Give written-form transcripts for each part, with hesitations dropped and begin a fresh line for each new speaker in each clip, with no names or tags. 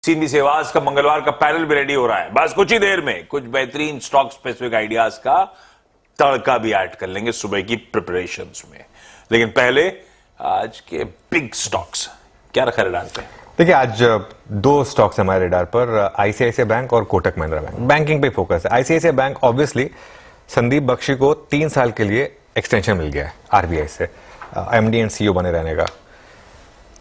सीधी सेवाज का मंगलवार का पैनल भी रेडी हो रहा है। बस कुछ ही देर में कुछ बेहतरीन स्टॉक स्पेसिफिक आइडियाज का तड़का भी ऐड कर लेंगे सुबह की प्रिपरेशंस में। लेकिन पहले आज के बिग स्टॉक्स क्या रखा रेडार पे?
देखिए, आज दो स्टॉक्स हमारे रेडार पर, आईसीआईसीआई बैंक और कोटक महिंद्रा बैंक। बैंकिंग पे फोकस है। ICICI bank obviously Sandeep Bakshi को 3 साल के लिए एक्सटेंशन मिल गया है आरबीआई से, एमडी एंड सीईओ बने रहने का।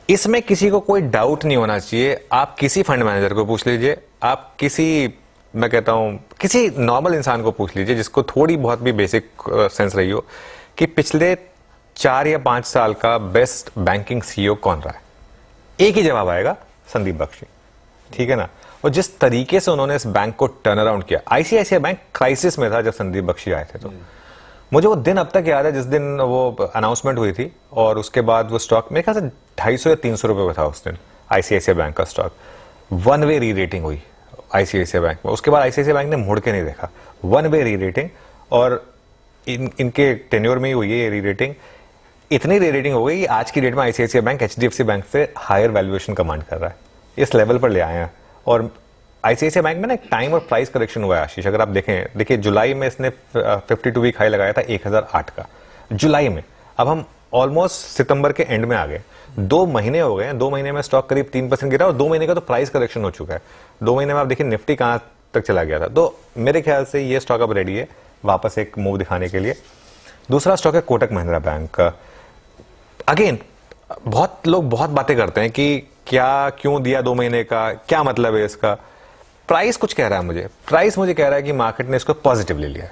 इसमें किसी को कोई डाउट नहीं होना चाहिए। आप किसी फंड मैनेजर को पूछ लीजिए, आप मैं कहता हूं किसी नॉर्मल इंसान को पूछ लीजिए जिसको थोड़ी बहुत भी बेसिक सेंस रही हो कि पिछले 4 या 5 साल का बेस्ट बैंकिंग सीईओ कौन रहा है, एक ही जवाब आएगा, संदीप बख्शी। ठीक है ना। और जिस तरीके से उन्होंने इस बैंक को टर्न अराउंड किया, आईसीआईसीआई बैंक क्राइसिस में था जब संदीप बख्शी आए थे। तो मुझे वो दिन अब तक याद है जिस दिन वो अनाउंसमेंट हुई थी और उसके बाद वो स्टॉक मेरे ख्याल से 250 या 300 रुपए में था उस दिन आईसीआईसीआई बैंक का स्टॉक। 1 वे री रेटिंग हुई आईसीआईसीआई बैंक में। उसके बाद आईसीआईसीआई बैंक ने मुड़ के नहीं देखा। 1 वे री रेटिंग, और इनके टेन्योर में ही हुई है ये री रेटिंग। इतनी री रेटिंग हो गई कि आज की डेट में आईसीआईसीआई बैंक एचडीएफसी बैंक से हायर वैल्यूएशन कमांड कर रहा है। इस लेवल पर ले आए हैं। और आईसीआईसीआई बैंक में ना एक टाइम और प्राइस करेक्शन हुआ है आशीष। अगर आप देखिए जुलाई में इसने 52 वीक हाई लगाया था 1008 का जुलाई में। अब हम ऑलमोस्ट सितंबर के एंड में आ गए। 2 महीने हो गए हैं। 2 महीने में स्टॉक करीब 3% गिरा और 2 महीने का तो प्राइस करेक्शन हो चुका है। 2 महीने में आप देखिए निफ्टी कहां तक चला गया था। तो मेरे ख्याल से ये स्टॉक अब रेडी है वापस एक मूव दिखाने के लिए। दूसरा स्टॉक है कोटक महिंद्रा बैंक। अगेन बहुत लोग बहुत बातें करते हैं कि क्या, क्यों दिया 2 महीने का, क्या मतलब है इसका। प्राइस कुछ कह रहा है मुझे। प्राइस मुझे कह रहा है कि मार्केट ने इसको पॉजिटिवली लिया है।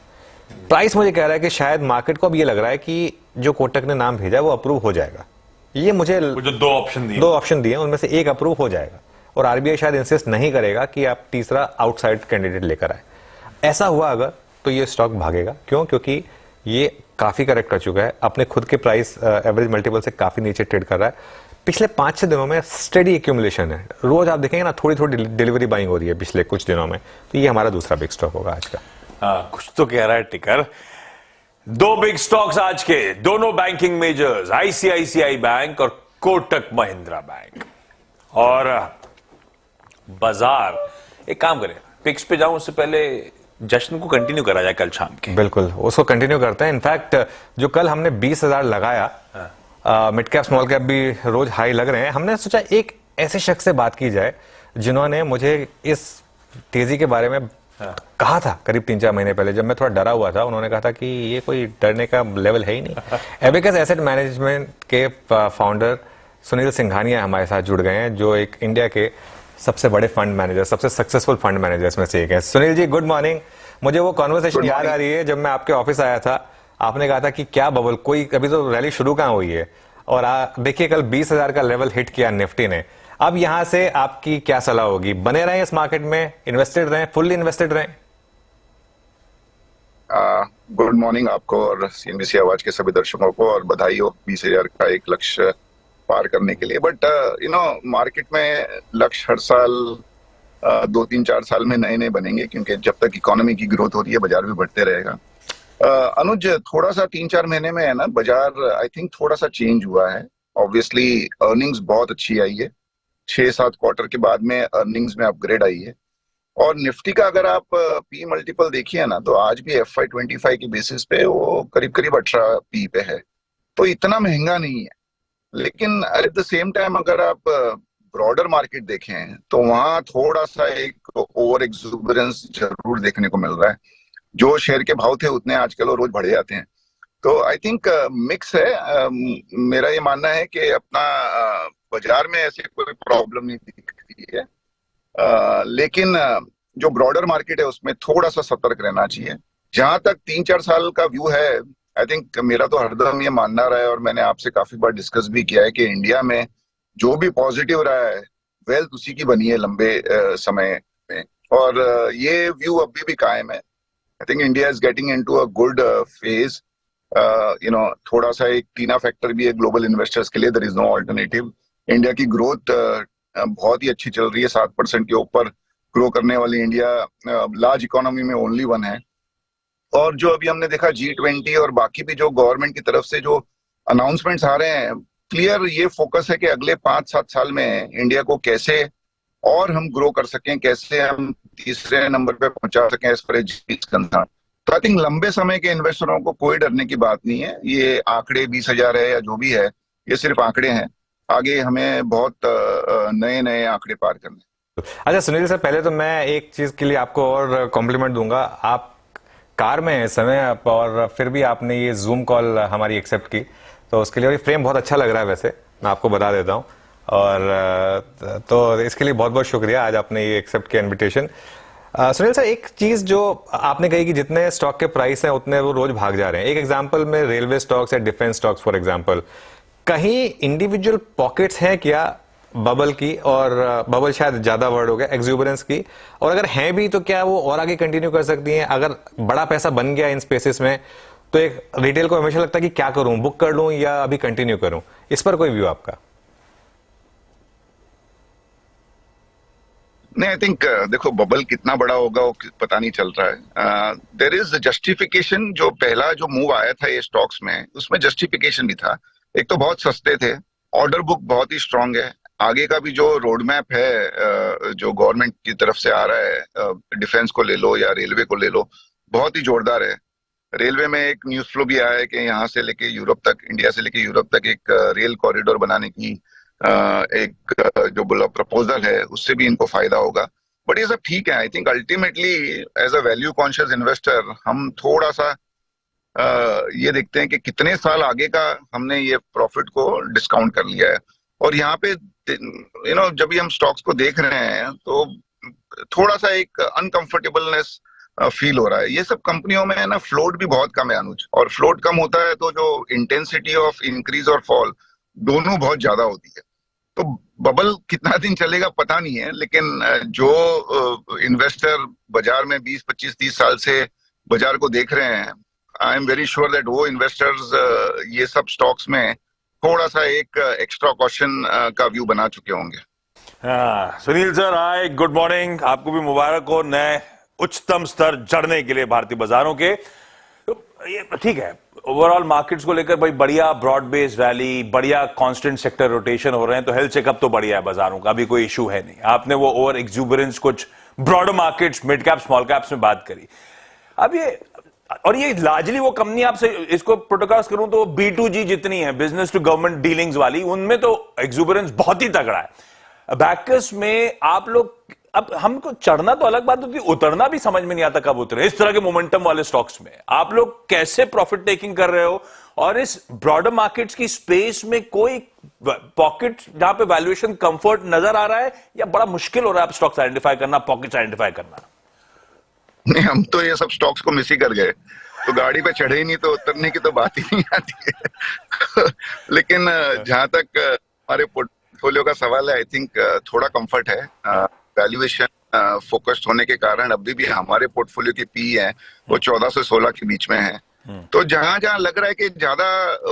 प्राइस मुझे कह रहा है कि शायद मार्केट को अब ये लग रहा है कि जो कोटक ने नाम भेजा वो अप्रूव हो जाएगा। ये मुझे
जो 2 ऑप्शन
दिए उनमें से एक अप्रूव हो जाएगा और आरबीआई शायद इंसिस्ट नहीं करेगा कि आप तीसरा आउटसाइड कैंडिडेट लेकर आए। ऐसा हुआ अगर तो ये स्टॉक भागेगा। क्यों? क्योंकि ये काफी करेक्ट कर चुका है, अपने खुद के प्राइस एवरेज मल्टीपल से काफी नीचे ट्रेड कर रहा है। पिछले 5-6 दिनों में स्टेडी एक्यूमुलेशन है। रोज आप देखेंगे ना थोड़ी थोड़ी डिलीवरी बाइंग हो रही है पिछले कुछ दिनों में। तो ये हमारा दूसरा बिग स्टॉक होगा आज का।
कुछ तो कह रहा है टिकर। 2 बिग स्टॉक्स आज के, दोनों बैंकिंग मेजर्स, आईसीआईसीआई बैंक और कोटक महिंद्रा बैंक। और बाजार एक काम करें, पिक्स पे जाऊं उससे पहले जश्न को कंटिन्यू करा जाए कल शाम के।
बिल्कुल, उसको कंटिन्यू करते हैं। इनफैक्ट जो कल हमने 20,000 लगाया, मिड कैप स्मॉल कैप भी रोज हाई लग रहे हैं। हमने सोचा एक ऐसे शख्स से बात की जाए जिन्होंने मुझे इस तेजी के बारे में कहा था करीब 3-4 महीने पहले, जब मैं थोड़ा डरा हुआ था। उन्होंने कहा था कि ये कोई डरने का लेवल है ही नहीं। एबेकस एसेट मैनेजमेंट के फाउंडर सुनील सिंघानिया हमारे साथ जुड़ गए हैं, जो एक इंडिया के सबसे बड़े फंड मैनेजर, सबसे सक्सेसफुल फंड मैनेजर्स में से एक है। Sunil ji, good morning. मुझे वो कॉन्वर्सेशन याद आ रही है जब मैं आपके ऑफिस आया था। आपने कहा था कि क्या बबल, कोई अभी तो रैली शुरू कहां हुई है। और देखिए कल 20,000 का लेवल हिट किया निफ्टी ने। अब यहां से आपकी क्या सलाह होगी? बने रहें इस मार्केट में, इन्वेस्टेड रहें, फुल्ली इन्वेस्टेड रहें?
गुड मॉर्निंग आपको और सीएनबीसी आवाज के सभी दर्शकों को, और बधाई हो 20,000 का एक लक्ष्य पार करने के लिए। बट मार्केट में लक्ष्य हर साल 2-3-4 साल में नए नए बनेंगे, क्योंकि जब तक इकोनॉमी की ग्रोथ हो रही है बाजार भी बढ़ते रहेगा। अनुज, थोड़ा सा 3-4 महीने में है ना, बाजार आई थिंक थोड़ा सा चेंज हुआ है। ऑब्वियसली अर्निंग्स बहुत अच्छी आई है। 6-7 क्वार्टर के बाद में अर्निंग्स में अपग्रेड आई है। और निफ्टी का अगर आप पी मल्टीपल देखिए ना, तो आज भी FY25 की बेसिस पे वो करीब करीब 18 पी पे है। तो इतना महंगा नहीं है। लेकिन एट द सेम टाइम अगर आप ब्रॉडर मार्केट देखें तो वहां थोड़ा सा एक ओवर एक्सुबरेंस जरूर देखने को मिल रहा है। जो शेयर के भाव थे उतने आजकल वो रोज बढ़े जाते हैं। तो आई थिंक मिक्स है। मेरा ये मानना है कि अपना बाजार में ऐसे कोई प्रॉब्लम नहीं दिख रही है। लेकिन जो ब्रॉडर मार्केट है उसमें थोड़ा सा सतर्क रहना चाहिए। जहां तक 3-4 साल का व्यू है, आई थिंक मेरा तो हरदम ये मानना रहा है और मैंने आपसे काफी बार डिस्कस भी किया है कि इंडिया में जो भी पॉजिटिव रहा है वेल्थ उसी की बनी है लंबे समय में। और ये व्यू अभी भी कायम है। I think India is getting into a good phase. थोड़ा सा एक टीना फैक्टर भी है ग्लोबल इन्वेस्टर्स के लिए। There is no alternative. India की ग्रोथ बहुत ही अच्छी चल रही है। 7% के ऊपर ग्रो करने वाली इंडिया लार्ज इकोनॉमी में ओनली वन है। और जो अभी हमने देखा G20 और बाकी भी जो गवर्नमेंट की तरफ से जो अनाउंसमेंट्स आ रहे हैं, क्लियर ये फोकस है कि अगले 5-7 साल में इंडिया को कैसे और हम ग्रो कर सकें, कैसे हम तीसरे नंबर पे पहुंचा सकें एज फार एज कंसर्न। तो आई थिंक लंबे समय के इन्वेस्टरों को कोई डरने की बात नहीं है। ये आंकड़े 20,000 है या जो भी है, ये सिर्फ आंकड़े हैं। आगे हमें बहुत नए नए आंकड़े पार करने।
अच्छा सुनील सर, पहले तो मैं एक चीज के लिए आपको और कॉम्प्लीमेंट दूंगा। आप कार में हैं इस समय और फिर भी आपने ये जूम कॉल हमारी एक्सेप्ट की, तो उसके लिए, और ये फ्रेम बहुत अच्छा लग रहा है वैसे, मैं आपको बता देता हूँ। और तो इसके लिए बहुत बहुत शुक्रिया, आज आपने ये एक्सेप्ट किया इनविटेशन। सुनील सर, एक चीज जो आपने कही कि जितने स्टॉक के प्राइस हैं उतने वो रोज भाग जा रहे हैं। एक एग्जांपल में रेलवे स्टॉक्स या डिफेंस स्टॉक्स फॉर एग्जांपल, कहीं इंडिविजुअल पॉकेट्स हैं क्या बबल की, और बबल शायद ज्यादा वर्ड हो गया, एक्सूबरेंस की, और अगर हैं भी तो क्या वो और आगे कंटिन्यू कर सकती हैं? अगर बड़ा पैसा बन गया इन स्पेसेस में तो एक रिटेल को हमेशा लगता है कि क्या करूं, बुक कर लूं या अभी कंटिन्यू करूं, इस पर कोई व्यू आपका?
नहीं, आई थिंक देखो, बबल कितना बड़ा होगा वो पता नहीं चल रहा है। There is justification. जो पहला जो मूव आया था ये स्टॉक्स में, उसमें जस्टिफिकेशन भी था। एक तो बहुत सस्ते थे, ऑर्डर बुक बहुत ही स्ट्रांग है, आगे का भी जो रोड मैप है जो गवर्नमेंट की तरफ से आ रहा है, डिफेंस को ले लो या रेलवे को ले लो, बहुत ही जोरदार है। रेलवे में एक न्यूज फ्लो भी आया है कि यहाँ से लेके यूरोप तक, इंडिया से लेके यूरोप तक एक रेल कॉरिडोर बनाने की एक जो बोला प्रपोजल है, उससे भी इनको फायदा होगा। बट ये सब ठीक है। I think ultimately as a value conscious investor हम थोड़ा सा ये देखते हैं कि कितने साल आगे का हमने ये प्रॉफिट को डिस्काउंट कर लिया है। और यहाँ पे जब भी हम स्टॉक्स को देख रहे हैं तो थोड़ा सा एक अनकंफर्टेबलनेस फील हो रहा है। ये सब कंपनियों में है ना, फ्लोट भी बहुत कम है अनुज, और फ्लोट कम होता है तो जो इंटेंसिटी ऑफ इंक्रीज और फॉल दोनों बहुत ज्यादा होती है। तो बबल कितना दिन चलेगा पता नहीं है, लेकिन जो इन्वेस्टर बाजार में 20, 25, 30 साल से बाजार को देख रहे हैं, I am very sure that वो इन्वेस्टर्स ये सब स्टॉक्स में थोड़ा सा एक एक्स्ट्रा कॉशन का व्यू बना चुके होंगे।
सुनील सर, हाय, गुड मॉर्निंग। आपको भी मुबारक हो नए उच्चतम स्तर चढ़ने के लिए भारतीय बाजारों के। तो ये ठीक है, ओवरऑल मार्केट्स को लेकर भाई बढ़िया ब्रॉड बेस्ड रैली, बढ़िया कांस्टेंट सेक्टर रोटेशन हो रहे हैं, तो हेल्थ चेकअप तो बढ़िया है बाजारों का, अभी कोई इशू है नहीं। आपने वो ओवर एक्सूबरेंस कुछ broader markets, mid cap, small caps में बात करी। अब ये, और ये लार्जली वो कंपनी, आपसे इसको प्रोटोकास्ट करूं तो B2G जितनी है, बिजनेस टू गवर्नमेंट डीलिंग्स वाली, उनमें तो एक्सूबरेंस बहुत ही तगड़ा है। बैकर्स में आप लोग, अब हमको चढ़ना तो अलग बात होती है, उतरना भी समझ में नहीं आता कब उतरे। इस तरह के मोमेंटम वाले स्टॉक्स में आप लोग कैसे प्रॉफिट टेकिंग कर रहे हो? और इस ब्रॉडर मार्केट्स की स्पेस में कोई पॉकेट जहां पे वैल्यूएशन कंफर्ट नजर आ रहा है, या बड़ा मुश्किल हो रहा है आप स्टॉक्स आइडेंटिफाई करना, पॉकेट्स आइडेंटिफाई करना?
नहीं, हम तो ये सब स्टॉक्स को मिस ही कर गए, तो गाड़ी पे चढ़े ही नहीं तो उतरने की तो बात ही नहीं आती है। लेकिन जहां तक हमारे पोर्टफोलियो का सवाल है, आई थिंक थोड़ा कंफर्ट है। वैल्यूएशन फोकस्ड होने के कारण अभी भी हमारे पोर्टफोलियो की पी है वो 14 से 16 के बीच में है। तो जहां जहां लग रहा है कि ज्यादा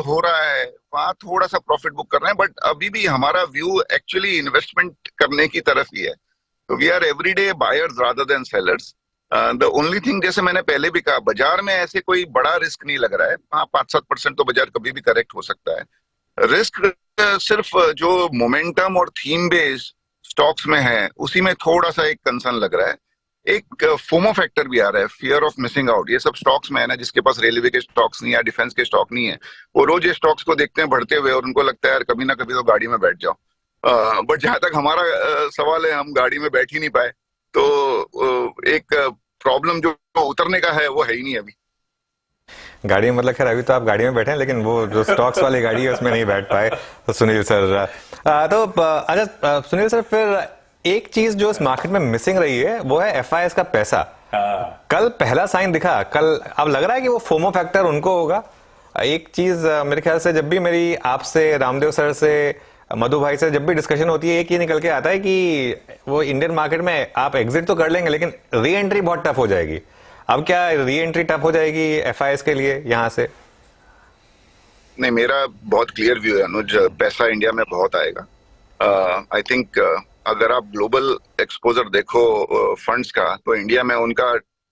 हो रहा है वहां थोड़ा सा प्रॉफिट बुक कर रहे हैं, बट अभी भी हमारा व्यू एक्चुअली इन्वेस्टमेंट करने की तरफ ही है। तो we are everyday buyers rather than sellers. The only thing, जैसे मैंने पहले भी कहा, बाजार में ऐसे कोई बड़ा रिस्क नहीं लग रहा है। हाँ, 5-7% तो बाजार कभी भी करेक्ट हो सकता है। रिस्क सिर्फ जो मोमेंटम और थीम बेस्ड स्टॉक्स में है उसी में थोड़ा सा एक कंसर्न लग रहा है। एक फोमो फैक्टर भी आ रहा है, फियर ऑफ मिसिंग आउट। ये सब स्टॉक्स में है ना, जिसके पास रेलवे के स्टॉक्स नहीं है, डिफेंस के स्टॉक नहीं है, वो रोज ये स्टॉक्स को देखते हैं बढ़ते हुए और उनको लगता है यार कभी ना कभी तो गाड़ी में बैठ जाओ। बट जहां तक हमारा सवाल है, हम गाड़ी में बैठ ही नहीं पाए। तो एक प्रॉब्लम जो उतरने का है वो है ही नहीं अभी।
गाड़ी में मतलब, खैर अभी तो आप गाड़ी में बैठे हैं, लेकिन वो जो स्टॉक्स वाली गाड़ी है उसमें नहीं बैठ पाए। तो सुनील सर, अच्छा सुनील सर, फिर एक चीज जो इस मार्केट में मिसिंग रही है वो है FIS का पैसा। कल पहला साइन दिखा, कल अब लग रहा है कि वो फोमो फैक्टर उनको होगा। एक चीज मेरे ख्याल से जब भी मेरी आपसे, रामदेव सर से, मधु भाई से जब भी डिस्कशन होती है, एक ही निकल के आता है कि वो इंडियन मार्केट में आप एग्जिट तो कर लेंगे लेकिन री एंट्री बहुत टफ हो जाएगी। अब क्या री एंट्री टफ हो जाएगी FIS के लिए यहां से?
नहीं, मेरा बहुत क्लियर व्यू है अनुज, पैसा इंडिया में बहुत आएगा। आई थिंक अगर आप ग्लोबल एक्सपोजर देखो फंड्स का, तो इंडिया में उनका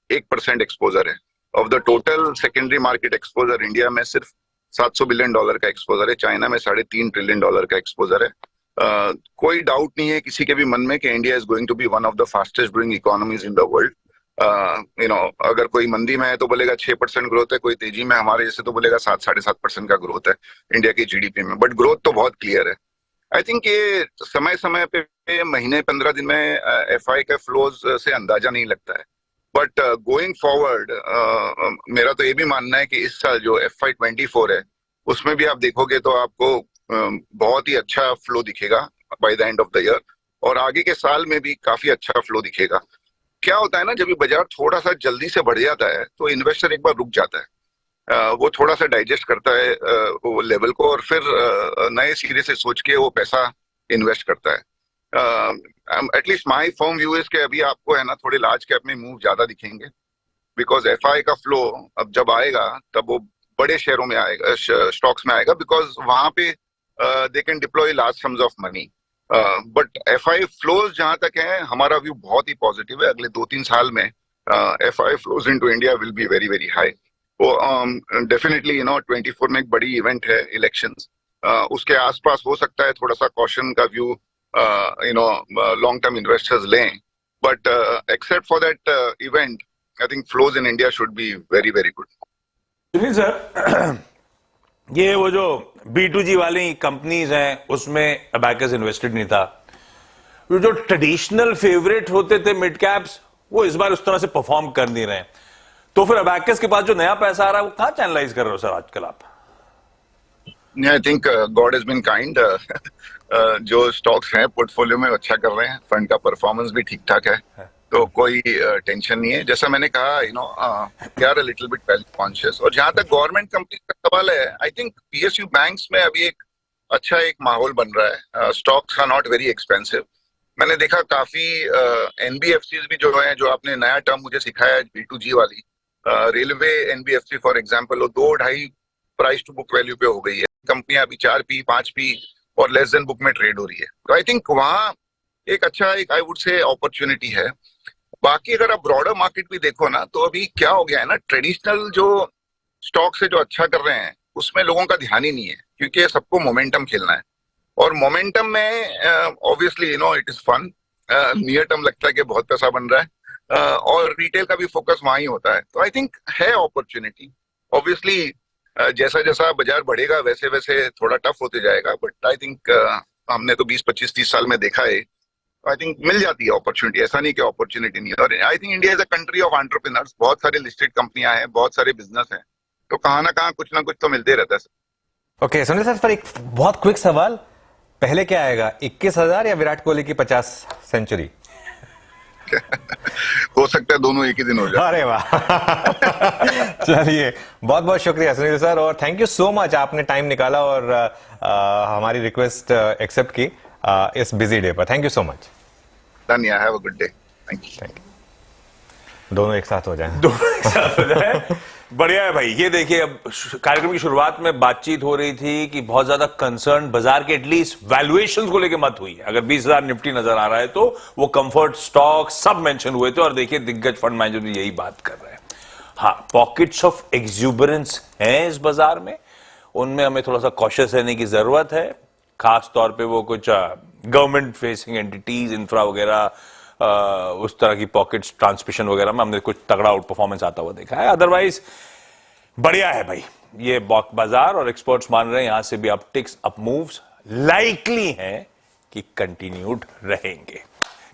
1% एक्सपोजर है। Of the total secondary market exposure India में सिर्फ $700 बिलियन का एक्सपोजर है। चाइना में $3.5 ट्रिलियन का एक्सपोजर है। कोई डाउट नहीं है किसी के भी मन में कि India is going to be one of the fastest growing economies in the world. अगर कोई मंदी में है तो बोलेगा 6% ग्रोथ है, कोई तेजी में हमारे जैसे तो बोलेगा 7-7.5% का ग्रोथ है इंडिया की जीडीपी में, बट ग्रोथ तो बहुत क्लियर है। आई थिंक ये समय समय पे महीने 15 दिन में एफआई के फ्लोज से अंदाजा नहीं लगता है, बट गोइंग फॉरवर्ड मेरा तो ये भी मानना है कि इस साल जो FY24 है उसमें भी आप देखोगे तो आपको बहुत ही अच्छा फ्लो दिखेगा by the end of the year, और आगे के साल में भी काफी अच्छा फ्लो दिखेगा। क्या होता है ना, जब ये बाजार थोड़ा सा जल्दी से बढ़ जाता है तो इन्वेस्टर एक बार रुक जाता है, वो थोड़ा सा डाइजेस्ट करता है वो लेवल को, और फिर नए सिरे से सोच के वो पैसा इन्वेस्ट करता है। At least my firm view is के अभी आपको है ना थोड़े लार्ज कैप में मूव ज्यादा दिखेंगे, बिकॉज एफआई का फ्लो अब जब आएगा तब वो बड़े शेयरों में आएगा, स्टॉक्स में आएगा, बिकॉज वहां पे they can deploy large sums of money. But FI flows जहां तक है हमारा व्यू बहुत ही पॉजिटिव है, अगले 2-3 साल में FI flows into India will be very very high. वो डेफिनेटली 24 में एक बड़ी इवेंट है इलेक्शंस, उसके आसपास हो सकता है थोड़ा सा कॉशन का व्यू लॉन्ग टर्म इन्वेस्टर्स लें, but except for that event I think flows in India should be very very good.
Sunil sir, ये वो जो B2G वाली कंपनीज हैं उसमें अबैकस इन्वेस्टेड नहीं था, जो ट्रेडिशनल फेवरेट होते थे मिड कैप्स वो इस बार उस तरह से परफॉर्म कर नहीं रहे हैं, तो फिर अबैकस के पास जो नया पैसा आ रहा है वो कहां चैनलाइज कर रहे हो सर आजकल आप?
I think God has been kind, जो स्टॉक्स हैं पोर्टफोलियो में अच्छा कर रहे हैं, फंड का परफॉर्मेंस भी ठीक ठाक है, तो कोई टेंशन नहीं है। जैसा मैंने कहा we are a little bit value conscious, और जहां तक गवर्नमेंट कंपनी का सवाल है आई थिंक PSU बैंक्स में अभी एक अच्छा एक माहौल बन रहा है, stocks are not very expensive. मैंने देखा काफी NBFCs भी जो है, जो आपने नया टर्म मुझे सिखाया B2G वाली, रेलवे NBFC फॉर एग्जाम्पल, वो 2-2.5 प्राइस टू बुक वैल्यू पे हो गई है, कंपनियां अभी 4P 5P और लेस देन बुक में ट्रेड हो रही है, तो आई थिंक वहां एक अच्छा एक आई वुड से अपॉर्चुनिटी है। बाकी अगर आप ब्रॉडर मार्केट भी देखो ना, तो अभी क्या हो गया है ना, ट्रेडिशनल जो स्टॉक से जो अच्छा कर रहे हैं उसमें लोगों का ध्यान ही नहीं है, क्योंकि सबको मोमेंटम खेलना है, और मोमेंटम में obviously it is fun, near term लगता है कि बहुत पैसा बन रहा है, और रिटेल का भी फोकस वहां ही होता है, तो आई थिंक है अपॉर्चुनिटी। ऑब्वियसली जैसा जैसा बाजार बढ़ेगा वैसे वैसे थोड़ा टफ होते जाएगा, बट आई थिंक हमने तो 20-25-30 साल में देखा है, आई थिंक मिल जाती है अपॉर्चुनिटी, ऐसा नहीं कि अपॉर्चुनिटी नहीं है। और I think India is a country of entrepreneurs, बहुत सारे लिस्टेड कंपनियां हैं, बहुत सारे बिजनेस हैं, तो कहाँ ना कहाँ कुछ ना कुछ तो मिलते रहता है।
ओके सुनील सर, पर एक बहुत क्विक सवाल, पहले क्या आएगा, 21,000 या विराट कोहली की 50 सेंचुरी?
हो सकता है दोनों एक ही दिन हो जाए।
अरे वाह चलिए, बहुत बहुत शुक्रिया सुनील सर, और थैंक यू सो मच, आपने टाइम निकाला और हमारी रिक्वेस्ट एक्सेप्ट की इस बिजी डे पर। Thank you so much.
Done, have a good day. Thank you.
दोनों एक साथ हो जाएं।
दोनों एक साथ हो जाए, बढ़िया है भाई। ये देखिए, अब कार्यक्रम की शुरुआत में बातचीत हो रही थी कि बहुत ज्यादा कंसर्न बाजार के एटलीस्ट वैल्यूएशंस को लेकर मत हुई है। अगर 20,000 निफ्टी नजर आ रहा है तो वो कंफर्ट स्टॉक सब मेंशन हुए थे, और देखिए दिग्गज फंड मैनेजर भी यही बात कर रहे हैं। हाँ, पॉकेट्स ऑफ एक्सुबरेंस हैं इस बाजार में, उनमें हमें थोड़ा सा कॉशियस रहने की जरूरत है, खास तौर पे वो कुछ गवर्नमेंट फेसिंग एंटिटीज, इंफ्रा वगैरह, उस तरह की पॉकेट्स, ट्रांसमिशन वगैरह में हमने कुछ तगड़ा आउट परफॉर्मेंस आता हुआ देखा है। अदरवाइज बढ़िया है भाई ये बाजार, और एक्सपर्ट्स मान रहे हैं यहां से भी अपटिक्स, अप मूव्स लाइकली हैं कि कंटिन्यूड रहेंगे।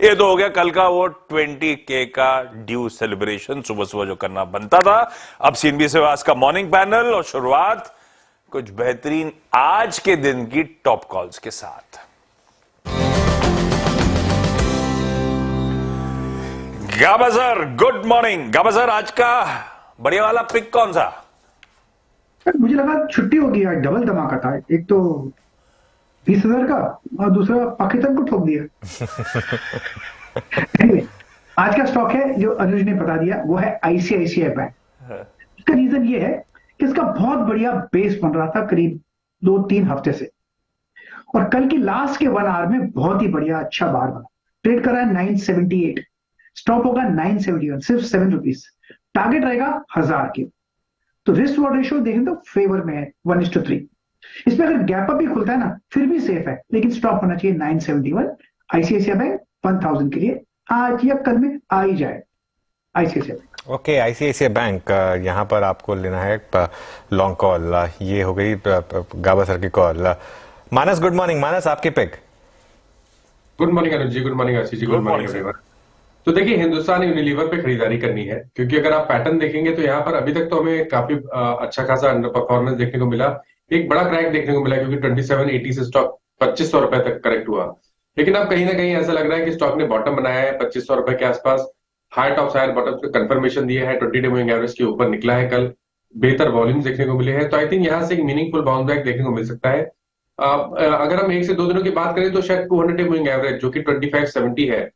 ये तो हो गया कल का वो 20K का ड्यू सेलिब्रेशन, सुबह सुबह जो करना बनता था। अब CNBC आवाज का मॉर्निंग पैनल, और शुरुआत कुछ बेहतरीन आज के दिन की टॉप कॉल्स के साथ। गाबा सर, गुड मॉर्निंग। गाबा सर, आज का बढ़िया वाला पिक कौन सा?
मुझे लगा छुट्टी होगी आज, डबल धमाका था, एक तो 20,000 का और दूसरा पाकिस्तान को ठोक दिया। anyway, आज का स्टॉक है जो अनुज ने बता दिया, वो है ICICI बैंक। इसका रीजन ये है कि इसका बहुत बढ़िया बेस बन रहा था करीब 2-3 हफ्ते से, और कल की लास्ट के 1 आवर में बहुत ही बढ़िया अच्छा बार बना, ट्रेड कर रहा है 978, स्टॉप होगा 971, सिर्फ 7 रुपीज, टारगेट रहेगा 1000 के। तो रिस्क रिवॉर्ड रेशियो देखें तो फेवर में है 1:3। इसमें अगर गैप अप भी खुलता है ना फिर भी सेफ है, लेकिन स्टॉप होना चाहिए 971। आईसीआईसीआई बैंक 1000 के लिए आज या कल में आ ही जाए ICICI bank.
Okay, ICICI bank यहाँ पर आपको लेना है लॉन्ग कॉल। ये हो गई गाबा सर की कॉल। मानस, गुड मॉर्निंग। मानस, आपकी पिक।
गुड मॉर्निंग अनुज जी, गुड मॉर्निंग आशीष जी,
Good
good morning
morning,
everyone. तो देखिए, हिंदुस्तान यूनिलीवर पे खरीदारी करनी है, क्योंकि अगर आप पैटर्न देखेंगे तो यहाँ पर अभी तक तो हमें काफी अच्छा खासा अंडर परफॉर्मेंस देखने को मिला। एक बड़ा क्रैक देखने को मिला, क्योंकि 2780 से स्टॉक 2500 रुपए तक करेक्ट हुआ। लेकिन अब कहीं ना कहीं ऐसा लग रहा है कि स्टॉक ने बॉटम बनाया है 2500 रुपए के आसपास। हाई टॉप हायर बॉटम पे कंफर्मेशन दिया है, 20 डे मूविंग एवरेज के ऊपर निकला है कल। बेहतर वॉल्यूम देखने को मिले हैं, तो आई थिंक यहाँ से एक मीनिंगफुल बाउंस बैक देखने को मिल सकता है। अगर हम 1 से 2 दिनों की बात करें तो शायद 200 डे मूविंग एवरेज जो कि 2570 है,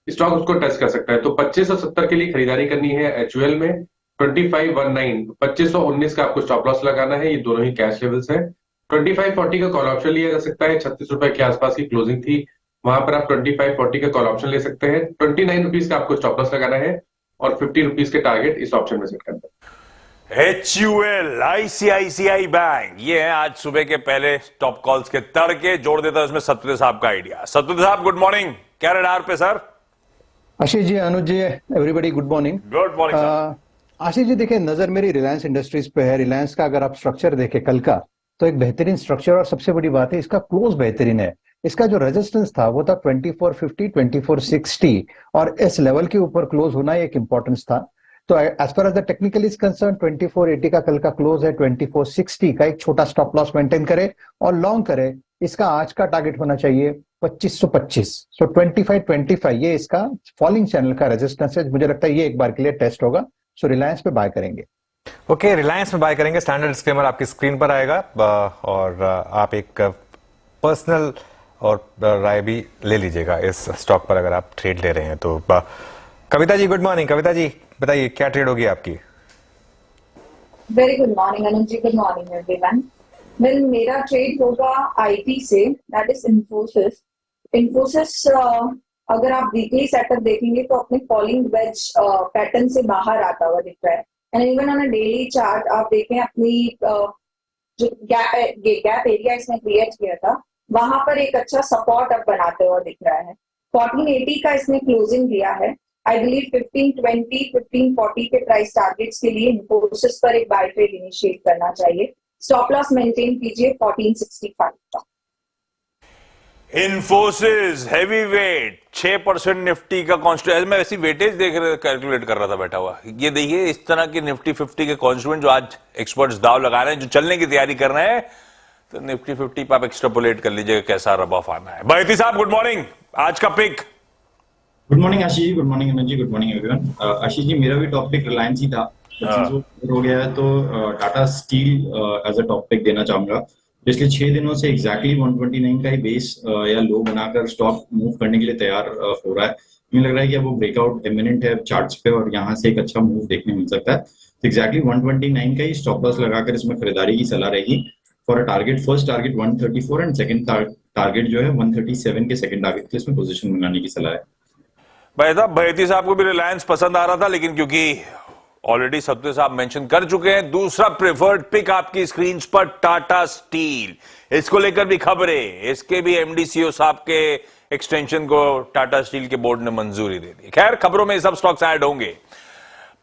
स्टॉक उसको टच कर सकता है। तो 2570 के लिए खरीदारी करनी है एचयूएल में। 2519 2519 का आपको स्टॉप लॉस लगाना है, ये दोनों ही कैश लेवल्स हैं। 2540 का कॉल ऑप्शन लिया जा सकता है, 36 रुपए के आसपास की क्लोजिंग थी, वहां पर आप 2540 का कॉल ऑप्शन ले सकते हैं। 29 रुपीज का आपको स्टॉप लॉस लगाना है और 50 रुपीज के टारगेट इस ऑप्शन में सेट करना है।
HUL आईसीआईसीआई बैंक, ये है आज सुबह के पहले टॉप कॉल्स के तड़के। जोड़ देता है उसमें सत्यदेव साहब का आइडिया। सत्यदेव साहब, गुड मॉर्निंग। क्या रडार पे sir?
Ashish ji, Anuj ji, everybody good morning.
Good morning sir.
Ashish ji, देखिए, नजर मेरी रिलायंस इंडस्ट्रीज पे है। रिलायंस का अगर आप स्ट्रक्चर देखें कल का, तो एक बेहतरीन स्ट्रक्चर, और सबसे बड़ी बात है इसका क्लोज बेहतरीन है। इसका जो रेजिस्टेंस था वो था 2450 2460, और इस लेवल के ऊपर क्लोज होना एक इंपॉर्टेंस था। तो as far as the technical is concern 2480 का कल का क्लोज है, 2460 का एक छोटा स्टॉप लॉस मेंटेन करे और लॉन्ग करे। इसका आज का टारगेट होना चाहिए 2525। सो 2525 ये इसका फॉलिंग चैनल का रेजिस्टेंस है। मुझे लगता है ये एक बार के लिए टेस्ट होगा। सो रिलायंस पे बाय करेंगे।
ओके, रिलायंस में बाय करेंगे। स्टैंडर्ड डिस्क्लेमर आपकी स्क्रीन पर आएगा, और आप एक पर्सनल और राय भी ले लीजिएगा इस स्टॉक पर अगर आप ट्रेड ले रहे हैं तो। Kavita ji, good morning. कविता जी, बताइए क्या ट्रेड होगी आपकी?
वेरी गुड मॉर्निंग अनुज जी, गुड मॉर्निंग एवरीवन। वेल, मेरा ट्रेड होगा आईटी से, दैट इज इन्फोसिस। इन्फोसिस अगर आप वीकली सेटअप देखेंगे तो अपने फॉलिंग वेज पैटर्न से बाहर आता हुआ दिख रहा है। And even on a daily chart आप देखें, अपनी जो गैप एरिया इसने क्रिएट किया था वहां पर एक अच्छा सपोर्ट अब बनाते हुआ दिख रहा है। 1480 का इसने क्लोजिंग दिया है। आई बिलीव 1520 1540 के प्राइस टारगेट्स के लिए इन्फोसिस पर एक बाय ट्रेड इनिशिएट करना चाहिए। स्टॉप लॉस मेंटेन कीजिए 1465 का।
इन्फोसिस हैवी वेट 6% निफ्टी का कॉन्स्टिट्यूएंट। मैं वैसी वेटेज कैलकुलेट कर रहा था बैठा हुआ। ये देखिए, इस तरह की निफ्टी 50 के कॉन्स्टिट्यूएंट जो आज एक्सपर्ट्स दाव लगा रहे हैं, जो चलने की तैयारी कर रहे हैं, तो निफ्टी 50 पे आप एक्सट्रापोलेट कर लीजिएगा कैसा रब ऑफ आना है। बैती साहब, गुड मॉर्निंग। आज का pick.
Good morning Ashish ji, good morning अनुज जी, good morning everyone. Ashish ji, मेरा भी टॉपिक रिलायंस ही था। हो गया है तो Tata steel as a topic देना चाहूंगा। पिछले 6 दिनों से एग्जैक्टली 129 का ही बेस या लो बनाकर स्टॉक मूव करने के लिए तैयार हो रहा है। मुझे लग रहा है कि अब वो ब्रेकआउट इमिनेंट है चार्ट्स पे, और यहाँ से एक अच्छा मूव देखने मिल सकता है। तो एग्जैक्टली 129 का ही स्टॉप लॉस लगाकर इसमें खरीदारी की सलाह रहेगी। For a target, first target 134 and second target जो है 137 के सेकंड टारगेट के इसमें पोजीशन बनाने की सलाह है।
बैती साहब को भी रिलायंस पसंद आ रहा था, लेकिन क्योंकि ऑलरेडी सत्य साहब मेंशन कर चुके हैं, दूसरा प्रेफर्ड पिक आपकी स्क्रीन पर टाटा स्टील। इसको लेकर भी खबरें, इसके भी एमडी सीईओ साहब के एक्सटेंशन को टाटा स्टील के बोर्ड ने मंजूरी दे दी। खैर, खबरों में सब स्टॉक्स ऐड होंगे।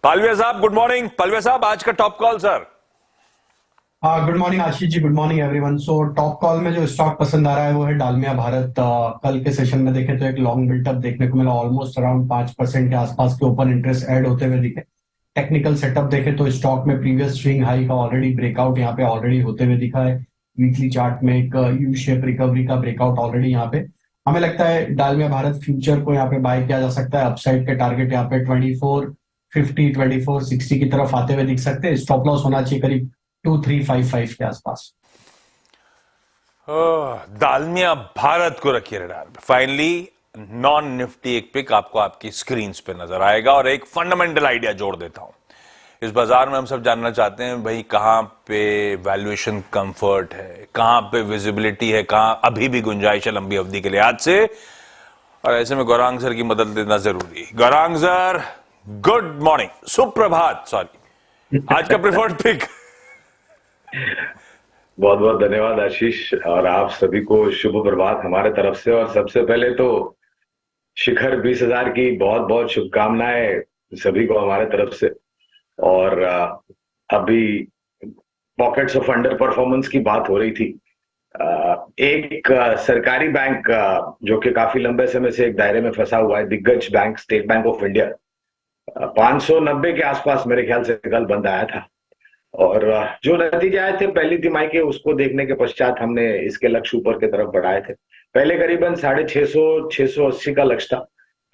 पालविया साहब, गुड मॉर्निंग। पालविया साहब, आज का top call sir.
Good morning Ashish ji, good morning everyone. So top call में जो स्टॉक पसंद आ रहा है वो है डालमिया भारत। कल के सेशन में देखें तो एक लॉन्ग बिल्टअप देखने को मिला, ऑलमोस्ट अराउंड 5% के आसपास के ओपन इंटरेस्ट ऐड होते हुए दिखे। टेक्निकल सेटअप देखें तो स्टॉक में प्रीवियस स्विंग हाई का ऑलरेडी ब्रेकआउट यहाँ पे ऑलरेडी होते हुए दिखा है। वीकली चार्ट में एक यू शेप रिकवरी का ब्रेकआउट ऑलरेडी यहाँ पे हमें लगता है। डालमिया भारत फ्यूचर को यहाँ पे बाय किया जा सकता है। अपसाइड के टारगेट यहाँ पे 2450 2460 की तरफ आते हुए दिख सकते हैं। स्टॉप लॉस होना चाहिए करीब 2355 के आसपास।
डालमिया भारत को रखिए रडार पे। फाइनली नॉन निफ्टी एक पिक आपको आपकी स्क्रीन पे नजर आएगा, और एक फंडामेंटल आइडिया जोड़ देता हूं। इस बाजार में हम सब जानना चाहते हैं भाई कहां पे वैल्यूएशन कंफर्ट है, कहां पे विजिबिलिटी है, कहां अभी भी गुंजाइश है लंबी अवधि के लिए आज से। और ऐसे में गौरांग सर की मदद लेना जरूरी। गौरांग सर, गुड मॉर्निंग, सुप्रभात। सॉरी, आज का प्रेफर्ड पिक।
बहुत बहुत धन्यवाद आशीष, और आप सभी को शुभ प्रभात हमारे तरफ से। और सबसे पहले तो शिखर 20,000 की बहुत बहुत शुभकामनाएं सभी को हमारे तरफ से। और अभी पॉकेट्स ऑफ अंडर परफॉर्मेंस की बात हो रही थी। एक सरकारी बैंक जो कि काफी लंबे समय से एक दायरे में फंसा हुआ है, दिग्गज bank state bank of India, 590 के आसपास मेरे ख्याल से कल बंद आया था। और जो नतीजे आए थे पहली तिमाही के, उसको देखने के पश्चात हमने इसके लक्ष्य ऊपर की तरफ बढ़ाए थे। पहले करीबन 650 680 का लक्ष्य था।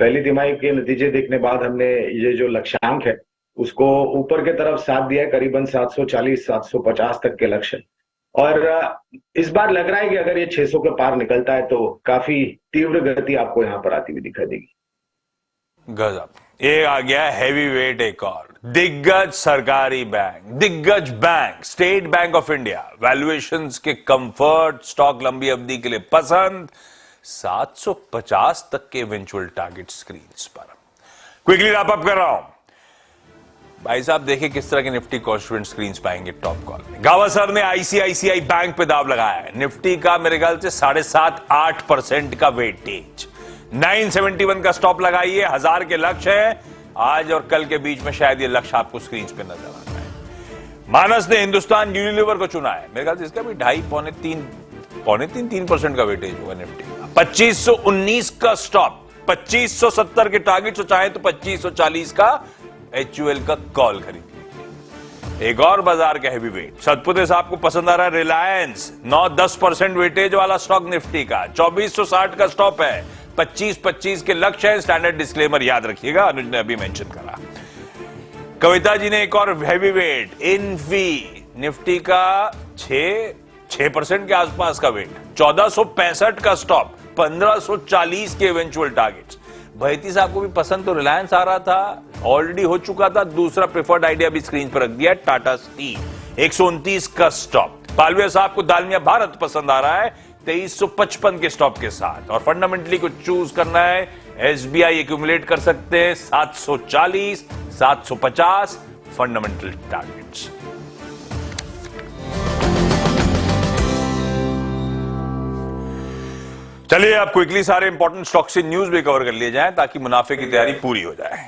पहली तिमाही के नतीजे देखने बाद हमने ये जो लक्ष्यांक है उसको ऊपर की तरफ साथ दिया है, करीबन 740 750 तक के लक्ष्य। और इस बार लग रहा है कि अगर ये 600 के पार निकलता है तो काफी तीव्र गति आपको यहाँ पर आती हुई दिखाई देगी।
गजब, ये आ गया हैवी वेट एक और दिग्गज सरकारी बैंक, दिग्गज bank state bank of India, valuations के कंफर्ट, स्टॉक लंबी अवधि के लिए पसंद, 750 तक के इवेंचुअल टारगेट स्क्रीन्स पर। क्विकली रैप अप कर रहा हूं भाई साहब, देखिए किस तरह के निफ्टी कॉन्स्टिट्यूएंट स्क्रीन्स पाएंगे टॉप कॉल में। गावस्कर ने आईसीआईसीआई बैंक पे दाव लगाया है। निफ्टी का मेरे ख्याल से 7.5-8% का वेटेज, 971 का स्टॉप लगाइए, 1000 के लक्ष्य है। आज और कल के बीच में शायद ये लक्ष्य आपको स्क्रीन पे नजर आता है। मानस ने हिंदुस्तान यूनिलीवर को चुना है, मेरे ख्याल से इसका भी 2.5-3% का वेटेज होगा निफ्टी का। 2519 का स्टॉप, 2570 के टारगेट, चाहे तो 2540 का एचयूएल का कॉल खरीद लीजिए। एक और बाजार का हैवी वेट, सतपुते साहब को पसंद आ रहा है रिलायंस, 9-10% वेटेज वाला स्टॉक निफ्टी का, 2460 का स्टॉप है, 25-25 के लक्ष्य है। स्टैंडर्ड डिस्क्लेमर याद रखिएगा, अनुज ने अभी मेंशन करा। कविता जी ने एक और हैवी वेट, इनफी, निफ्टी का 6% के आसपास का वेट, 1465 का स्टॉप, 1540 के इवेंचुअल टारगेट्स। भैती साहब को भी पसंद तो रिलायंस आ रहा था, ऑलरेडी हो चुका था। दूसरा प्रेफर्ड आइडिया भी स्क्रीन पर रख दिया, टाटा स्टील, 129 का स्टॉप। पालवे साहब को दालमिया भारत पसंद आ रहा है, 2355 के स्टॉप के साथ। और फंडामेंटली कुछ चूज करना है, एसबीआई एक्यूमुलेट कर सकते हैं, 740 750 फंडामेंटल टारगेट्स। चलिए अब क्विकली सारे इंपॉर्टेंट स्टॉक से न्यूज भी कवर कर लिए जाएं ताकि मुनाफे की तैयारी पूरी हो जाए।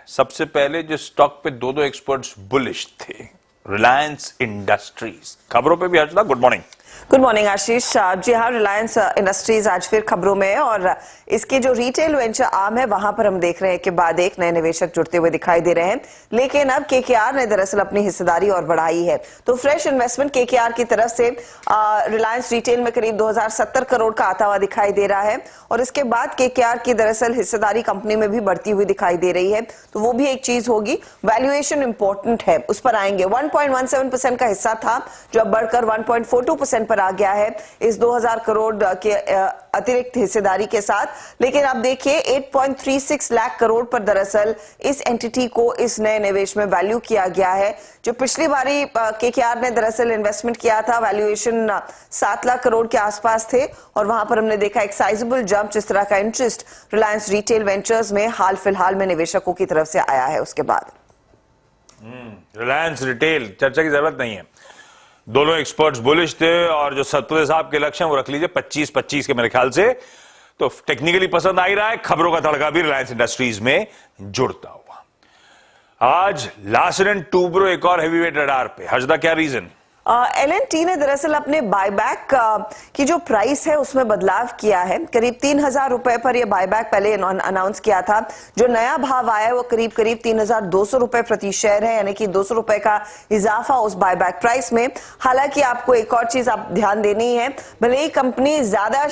सबसे पहले जो स्टॉक पे दो एक्सपर्ट्स बुलिश थे, रिलायंस इंडस्ट्रीज। खबरों पे भी Harshada, good morning.
Good morning Ashish. जी हाँ, रिलायंस इंडस्ट्रीज आज फिर खबरों में है और इसके जो रिटेल वेंचर आर्म है वहां पर हम देख रहे हैं कि बाद एक नए निवेशक जुड़ते हुए दिखाई दे रहे हैं। लेकिन अब केकेआर ने दरअसल अपनी हिस्सेदारी और बढ़ाई है, तो फ्रेश इन्वेस्टमेंट केकेआर की तरफ से रिलायंस रिटेल में करीब 2070 करोड़ का आता हुआ दिखाई दे रहा है। और इसके बाद केकेआर की दरअसल हिस्सेदारी कंपनी में भी बढ़ती हुई दिखाई दे रही है, तो वो भी एक चीज होगी। वैल्यूएशन इंपॉर्टेंट है, उस पर आएंगे। 1.17% का हिस्सा था जो अब बढ़कर 1.42% पर आ गया है इस 2000 करोड़ के अतिरिक्त हिस्सेदारी के साथ। लेकिन आप देखिए 8.36 लाख करोड़ पर दरअसल इस एंटिटी को इस नए निवेश में वैल्यू किया गया है। जो पिछली बारी केकेआर ने दरअसल इन्वेस्टमेंट किया था, वैल्यूएशन 7 लाख करोड़ के आसपास थे और वहां पर हमने देखा एक साइजेबल जंप, जिस तरह का इंटरेस्ट रिलायंस रिटेल वेंचर्स में हाल फिलहाल में निवेशकों की तरफ से आया है उसके बाद।
रिलायंस रिटेल चर्चा की जरूरत नहीं है, दोनों एक्सपर्ट्स बुलिश थे। और जो सतपुते साहब के लक्ष्य हैं वो रख लीजिए 25-25 के मेरे ख्याल से। तो टेक्निकली पसंद आ ही रहा है, खबरों का तड़का भी रिलायंस इंडस्ट्रीज में जुड़ता हुआ। आज लार्सन & टूब्रो एक और हैवीवेट रडार पे। हर्षदा, क्या रीजन?
L&T ने दरअसल अपने बायबैक की जो प्राइस है उसमें बदलाव किया है। करीब 3000 रुपए पर यह बायबैक पहले अनाउंस किया था। जो नया भाव आया है वो करीब 3200 रुपए प्रति शेयर है, यानी कि 200 रुपए का इजाफा उस बायबैक प्राइस में। हालांकि आपको एक और चीज आप ध्यान देनी है, भले ही कंपनी ज्यादा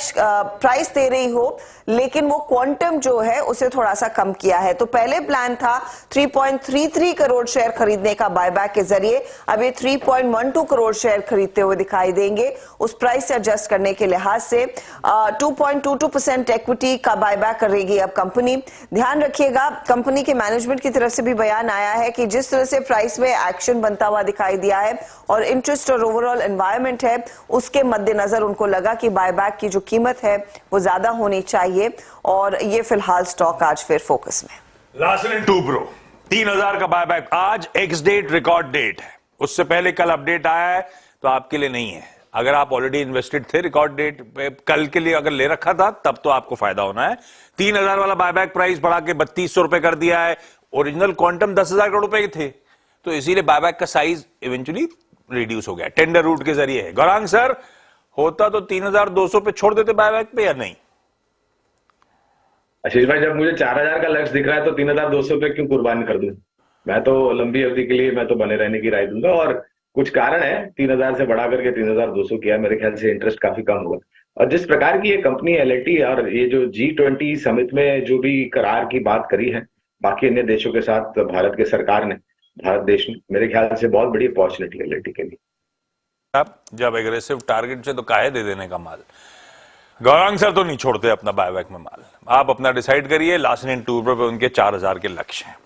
प्राइस दे रही हो लेकिन वो क्वांटम जो है उसे थोड़ा सा कम किया है। तो पहले प्लान था 3.33 करोड़ शेयर खरीदने का बायबैक के जरिए, अब ये 3.12 करोड़ शेयर खरीदते हुए दिखाई देंगे। उस प्राइस से एडजस्ट करने के लिहाज से 2.22% इक्विटी का बायबैक करेगी अब कंपनी। ध्यान रखिएगा, कंपनी के मैनेजमेंट की तरफ से भी बयान आया है कि जिस तरह से प्राइस में एक्शन बनता हुआ दिखाई दिया है और इंटरेस्ट और ओवरऑल एनवायरनमेंट है, उसके मद्देनजर उनको लगा कि बायबैक की जो कीमत है वो ज्यादा होनी चाहिए और ये फिलहाल स्टॉक आज फिर फोकस में।
लार्सन & टूब्रो 3000 का बायबैक आज, एक्स डेट रिकॉर्ड डेट है। उससे पहले कल अपडेट आया है तो आपके लिए नहीं है, अगर आप ऑलरेडी इन्वेस्टेड थे रिकॉर्ड डेट पे कल के लिए अगर ले रखा था तब तो आपको फायदा होना है। 3,000 वाला बायबैक प्राइस बढ़ा के 3,200 रुपए कर दिया है। ओरिजिनल क्वांटम 10,000 करोड़ रुपए के थे, तो इसीलिए बायबैक का साइज इवेंचुअली रिड्यूस हो गया टेंडर रूट के जरिए है। गौरांग सर, होता तो 3,200 पे छोड़ देते बायबैक पे या नहीं?
आशीष भाई, जब मुझे 4,000 का लक्ष्य दिख रहा है तो 3,200 पे क्यों कुर्बान कर दूं? मैं तो लंबी अवधि के लिए मैं तो बने रहने की राय दूंगा, और कुछ कारण है 3,000 से बढ़ा करके 3,200 किया। मेरे ख्याल से इंटरेस्ट काफी कम होगा। और जिस प्रकार की ये कंपनी L&T और ये जो G20 समिट में जो भी करार की बात करी है बाकी अन्य देशों के साथ भारत के सरकार ने, भारत देश ने, मेरे ख्याल से बहुत बड़ी अपॉर्चुनिटी है L&T के लिए।
आप जब एग्रेसिव टारगेट से तो काहे दे देने का माल। गौरांग सर तो नहीं छोड़ते अपना बायबैक में माल। आप अपना डिसाइड करिए। लास्ट इन टूर पे उनके 4,000 के लक्ष्य हैं।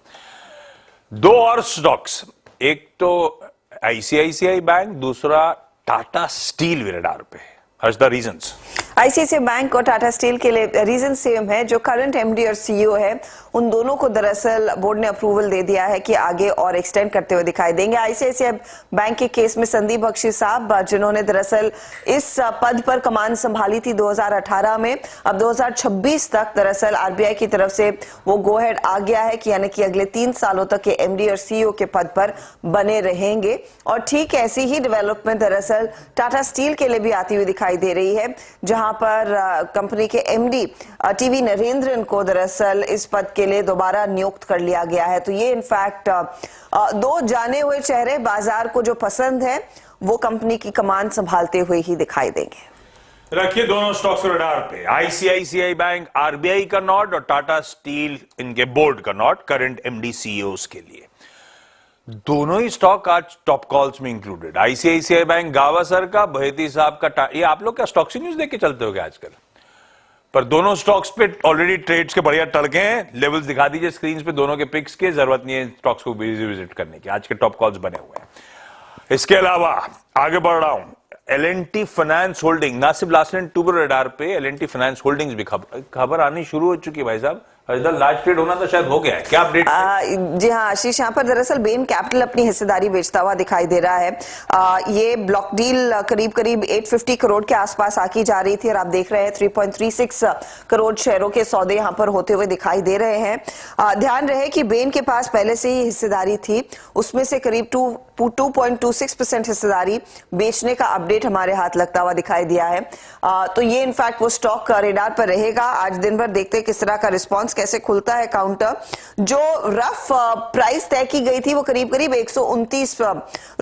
दो और स्टॉक्स, एक तो ICICI बैंक, दूसरा टाटा स्टील भी रडार पे। हर्ष, द रीजंस?
आईसीआईसीआई बैंक और टाटा स्टील के लिए रीजन सेम है। जो करंट एमडी और सीईओ है उन दोनों को दरअसल बोर्ड ने अप्रूवल दे दिया है कि आगे और एक्सटेंड करते हुए दिखाई देंगे। आईसीआईसीआई बैंक के केस में संदीप बख्शी साहब, जिन्होंने दरअसल इस पद पर कमान संभाली थी 2018 में, अब 2026 तक दरअसल आरबीआई की तरफ से वो गो हेड आ गया है कि यानी कि अगले 3 सालों तक ये एमडी और सीईओ के पद पर बने रहेंगे। और ठीक ऐसी ही डेवलपमेंट दरअसल टाटा स्टील के लिए भी आती हुई दिखाई दे रही है, जहां पर कंपनी के एमडी टीवी नरेंद्रन को दरअसल इस पद के लिए दोबारा नियुक्त कर लिया गया है। तो ये इनफैक्ट दो जाने हुए चेहरे बाजार को जो पसंद है वो कंपनी की कमान संभालते हुए ही दिखाई देंगे।
रखिए दोनों स्टॉक्स रडार पे। आईसीआईसीआई बैंक आरबीआई का नॉट और टाटा स्टील इनके बोर्ड का नॉट, करंट एमडी सीईओस के लिए। दोनों ही स्टॉक आज टॉप कॉल्स में इंक्लूडेड। आईसीआईसीआई बैंक गावसर का, बहेती साहब का। ये आप लोग क्या स्टॉक्स न्यूज देख के चलते हो क्या आजकल? पर दोनों स्टॉक्स पे ऑलरेडी ट्रेड्स के बढ़िया टड़के हैं। लेवल्स दिखा दीजिए स्क्रीन पे दोनों के पिक्स के। जरूरत नहीं है स्टॉक्स को विजिट करने की, आज के टॉप कॉल्स बने हुए हैं। इसके अलावा आगे बढ़ रहा हूं, L&T फाइनेंस होल्डिंग, ना सिर्फ लास्ट एंड टूबर रडार पे, L&T फाइनेंस होल्डिंग्स भी खबर आनी शुरू हो चुकी है। भाई साहब, लार्ज ट्रेड होना तो शायद हो गया है, क्या अपडेट?
जी हाँ आशीष, यहाँ पर दरअसल बेन कैपिटल अपनी हिस्सेदारी बेचता हुआ दिखाई दे रहा है। ये ब्लॉक डील करीब 850 करोड़ के आसपास आकी जा रही थी और आप देख रहे हैं 3.36 करोड़ शेयरों के सौदे यहाँ पर होते हुए दिखाई दे रहे हैं। ध्यान रहे कि बेन के पास पहले से ही हिस्सेदारी थी, उसमें से करीब 2.26% हिस्सेदारी बेचने का अपडेट हमारे हाथ लगता हुआ दिखाई दिया है। तो ये इनफैक्ट वो स्टॉक रेडार पर रहेगा। आज दिन भर देखते हैं किस तरह का रिस्पॉन्स कैसे खुलता है काउंटर। जो रफ प्राइस तय की गई थी वो करीब 129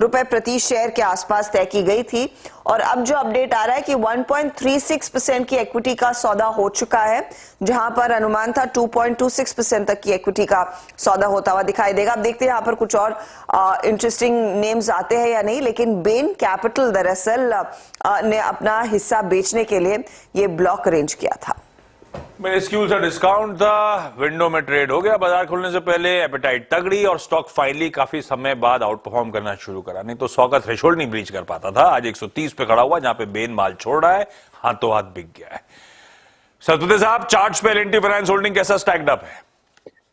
रुपए प्रति शेयर के आसपास तय की गई थी, और अब जो अपडेट आ रहा है कि 1.36% की इक्विटी का सौदा हो चुका है, जहां पर अनुमान था 2.26% तक की इक्विटी का सौदा होता हुआ दिखाई देगा। अब देखते हैं यहां पर कुछ और इंटरेस्टिंग नेम्स आते हैं या नहीं, लेकिन बेन कैपिटल दरअसल ने अपना हिस्सा बेचने के लिए ये ब्लॉक अरेंज किया था।
मिनिस्क्यूल सा डिस्काउंट था, विंडो में ट्रेड हो गया बाजार खुलने से पहले, एपेटाइट तगड़ी और स्टॉक फाइनली काफी समय बाद आउट परफॉर्म करना शुरू करा। नहीं तो 100 का थ्रेशोल्ड नहीं ब्रीच कर पाता था। आज 130 पे खड़ा हुआ, जहां पे बेन माल छोड़ रहा है, हाथों हाथ बिक गया है। सतुते साहब, चार्ट्स पे L&T फाइनेंस होल्डिंग कैसा स्टैक्ड अप है?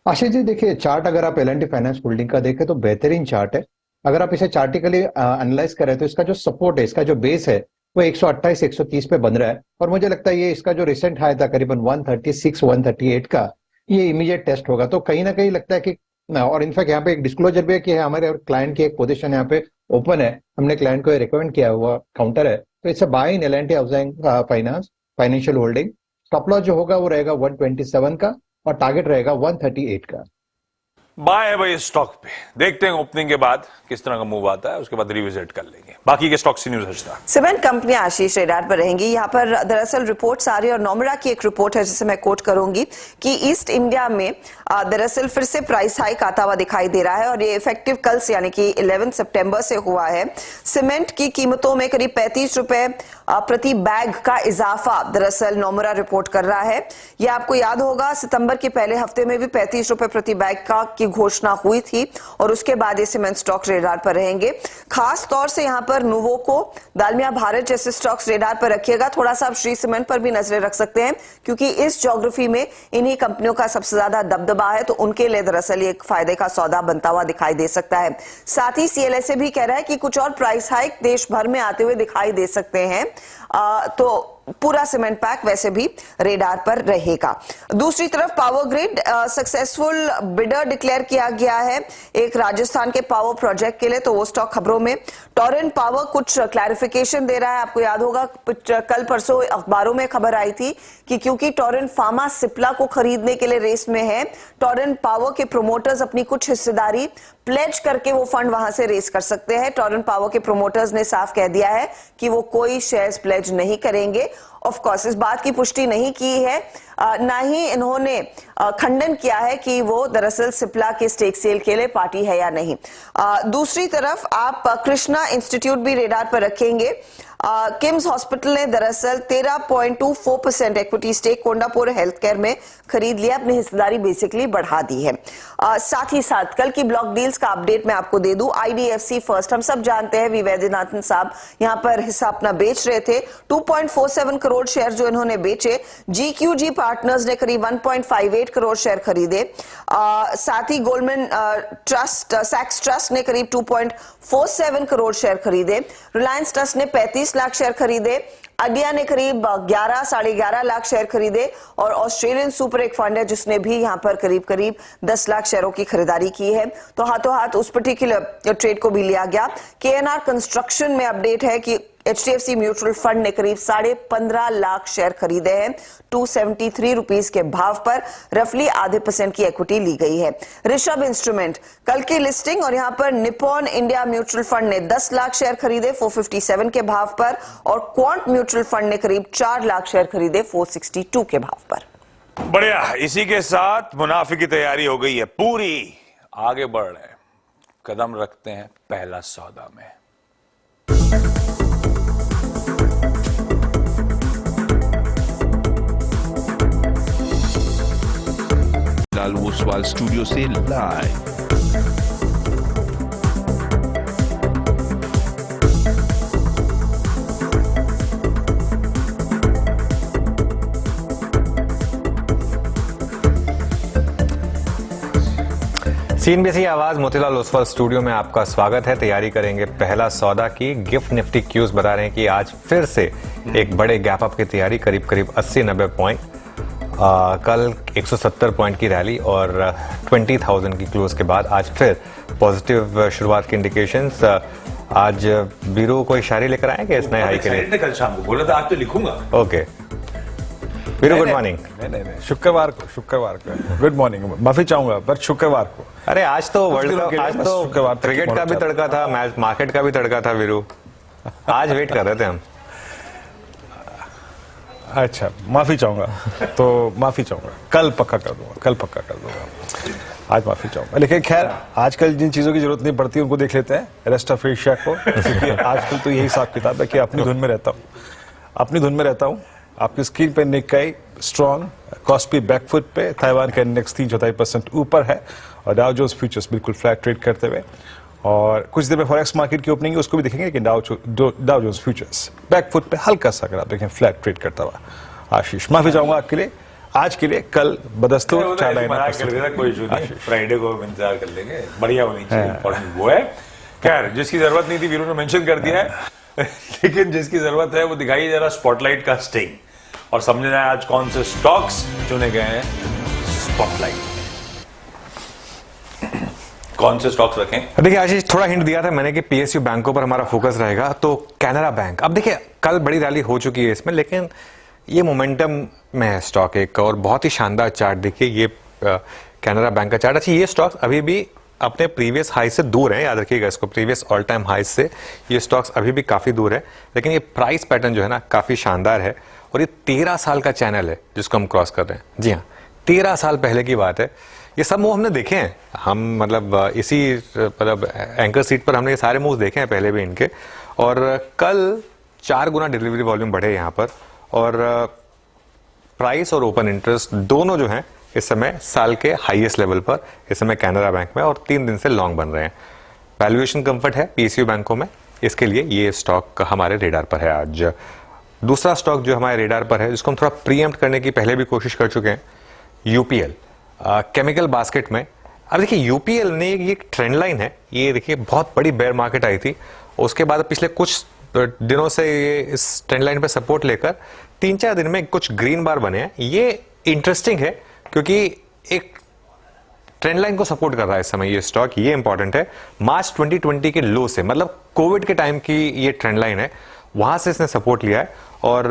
आशीष जी देखिए, चार्ट अगर आप L&T फाइनेंस होल्डिंग का देखें तो बेहतरीन चार्ट है। अगर आप इसे चार्टिकली एनालाइज करें तो इसका जो सपोर्ट है, इसका जो बेस है वो 128-130 पे बन रहा है, और मुझे लगता है ये इसका जो रिसेंट हाई था करीबन 136-138 का, ये इमीडिएट टेस्ट होगा। तो कहीं ना कहीं लगता है कि, और इनफैक्ट यहाँ पे एक डिस्क्लोजर भी है कि हमारे क्लाइंट की एक पोजीशन यहाँ पे ओपन है, हमने क्लाइंट को रिकमेंड किया हुआ काउंटर है, तो it's a buy in L&T housing finance financial holding. Stop loss जो होगा वो रहेगा 127 का और टारगेट रहेगा 138 का।
बाय है भाई स्टॉक पे। देखते हैं ओपनिंग के बाद किस तरह का मूव आता है, उसके बाद रिविजिट कर लेंगे बाकी के स्टॉक्स न्यूज। हर्षदा,
सीमेंट कंपनियां आशीष रेडार पर रहेंगी। यहाँ पर दरअसल रिपोर्ट्स आ रही है और नोमरा की एक रिपोर्ट है जिसे मैं कोट करूंगी कि ईस्ट इंडिया में दरअसल फिर से प्राइस हाइक आता हुआ दिखाई दे रहा है, और ये इफेक्टिव कल से यानी कि 11 सितंबर से हुआ है। सीमेंट की कीमतों में करीब 35 रुपए प्रति बैग का इजाफा दरअसल नोमरा रिपोर्ट कर रहा है। यह आपको याद होगा सितंबर के पहले हफ्ते में भी 35 रुपए प्रति बैग की घोषणा हुई थी और उसके बाद ये सीमेंट स्टॉक्स रेडार पर रहेंगे। खास तौर से यहां पर नुवोको, दालमिया भारत जैसे स्टॉक्स रेडार पर रखिएगा। थोड़ा सा आप श्री सीमेंट पर भी नजरें रख सकते हैं क्योंकि इस ज्योग्राफी में इन्हीं कंपनियों का सबसे ज्यादा दबदबा है, तो उनके लिए दरअसल एक फायदे का सौदा बनता हुआ दिखाई दे सकता है। साथ ही सीएलएसए भी कह रहा है कि कुछ और प्राइस हाइक देश भर में आते हुए दिखाई दे सकते हैं, तो पूरा सीमेंट पैक वैसे भी रेडार पर रहेगा। दूसरी तरफ power grid successful bidder declare किया गया है एक राजस्थान के पावर प्रोजेक्ट के लिए, तो वो स्टॉक खबरों में। टोरेंट पावर कुछ क्लैरिफिकेशन दे रहा है। आपको याद होगा कल परसों अखबारों में खबर आई थी कि क्योंकि टोरेंट फार्मा सिप्ला को खरीदने के लिए रेस में है, टोरेंट पावर के प्रोमोटर्स अपनी कुछ हिस्सेदारी प्लेज करके वो फंड वहां से रेस कर सकते हैं। टोरेंट पावर के प्रोमोटर्स ने साफ कह दिया है कि वो कोई शेयर्स प्लेज नहीं करेंगे। ऑफ कोर्स इस बात की पुष्टि नहीं की है, ना ही इन्होंने खंडन किया है कि वो दरअसल सिप्ला के स्टेक सेल के लिए पार्टी है या नहीं। दूसरी तरफ आप कृष्णा इंस्टीट्यूट भी रेडार पर रखेंगे। किम्स हॉस्पिटल ने दरअसल 13.24% equity stake Kondapur health care में खरीद लिया, अपनी हिस्सेदारी बेसिकली बढ़ा दी है। साथ ही साथ कल की ब्लॉक डील्स का अपडेट मैं आपको दे दूं। आईडीएफसी फर्स्ट, हम सब जानते हैं वी वैद्यनाथन साहब यहां पर हिस्सा अपना बेच रहे थे, 2.47 करोड़ शेयर जो इन्होंने बेचे। जीक्यूजी पार्टनर्स ने करीब 1.58 करोड़ शेयर खरीदे। साथ ही गोल्डमैन सैक्स ट्रस्ट ने करीब 2.47 करोड़ शेयर खरीदे। रिलायंस ट्रस्ट ने 35 लाख शेयर खरीदे। अडिया ने करीब 11 साढ़े 11 लाख शेयर खरीदे और ऑस्ट्रेलियन सुपर एक फंड है जिसने भी यहां पर करीब 10 लाख शेयरों की खरीदारी की है। तो हाथों हाथ उस पर्टिकुलर ट्रेड को भी लिया गया। केएनआर कंस्ट्रक्शन में अपडेट है कि एचडीएफसी म्यूचुअल फंड ने करीब 15.5 लाख शेयर खरीदे हैं 273 रुपीस के भाव पर, रफली आधे % की इक्विटी ली गई है। ऋषभ इंस्ट्रूमेंट कल की लिस्टिंग और यहां पर निप्पॉन इंडिया म्यूचुअल फंड ने 10 लाख शेयर खरीदे 457 के भाव पर और क्वांट म्यूचुअल फंड ने करीब 4 लाख शेयर खरीदे 462 के भाव पर।
बढ़िया, इसी के साथ मुनाफे की तैयारी हो गई है पूरी, आगे बढ़ रहे हैं, कदम रखते हैं पहला सौदा में।
लाल ओसवाल स्टूडियो से लाइव।
सीएनबीसी आवाज मोतीलाल ओसवाल स्टूडियो में आपका स्वागत है। तैयारी करेंगे पहला सौदा की। गिफ्ट निफ्टी क्यूज बता रहे हैं कि आज फिर से एक बड़े गैप अप की तैयारी, करीब 80-90 पॉइंट। कल 170 पॉइंट की रैली और 20,000 की क्लोज के बाद आज फिर पॉजिटिव शुरुआत की इंडिकेशंस। आज वीरू को इशारे लेकर आएंगे इस नए हाई के लिए।
कल शाम को बोला था आज तो लिखूंगा।
Okay Veeru, good morning.
नहीं, शुक्रवार को गुड मॉर्निंग, माफी चाहूंगा पर शुक्रवार को।
अरे आज तो वर्ल्ड कप, आज तो क्रिकेट का भी तड़का था, मैच मार्केट का भी तड़का था वीरू, आज वेट कर रहे थे हम।
अच्छा, माफी चाहूंगा तो माफी चाहूंगा, कल पक्का कर दूंगा, आज माफी चाहूंगा। लेकिन खैर आजकल जिन चीजों की जरूरत नहीं पड़ती उनको देख लेते हैं, रेस्ट ऑफ एशिया को, क्योंकि आजकल तो यही हिसाब किताब है कि अपनी धुन में रहता हूँ। आपकी स्क्रीन पे निक्काई स्ट्रॉन्ग, कॉस्पी बैकफुट पे, ताइवान का इंडेक्स 3-4% ऊपर है और डाउ जोन्स फ्यूचर्स बिल्कुल फ्लैट ट्रेड करते हुए। और कुछ देर में फॉरेक्स मार्केट की ओपनिंग है, उसको भी देखेंगे कि डाउ जोन्स फ्यूचर्स बैकफुट पे हल्का सा, अगर आप देखें, फ्लैट ट्रेड करता हुआ। आशीष, माफी चाहूंगा आपके लिए, आज के लिए, कल बदस्तूर
कोई इशू नहीं, फ्राइडे को इंतजार कर लेंगे, बढ़िया होनी चाहिए, इंपॉर्टेंट वो है। खैर, जिसकी जरूरत नहीं थी वीरू ने मेंशन कर दिया है, लेकिन जिसकी जरूरत है वो दिखाई जरा स्पॉटलाइट का स्टिंग और समझ जाए आज कौन से स्टॉक्स चुने गए हैं स्पॉटलाइट, कौन से स्टॉक्स रखें।
देखिए आशीष, थोड़ा हिंट दिया था मैंने कि पीएसयू बैंकों पर हमारा फोकस रहेगा, तो कैनरा बैंक। अब देखिए कल बड़ी रैली हो चुकी है इसमें, लेकिन ये मोमेंटम में है स्टॉक एक, और बहुत ही शानदार चार्ट देखिए ये कैनरा बैंक का चार्ट। अच्छा, ये स्टॉक्स अभी भी अपने प्रीवियस हाई से दूर है, याद रखिएगा इसको, प्रीवियस ऑल टाइम हाई से ये स्टॉक्स अभी भी काफी दूर है, लेकिन ये प्राइस पैटर्न जो है ना काफी शानदार है। और ये 13 साल का चैनल है जिसको हम क्रॉस कर रहे हैं। जी हाँ, 13 साल पहले की बात है। ये सब मूव हमने देखे हैं, हम मतलब इसी मतलब एंकर सीट पर हमने ये सारे मूव देखे हैं पहले भी इनके। और कल 4 गुना डिलीवरी वॉल्यूम बढ़े यहाँ पर, और प्राइस और ओपन इंटरेस्ट दोनों जो हैं इस समय साल के हाईएस्ट लेवल पर इस समय कैनरा बैंक में और 3 दिन से लॉन्ग बन रहे हैं। वैल्यूएशन कंफर्ट है पीएसयू बैंकों में, इसके लिए ये स्टॉक हमारे रेडार पर है आज। दूसरा स्टॉक जो हमारे रेडार पर है, जिसको हम थोड़ा प्रीएम्प्ट करने की पहले भी कोशिश कर चुके हैं, यूपीएल केमिकल बास्केट में। अब देखिए यूपीएल ने ये ट्रेंड लाइन है, ये देखिए बहुत बड़ी बेयर मार्केट आई थी, उसके बाद पिछले कुछ दिनों से ये इस ट्रेंड लाइन पे सपोर्ट लेकर 3-4 दिन में कुछ ग्रीन बार बने हैं। ये इंटरेस्टिंग है क्योंकि एक ट्रेंड लाइन को सपोर्ट कर रहा है इस समय ये स्टॉक, ये इंपॉर्टेंट है। मार्च 2020 के लो से, मतलब कोविड के टाइम की ये ट्रेंड लाइन है, वहां से इसने सपोर्ट लिया है। और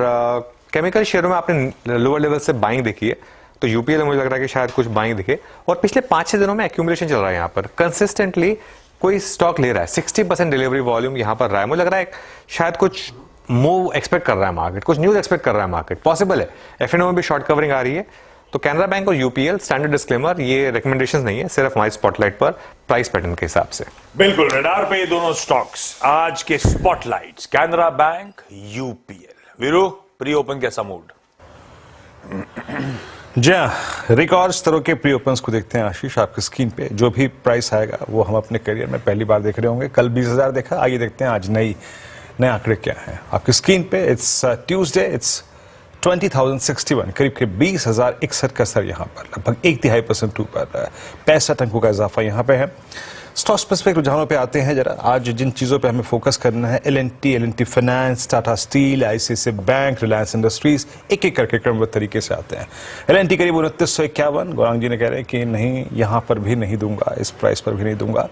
केमिकल शेयरों में आपने लोअर लेवल से बाइंग देखी है, तो यूपीएल में मुझे लग रहा है कि शायद कुछ बाइंग दिखे। और पिछले 5-6 दिनों में एक्यूमुलेशन चल रहा है यहाँ पर, कंसिस्टेंटली कोई स्टॉक ले रहा है। 60% डिलीवरी वॉल्यूम यहाँ पर रहा है। मुझे लग रहा है शायद कुछ मूव एक्सपेक्ट कर रहा है मार्केट, कुछ न्यूज एक्सपेक्ट कर रहा है मार्केट, पॉसिबल है। एफएनओ में भी शॉर्ट कवरिंग आ रही है। तो कैनरा बैंक और यूपीएल, स्टैंडर्ड डिस्क्लेमर, ये रिकमेंडेशंस नहीं है, सिर्फ हमारी स्पॉटलाइट पर प्राइस पैटर्न के हिसाब से।
बिल्कुल रडार पे ये दोनों स्टॉक्स आज के spotlights, Canara bank, UPL. Veeru, pre open कैसा मूड?
जी हाँ, रिकॉर्ड स्तरों के प्री ओपन्स को देखते हैं आशीष आपकी स्क्रीन पे। जो भी प्राइस आएगा वो हम अपने करियर में पहली बार देख रहे होंगे। कल 20,000 देखा, आइए देखते हैं आज नए आंकड़े क्या हैं आपकी स्क्रीन पे। इट्स ट्यूसडे, इट्स 20,061, करीब 20,061 का स्तर यहाँ पर, लगभग 1/3% ऊपर 65 अंकों का इजाफा यहाँ पे है। स्टॉक स्पेसिफिक रुझानों पे आते हैं जरा। आज जिन चीज़ों पे हमें फोकस करना है, L&T finance, Tata steel, ICICI bank, Reliance industries, एक एक करके क्रमबद्ध तरीके से आते हैं। एल&टी करीब 2951, गौरांग जी ने कह रहे हैं कि नहीं, यहाँ पर भी नहीं दूंगा, इस प्राइस पर भी नहीं दूंगा।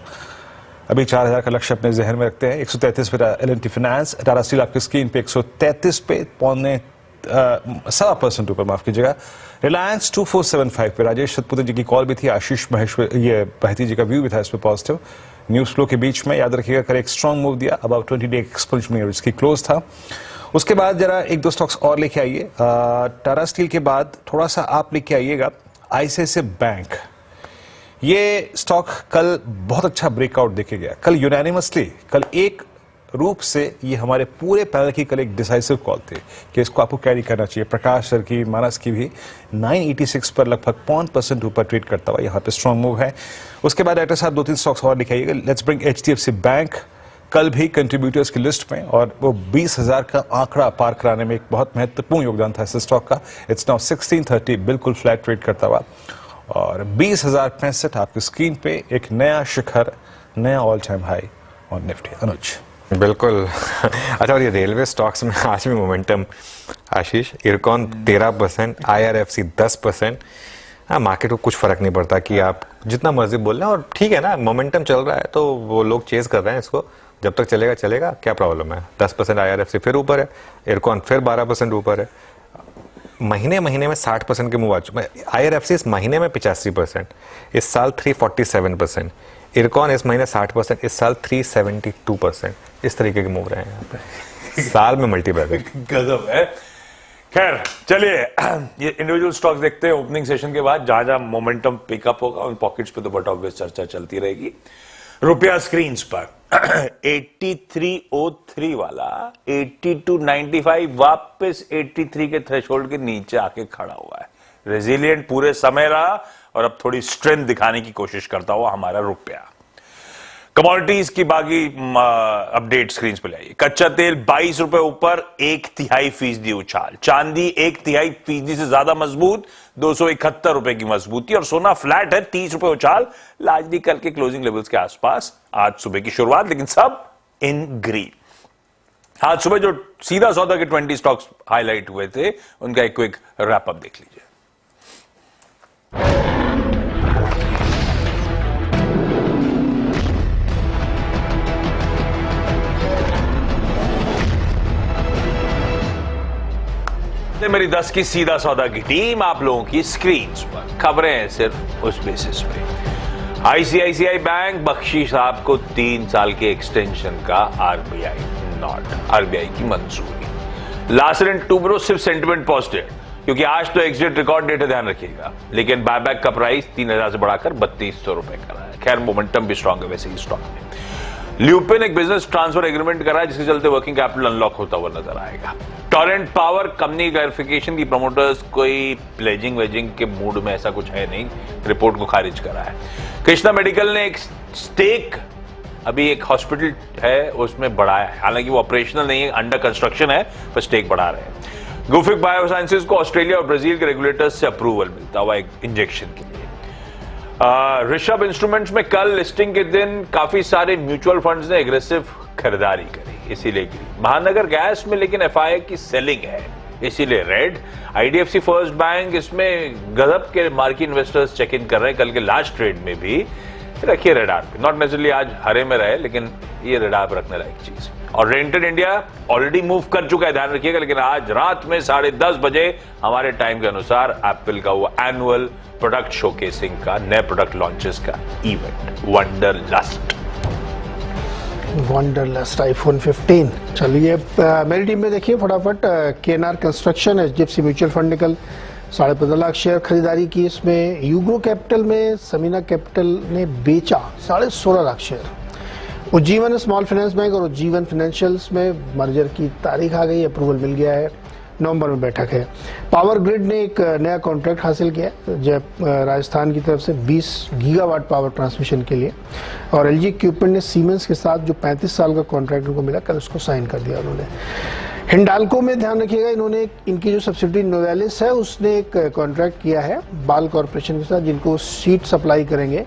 अभी 4,000 का लक्ष्य अपने जहन में रखते हैं। 133 पे एल&टी फाइनेंस, टाटा स्टील आपकी स्क्रीन पे 133 पे, 0.25% ऊपर, माफ कीजिएगा। रिलायंस 2475 पे, राजेश सतपुते जी की कॉल भी थी, आशीष महेश्वर ये बहती जी का व्यू भी था इस पे पॉजिटिव। न्यूज फ्लो के बीच में याद रखिएगा, कर एक स्ट्रॉन्ग मूव दिया, अबाउट 20 डे एक्सपोनेंशियल मूव इसकी क्लोज था। उसके बाद जरा 1-2 स्टॉक्स और लेके आइए। टाटा स्टील के बाद थोड़ा सा आप लेके आइएगा आईसीआईसीआई बैंक। ये स्टॉक कल बहुत अच्छा ब्रेकआउट देके गया, कल यूनानिमसली, कल एक रूप से ये हमारे पूरे पैनल की कल एक डिसाइसिव कॉल थी कि इसको आपको कैरी करना चाहिए। प्रकाश सर की, मानस की भी 986 पर लगभग 0.5% ऊपर ट्रेड करता हुआ यहाँ पे स्ट्रॉन्ग मूव है। उसके बाद डायरेक्टर साहब 2-3 स्टॉक्स और लिखाइएगा। लेट्स ब्रिंग एचडीएफसी बैंक, कल भी कंट्रीब्यूटर्स की लिस्ट में, और वो 20,000 का आंकड़ा पार कराने में एक बहुत महत्वपूर्ण योगदान था इस स्टॉक का। इट्स नाउ 1630, बिल्कुल फ्लैट ट्रेड करता हुआ, और 20,065 आपकी स्क्रीन पे एक नया शिखर, नया all time high on Nifty. Anuj
बिल्कुल। अच्छा, और ये रेलवे स्टॉक्स में आज भी मोमेंटम आशीष, इरकॉन 13%, आईआरएफसी 10%। हाँ, मार्केट को कुछ फर्क नहीं पड़ता कि आप जितना मर्जी बोल रहे हैं, और ठीक है ना, मोमेंटम चल रहा है तो वो लोग चेज कर रहे हैं इसको, जब तक चलेगा चलेगा, क्या प्रॉब्लम है। 10% आईआरएफसी फिर ऊपर है, इरकॉन फिर 12% ऊपर है। महीने में 60% के मूव आ चुके हैं। आईआरएफसी इस महीने में 85%, इस साल 347%, इरकॉन इस महीने 60%, इस साल 372%। इस तरीके के मूव रहे हैं यहाँ पे साल में मल्टीप्लायर।
गजब है। खैर चलिए, ये इंडिविजुअल स्टॉक्स देखते हैं ओपनिंग सेशन के बाद। जहां जहां मोमेंटम पिकअप होगा उन पॉकेट्स पे तो बट ऑब्वियस चर्चा चलती रहेगी। रुपया स्क्रीन पर 8303 वाला 8295 वापस 83 के थ्रेशोल्ड के नीचे आके खड़ा हुआ है। रेजिलिएंट पूरे समय रहा और अब थोड़ी स्ट्रेंथ दिखाने की कोशिश करता हुआ हमारा रुपया। कमोडिटीज की बाकी अपडेट स्क्रीन पे लाइए। कच्चा तेल 22 रुपए ऊपर 1/3% उछाल। चांदी 1/3% से ज्यादा मजबूत, 271 रुपए की मजबूती। और सोना फ्लैट है, 30 रुपए उछाल, लार्जली कल के क्लोजिंग लेवल्स के आसपास आज सुबह की शुरुआत, लेकिन सब इन ग्रीन। आज सुबह जो सीधा सौदा के 20 स्टॉक्स हाईलाइट हुए थे, उनका एक क्विक रैप अप देख लीजिए। मेरी 10 की सीधा सौदा की टीम आप लोगों की स्क्रीन पर, खबरें हैं सिर्फ उस बेसिस पे। आईसीआईसीआई बैंक बख्शी साहब को 3 साल के एक्सटेंशन का आरबीआई की मंजूरी। लास्ट एंड टूब्रो सिर्फ सेंटिमेंट पॉजिटिव, क्योंकि आज तो एग्जिट रिकॉर्ड डेट है, ध्यान रखिएगा। लेकिन बायबैक का प्राइस 3,000 से बढ़ाकर 3,200 रुपए का है। खैर मोमेंटम भी स्ट्रॉन्ग है वैसे ही स्टॉक में। ल्यूपिन एक बिजनेस ट्रांसफर एग्रीमेंट करा है जिसके चलते वर्किंग कैपिटल अनलॉक होता हुआ नजर आएगा। टॉरेंट पावर कंपनी क्लैरिफिकेशन की प्रमोटर्स कोई प्लेजिंग वेजिंग के मूड में ऐसा कुछ है नहीं, रिपोर्ट को खारिज करा है। कृष्णा मेडिकल ने एक स्टेक अभी एक हॉस्पिटल है उसमें बढ़ाया है, हालांकि वो ऑपरेशनल नहीं है, अंडर कंस्ट्रक्शन है, पर स्टेक बढ़ा रहे हैं। गुफिक बायोसाइंसेस को ऑस्ट्रेलिया और ब्राजील के रेगुलेटर्स से अप्रूवल मिलता हुआ एक इंजेक्शन के लिए। ऋषभ इंस्ट्रूमेंट्स में कल लिस्टिंग के दिन काफी सारे म्यूचुअल फंड्स ने एग्रेसिव खरीदारी करी, इसीलिए गिरी। महानगर गैस में लेकिन एफआई की सेलिंग है, इसीलिए रेड। आईडीएफसी फर्स्ट बैंक इसमें गजब के मार्केट इन्वेस्टर्स चेक इन कर रहे हैं, कल के लास्ट ट्रेड में भी रखिए रेडार पे, नॉट नेसेसरली आज हरे में रहे लेकिन ये रेडार पर रखने लायक चीज। और रेंटेड इंडिया ऑलरेडी मूव कर चुका है, ध्यान रखिएगा, लेकिन आज रात में 10:30 बजे हमारे टाइम के अनुसार एप्पल का वो एनुअल प्रोडक्ट शोकेसिंग का, नए प्रोडक्ट लॉन्चेस का इवेंट
वंडरलस्ट आईफोन 15। चलिए मेरी टीम में देखिए फटाफट। KNR construction, HDFC mutual fund ने कल 15.5 लाख शेयर खरीदारी की। इसमें यूग्रो कैपिटल में समीना कैपिटल ने बेचा 16.5 lakh share. Ujjivan small finance bank और उज्जीवन फाइनेंशियल्स में मर्जर की तारीख आ गई, अप्रूवल मिल गया है, नवंबर में बैठक है। पावर ग्रिड ने एक नया कॉन्ट्रैक्ट हासिल किया राजस्थान की तरफ से 20 गीगावाट पावर ट्रांसमिशन के लिए। और एलजी इक्विपमेंट ने सीमेंस के साथ जो 35 साल का कॉन्ट्रैक्ट उनको मिला, कल उसको साइन कर दिया उन्होंने। हिंडाल्को में ध्यान रखिएगा, इन्होंने इनकी जो सब्सिडी नोवेलिस है उसने एक कॉन्ट्रैक्ट किया है बाल कॉर्पोरेशन के साथ, जिनको सीट सप्लाई करेंगे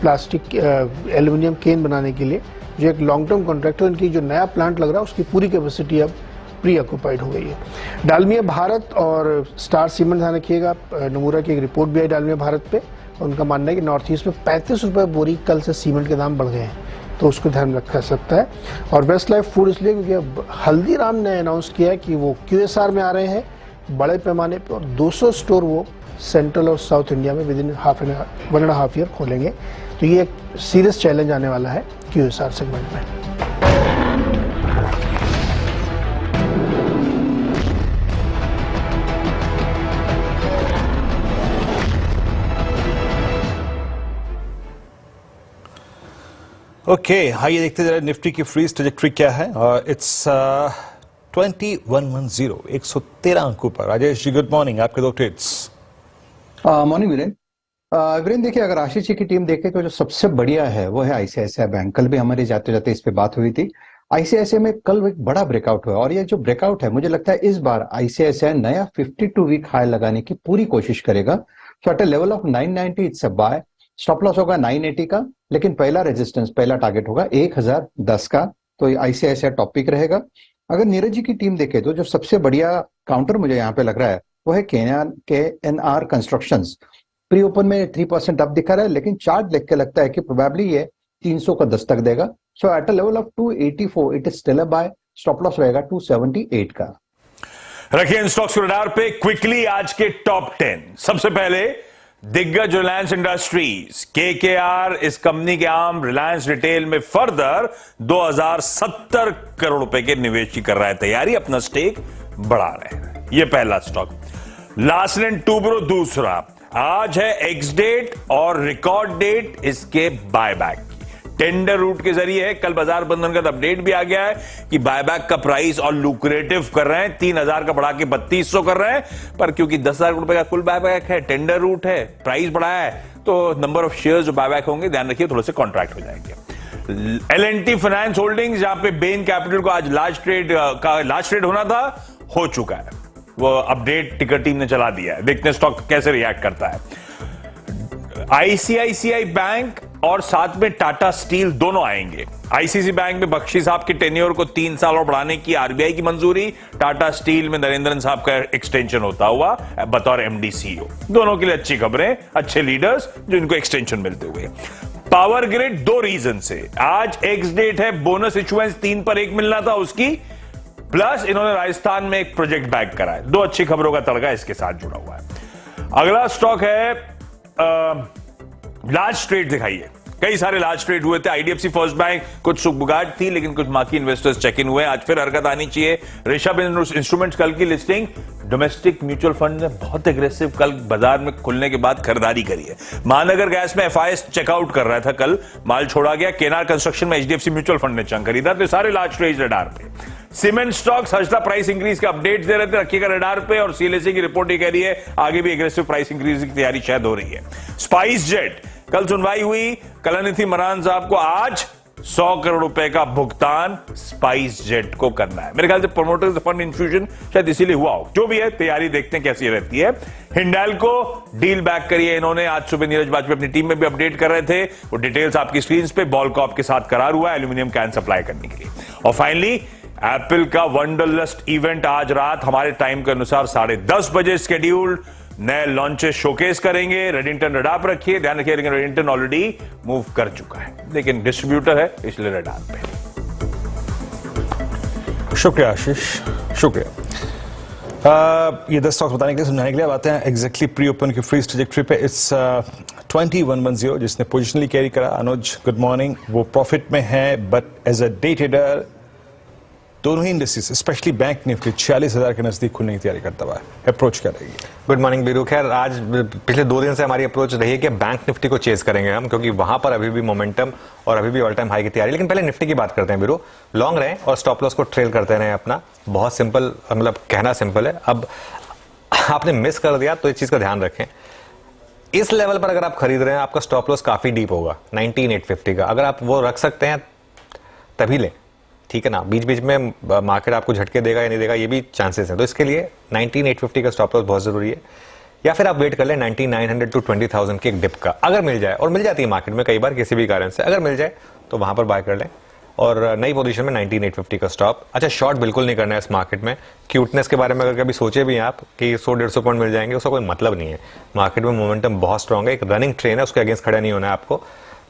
प्लास्टिक एल्यूमिनियम केन बनाने के लिए, जो एक लॉन्ग टर्म कॉन्ट्रैक्ट है। इनकी जो नया प्लांट लग रहा है उसकी पूरी कैपेसिटी अब प्री ऑक्यूपाइड हो गई है। डालमिया भारत और स्टार सीमेंट, ध्यान रखिएगा, नमूरा की एक रिपोर्ट भी आई डालमिया भारत पे, उनका मानना है कि नॉर्थ ईस्ट में 35 रुपए बोरी कल से सीमेंट के दाम बढ़ गए हैं, तो उसको ध्यान रखा सकता है। और वेस्ट लाइफ फूड इसलिए क्योंकि अब हल्दीराम ने अनाउंस किया कि वो QSR में आ रहे हैं बड़े पैमाने पे, और 200 स्टोर वो सेंट्रल और साउथ इंडिया में विद इन 1.5 ईयर खोलेंगे। तो ये एक सीरियस चैलेंज आने वाला है QSR सेगमेंट में।
ओके, आइए देखते जरा निफ्टी की फ्रीज ट्रैजेक्टरी क्या है। इट्स 2110, 113 अंकों पर। राजेश जी गुड मॉर्निंग, आपके दो ट्रेड्स।
मॉर्निंग वीरेंद्र, देखिए अगर आशीष जी की टीम देखे तो जो सबसे बढ़िया है वो है आईसीआईसीआई बैंक। कल भी हमारी जाते जाते इस पे बात हुई थी। आईसीआईसीआई में कल एक बड़ा ब्रेकआउट हुआ, और ये जो ब्रेकआउट है मुझे लगता है इस बार आईसीआईसीआई नया 52 वीक हाई लगाने की पूरी कोशिश करेगा। So at a level of 990 it's a buy, stop loss होगा 980 का, लेकिन पहला रेजिस्टेंस, पहला टारगेट होगा 1010 का। तो आईसीआईसीआई टॉप पिक रहेगा। अगर नीरज जी की टीम देखे तो जो सबसे बढ़िया काउंटर मुझे यहाँ पे लग रहा है वो है केएनआर कंस्ट्रक्शंस। प्री ओपन में 3% अप दिखा रहा है, लेकिन चार्ट देख के लगता है कि प्रोबेबली ये 300 का दस्तक देगा। So at a level of 284 it is still a buy, stop loss रहेगा 278 का।
रखिए इन स्टॉक्स को रडार पे। क्विकली आज के टॉप 10। सबसे पहले दिग्गज रिलायंस इंडस्ट्रीज, केकेआर, इस कंपनी के आर्म रिलायंस रिटेल में फर्दर 2070 करोड़ रुपए के निवेश की कर रहा है तैयारी, अपना स्टेक बढ़ा रहे हैं। यह पहला स्टॉक। लार्सन एंड टूब्रो दूसरा। आज है एक्स डेट और रिकॉर्ड डेट इसके बायबैक की। टेंडर रूट के जरिए है। कल बाजार बंधन का अपडेट भी आ गया है कि बायबैक का प्राइस और लुक्रेटिव कर रहे हैं, 3000 का बढ़ा के 3200 कर रहे हैं, पर क्योंकि 10,000 रुपए का कुल बायबैक है, टेंडर रूट है, प्राइस बढ़ाया है, तो नंबर ऑफ शेयर्स जो बायबैक होंगे ध्यान रखिए थोड़े से कॉन्ट्रैक्ट हो जाएंगे। एल&टी फाइनेंस होल्डिंग्स, जहां पे बेन कैपिटल को आज लास्ट ट्रेड होना था, हो चुका है। वो अपडेट टिकर टीम ने चला दिया है, देखते हैं स्टॉक कैसे रिएक्ट करता है। आईसीआईसीआई बैंक और साथ में टाटा स्टील दोनों आएंगे। आईसीआईसीआई बैंक में बख्शी साहब के टेन्योर को 3 साल और बढ़ाने की आरबीआई की मंजूरी, टाटा स्टील में नरेंद्रन साहब का एक्सटेंशन होता हुआ बतौर एमडी सीईओ। दोनों के लिए अच्छी खबरें, अच्छे लीडर्स जो इनको एक्सटेंशन मिलते हुए। पावर ग्रिड 2 रीजन से आज एक्स डेट है, बोनस इशुएंस 3 पर 1 मिलना था उसकी, प्लस इन्होंने राजस्थान में एक प्रोजेक्ट बैक करा है। 2 अच्छी खबरों का तड़का इसके साथ जुड़ा हुआ है। अगला स्टॉक है लार्ज ट्रेड दिखाइए। कई सारे लार्ज ट्रेड हुए थे। आईडीएफसी फर्स्ट बैंक कुछ सुगबुगाहट थी, लेकिन कुछ मार्की इन्वेस्टर्स चेक इन हुए। आज फिर हरकत आनी चाहिए। ऋषभ इंस्ट्रूमेंट्स कल की लिस्टिंग, डोमेस्टिक म्यूचुअल फंड ने बहुत एग्रेसिव कल बाजार में खुलने के बाद खरीदारी करी है। महानगर गैस में एफआईएस चेकआउट कर रहा था, कल माल छोड़ा गया। केनार कंस्ट्रक्शन में एचडीएफसी म्यूचुअल फंड ने चंग खरीदा। तो सारे लार्ज ट्रेड रडार पे। Cement stocks Harshada price increase के अपडेट्स दे रहे थे, रखिएगा रडार पे। और सीएलएसए की रिपोर्ट ये कह रही है आगे भी एग्रेसिव प्राइस इंक्रीज की तैयारी शायद हो रही है। स्पाइस जेट कल सुनवाई हुई, कलानिधि मरान साहब को आज 100 करोड़ रुपए का भुगतान स्पाइस जेट को करना है। मेरे ख्याल से प्रोमोटर्स फंड इन्फ्यूजन शायद इसीलिए हुआ हो। जो भी है तैयारी देखते हैं कैसी रहती है। हिंडाल्को डील बैक करिए इन्होंने। आज सुबह नीरज बाजपेयी अपनी टीम में भी अपडेट कर रहे थे। वो डिटेल्स आपकी स्क्रीन पे। बॉलकॉप के साथ करार हुआ है एल्यूमिनियम कैन सप्लाई करने के लिए। और फाइनली एप्पल का वंडरलस्ट इवेंट आज रात हमारे टाइम के अनुसार 10:30 बजे स्केड्यूल्ड। नए लॉन्चेस शोकेस करेंगे। रेडिंगटन रडार पर रखिए, ध्यान रखिए, लेकिन रेडिंगटन ऑलरेडी मूव कर चुका है, लेकिन डिस्ट्रीब्यूटर है इसलिए रडार पे।
शुक्रिया आशीष, शुक्रिया। ये 10 स्टॉक्स बताने के लिए, समझाने के लिए बातें हैं एग्जैक्टली प्री ओपन की फ्रीज ट्रैजेक्टरी पे। इट्स 2110 जिसने पोजिशनली कैरी करा। Anuj good morning. वो प्रॉफिट में है, but as a day trader दोनों ही इंडस्ट्रीज स्पेशली बैंक निफ्टी 46,000 के नजदीक खुलने की तैयारी करता हुआ अप्रोच क्या रहेगी?
Good morning Biru. खैर आज पिछले 2 दिन से हमारी अप्रोच रही है कि बैंक निफ्टी को चेज करेंगे हम, क्योंकि वहां पर अभी भी मोमेंटम और अभी भी ऑल टाइम हाई की तैयारी। लेकिन पहले निफ्टी की बात करते हैं बीरू। लॉन्ग रहे और स्टॉप लॉस को ट्रेल करते रहे अपना। बहुत सिंपल, मतलब कहना सिंपल है। अब आपने मिस कर दिया तो इस चीज का ध्यान रखें। इस लेवल पर अगर आप खरीद रहे हैं, आपका स्टॉप लॉस काफी डीप होगा 19,850 का। अगर आप वो रख सकते हैं तभी लें, ठीक है ना। बीच बीच में मार्केट आपको झटके देगा या नहीं देगा, ये भी चांसेस हैं। तो इसके लिए 19,850 का स्टॉप लॉस बहुत जरूरी है। या फिर आप वेट कर लें 19,900 to 20,000 के एक डिप का, अगर मिल जाए। और मिल जाती है मार्केट में कई बार किसी भी कारण से, अगर मिल जाए तो वहां पर बाय कर लें। और नई पोजीशन में 19,850 का स्टॉप। अच्छा, शॉर्ट बिल्कुल नहीं करना है इस मार्केट में। क्यूटनेस के बारे में अगर कभी सोचे भी हैं आप कि 100-150 पॉइंट मिल जाएंगे, उसका कोई मतलब नहीं है। मार्केट में मोमेंटम बहुत स्ट्रांग है, एक रनिंग ट्रेन है, उसके अगेंस्ट खड़ा नहीं होना है आपको।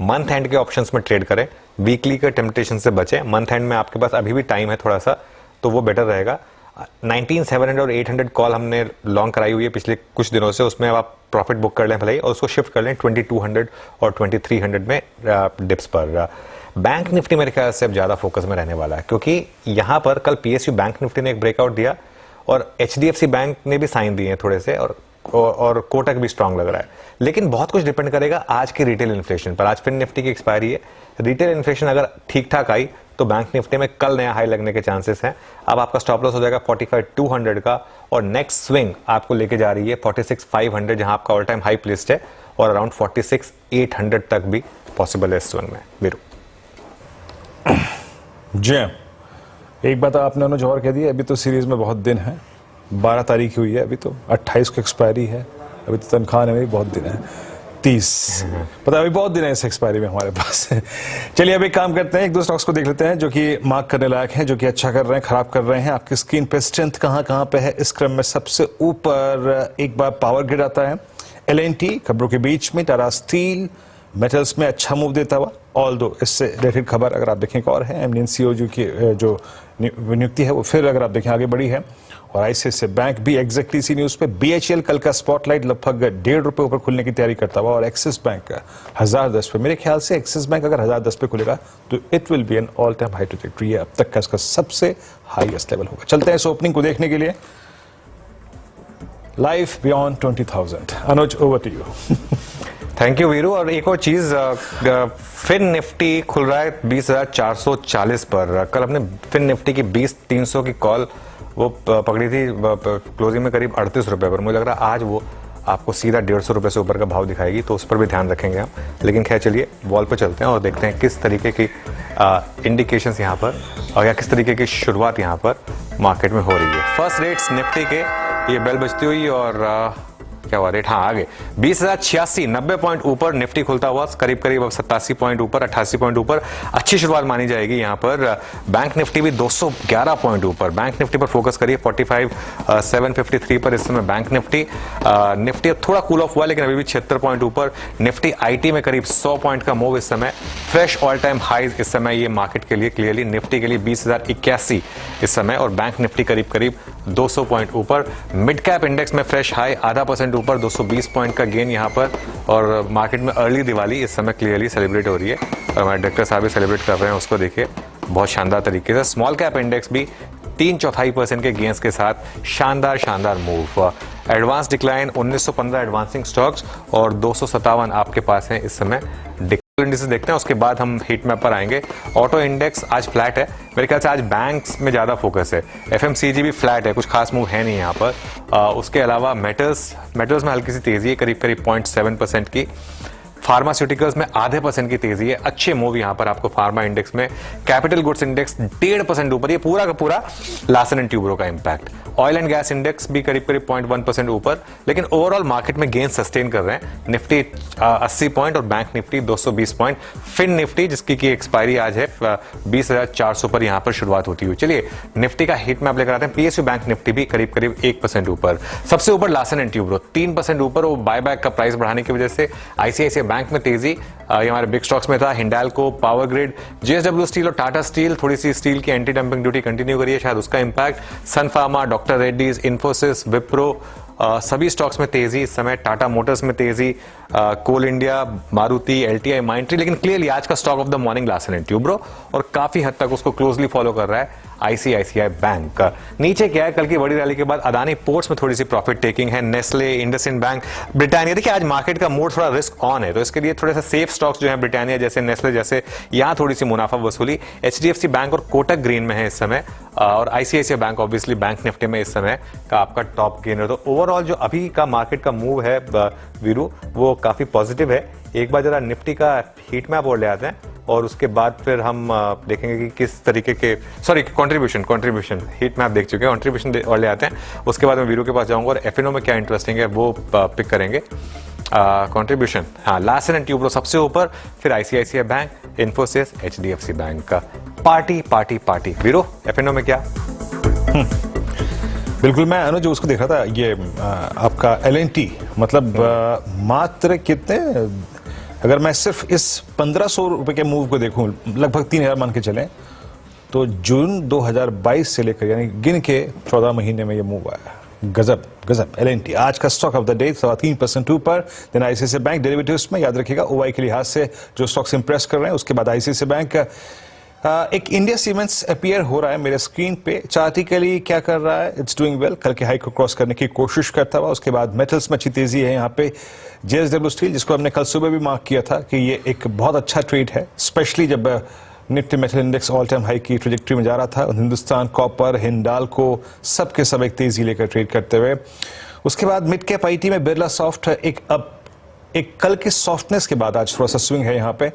मंथ एंड के ऑप्शंस में ट्रेड करें, वीकली के टेम्पटेशन से बचें। मंथ एंड में आपके पास अभी भी टाइम है थोड़ा सा, तो वो बेटर रहेगा। 19,700 और 800 कॉल हमने लॉन्ग कराई हुई है पिछले कुछ दिनों से, उसमें अब आप प्रॉफिट बुक कर लें भले ही, और उसको शिफ्ट कर लें 2200 और 2300 में डिप्स पर। बैंक निफ्टी मेरे ख्याल से अब ज्यादा फोकस में रहने वाला है, क्योंकि यहां पर कल पीएसयू बैंक निफ्टी ने एक ब्रेकआउट दिया और एचडीएफसी बैंक ने भी साइन दिए हैं थोड़े से, और कोटक भी स्ट्रांग लग रहा है। लेकिन बहुत कुछ डिपेंड करेगा आज की रिटेल इन्फ्लेशन पर। आज फिर निफ्टी की एक्सपायरी है। रिटेल इन्फ्लेशन अगर ठीक ठाक आई तो बैंक निफ्टी में कल नया हाई लगने के चांसेस हैं। अब आपका स्टॉप लॉस हो जाएगा 45,200 का, और नेक्स्ट स्विंग आपको लेके जा रही है 46,500, जहां आपका ऑल टाइम हाई प्लेस्ड है, और अराउंड 46,800 तक भी पॉसिबल है इस स्विंग में। बीरू
जी एक बात आपने अनुज और कह दी, अभी तो सीरीज में बहुत दिन है। 12 तारीख हुई है, अभी तो 28 को एक्सपायरी है। अभी तो तनख्वाह में भी बहुत दिन है, 30 पता, अभी बहुत दिन है इस एक्सपायरी में हमारे पास। चलिए अब एक काम करते हैं, 1-2 स्टॉक्स को देख लेते हैं जो कि मार्क करने लायक हैं, जो कि अच्छा कर रहे हैं, खराब कर रहे हैं। आपकी स्क्रीन पे स्ट्रेंथ कहां पे है इस क्रम में? सबसे ऊपर एक बार पावर ग्रिड आता है, LNT खबरों के बीच में, टाटा स्टील मेटल्स में अच्छा मूव देता हुआ। ऑल दो इससे रिलेटेड खबर अगर आप देखें एक और है, MNCO की जो नियुक्ति है वो फिर अगर आप देखें आगे बढ़ी है। और आईसीआईसीआई बैंक भी एग्जैक्टली इसी न्यूज पे। BHEL कल का स्पॉटलाइट लगभग 1.5 रुपए ऊपर खुलने की तैयारी करता हुआ, और एक्सिस बैंक 1010 पे। मेरे ख्याल से एक्सिस बैंक अगर 1010 पे खुलेगा तो it will be an all time high trajectory है, अब तक का इसका सबसे हाईएस्ट लेवल होगा। चलते हैं इस ओपनिंग को देखने के लिए live beyond 20,000। Anuj over to you.
Thank you Veeru. और एक और चीज, फिन निफ्टी खुल रहा है 20,440 पर। कल अपने फिन निफ्टी की 20,300 की कॉल वो पकड़ी थी क्लोजिंग में करीब 38 रुपए पर। मुझे लग रहा है आज वो आपको सीधा 150 रुपए से ऊपर का भाव दिखाएगी, तो उस पर भी ध्यान रखेंगे हम। लेकिन खैर चलिए वॉल पे चलते हैं और देखते हैं किस तरीके की इंडिकेशंस यहाँ पर, और या किस तरीके की शुरुआत यहाँ पर मार्केट में हो रही है। फर्स्ट रेट्स निफ्टी के ये बेल बजती हुई, और क्या हुआ रेट, हाँ आगे 20,086, 90 पॉइंट ऊपर निफ्टी खुलता हुआ, करीब करीब 87 पॉइंट ऊपर, 88 पॉइंट ऊपर। अच्छी शुरुआत मानी जाएगी यहाँ पर। बैंक निफ्टी भी 211 पॉइंट ऊपर। बैंक निफ्टी पर फोकस करिए 45,753 पर इस समय बैंक निफ्टी। निफ्टी थोड़ा कूल ऑफ हुआ, लेकिन अभी भी 76 पॉइंट ऊपर। निफ्टी आईटी में करीब 100 पॉइंट का मूव इस समय, फ्रेश ऑल टाइम हाइज इस समय ये मार्केट के लिए क्लियरली। निफ्टी के लिए 20,081 इस समय, और बैंक निफ्टी करीब करीब 200 पॉइंट ऊपर। मिड कैप इंडेक्स में फ्रेश हाई 0.5% ऊपर, 220 पॉइंट का गेन यहाँ पर। और मार्केट में अर्ली दिवाली इस समय क्लियरली सेलिब्रेट हो रही है और हमारे डायरेक्टर साहब भी सेलिब्रेट कर रहे हैं, उसको देखिए बहुत शानदार तरीके से। स्मॉल कैप इंडेक्स भी 3/4% के गेंस के साथ शानदार move. Advance decline 1915 advancing stocks और 257 आपके पास हैं इस समय इंडिसेस देखते हैं, उसके बाद हम हीट मैप पर आएंगे। ऑटो इंडेक्स आज फ्लैट है, मेरे ख्याल से आज बैंक्स में ज़्यादा फोकस है। एफएमसीजी भी फ्लैट है, कुछ खास मूव है नहीं यहाँ पर। उसके अलावा मेटल्स में हल्की सी तेजी है, करीब 0.7% की। फार्मास्यूटिकल्स में 0.5% की तेजी है, अच्छे मूव यहाँ पर आपको फार्मा इंडेक्स में। कैपिटल गुड्स इंडेक्स 1.5% ऊपर, ये पूरा का पूरा लार्सन एंड ट्यूब्रो का impact. Oil and gas index भी करीब 0.1% ऊपर, लेकिन ओवरऑल मार्केट में गेन सस्टेन कर रहे हैं। निफ्टी 80 पॉइंट और bank Nifty 220 point. Fin Nifty जिसकी की एक्सपायरी आज है 20,400 पर यहाँ पर शुरुआत होती हुई। चलिए निफ्टी का हीट मैप लेकर आते हैं। पीएसयू बैंक निफ्टी भी करीब 1% ऊपर। सबसे ऊपर लार्सन एंड ट्यूब्रो 3% ऊपर, वो बायबैक का प्राइस बढ़ाने की वजह से। आईसीआईसीआई बैंक में तेजी, ये हमारे बिग स्टॉक्स में था। Hindalco, power grid, JSW steel और टाटा स्टील, थोड़ी सी स्टील की एंटी डंपिंग ड्यूटी कंटिन्यू करी है, शायद उसका इंपैक्ट। सन फार्मा, डॉक्टर रेड्डीज, इन्फोसिस, विप्रो, सभी स्टॉक्स में तेजी इस समय। टाटा मोटर्स में तेजी, कोल इंडिया, मारुति, एलटीआई, माइंट्री। लेकिन क्लियरली आज का stock of the morning Larsen and Toubro, और काफी हद तक उसको क्लोजली फॉलो कर रहा है आईसीआईसीआई बैंक। नीचे क्या है, कल की बड़ी रैली के बाद अदानी पोर्ट्स में थोड़ी सी प्रॉफिट टेकिंग है। Nestle, IndusInd bank, Britannia. देखिए आज मार्केट का मूड थोड़ा रिस्क ऑन है, तो इसके लिए थोड़े से सेफ स्टॉक्स जो है ब्रिटानिया जैसे, नेस्ले जैसे, यहाँ थोड़ी सी मुनाफा वसूली। एचडीएफसी बैंक और कोटक ग्रीन में है इस समय, और ICICI bank obviously bank Nifty में इस समय का आपका टॉप गेनर। तो ओवरऑल जो अभी का मार्केट का मूव है वीरू, वो काफी पॉजिटिव है। एक बार जरा निफ्टी का हीट मैप और ले आते हैं और उसके बाद फिर हम देखेंगे कि किस तरीके के, सॉरी कंट्रीब्यूशन हीट मैप देख चुके हैं, कंट्रीब्यूशन और ले आते हैं। उसके बाद मैं वीरू के पास जाऊंगा और एफएनओ में क्या इंटरेस्टिंग है वो पिक करेंगे। कंट्रीब्यूशन, हाँ, लार्सन एंड ट्यूब्रो सबसे ऊपर, फिर ICICI bank, Infosys, HDFC bank का। पार्टी वीरू, एफएनओ में क्या?
बिल्कुल, मैं अनुज उसको देख रहा था, ये आपका एलएनटी, मतलब मात्र कितने, अगर मैं सिर्फ इस 1500 रुपए के मूव को देखूं, लगभग 3000 मान के चलें, तो जून 2022 से लेकर यानी गिन के 14 महीने में ये मूव आया। गजब एलएनटी आज का स्टॉक ऑफ द डे 3% ऊपर। देन आईसीआईसीआई बैंक डेरिवेटिव्स में याद रखिएगा ओवाई के लिहाज से जो स्टॉक्स इंप्रेस कर रहे हैं। उसके बाद आईसीआईसीआई बैंक, एक इंडिया सीमेंट्स अपीयर हो रहा है मेरे स्क्रीन पे। चार्टिकली क्या कर रहा है, इट्स डूइंग वेल, कल के हाई को क्रॉस करने की कोशिश करता हुआ। उसके बाद मेटल्स में अच्छी तेजी है यहाँ पे। जेएसडब्ल्यू स्टील, जिसको हमने कल सुबह भी मार्क किया था कि ये एक बहुत अच्छा ट्रेड है, स्पेशली जब Nifty metal index all time high की ट्रेजेक्ट्री में जा रहा था। हिंदुस्तान कॉपर, हिंडाल्को, सब के सब एक तेजी लेकर ट्रेड करते हुए। उसके बाद मिड कैप आईटी में बिरला सॉफ्ट, एक कल के सॉफ्टनेस के बाद आज थोड़ा सा स्विंग है यहाँ पे।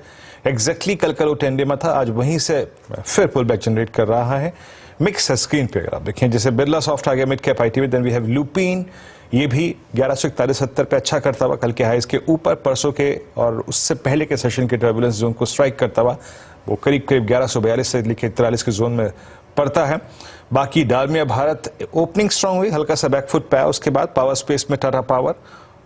एग्जैक्टली कल वो 10 डे में था, आज वहीं से फिर पुल बैक जनरेट कर रहा है। मिक्स है स्क्रीन पे, अगर आप देखें, जैसे बिरला सॉफ्ट आ गया मिड कैप आईटी में। देन वी हैव लुपिन, ये भी 1141.70 पे अच्छा करता हुआ, कल के हाईज के ऊपर, परसों के और उससे पहले के सेशन के टर्बुलेंस जोन को स्ट्राइक करता हुआ, वो करीब 1142 से लेकर 43 के जोन में पड़ता है। बाकी डालमिया भारत ओपनिंग स्ट्रांग हुई, हल्का सा बैकफुट पाया। उसके बाद पावर स्पेस में टाटा पावर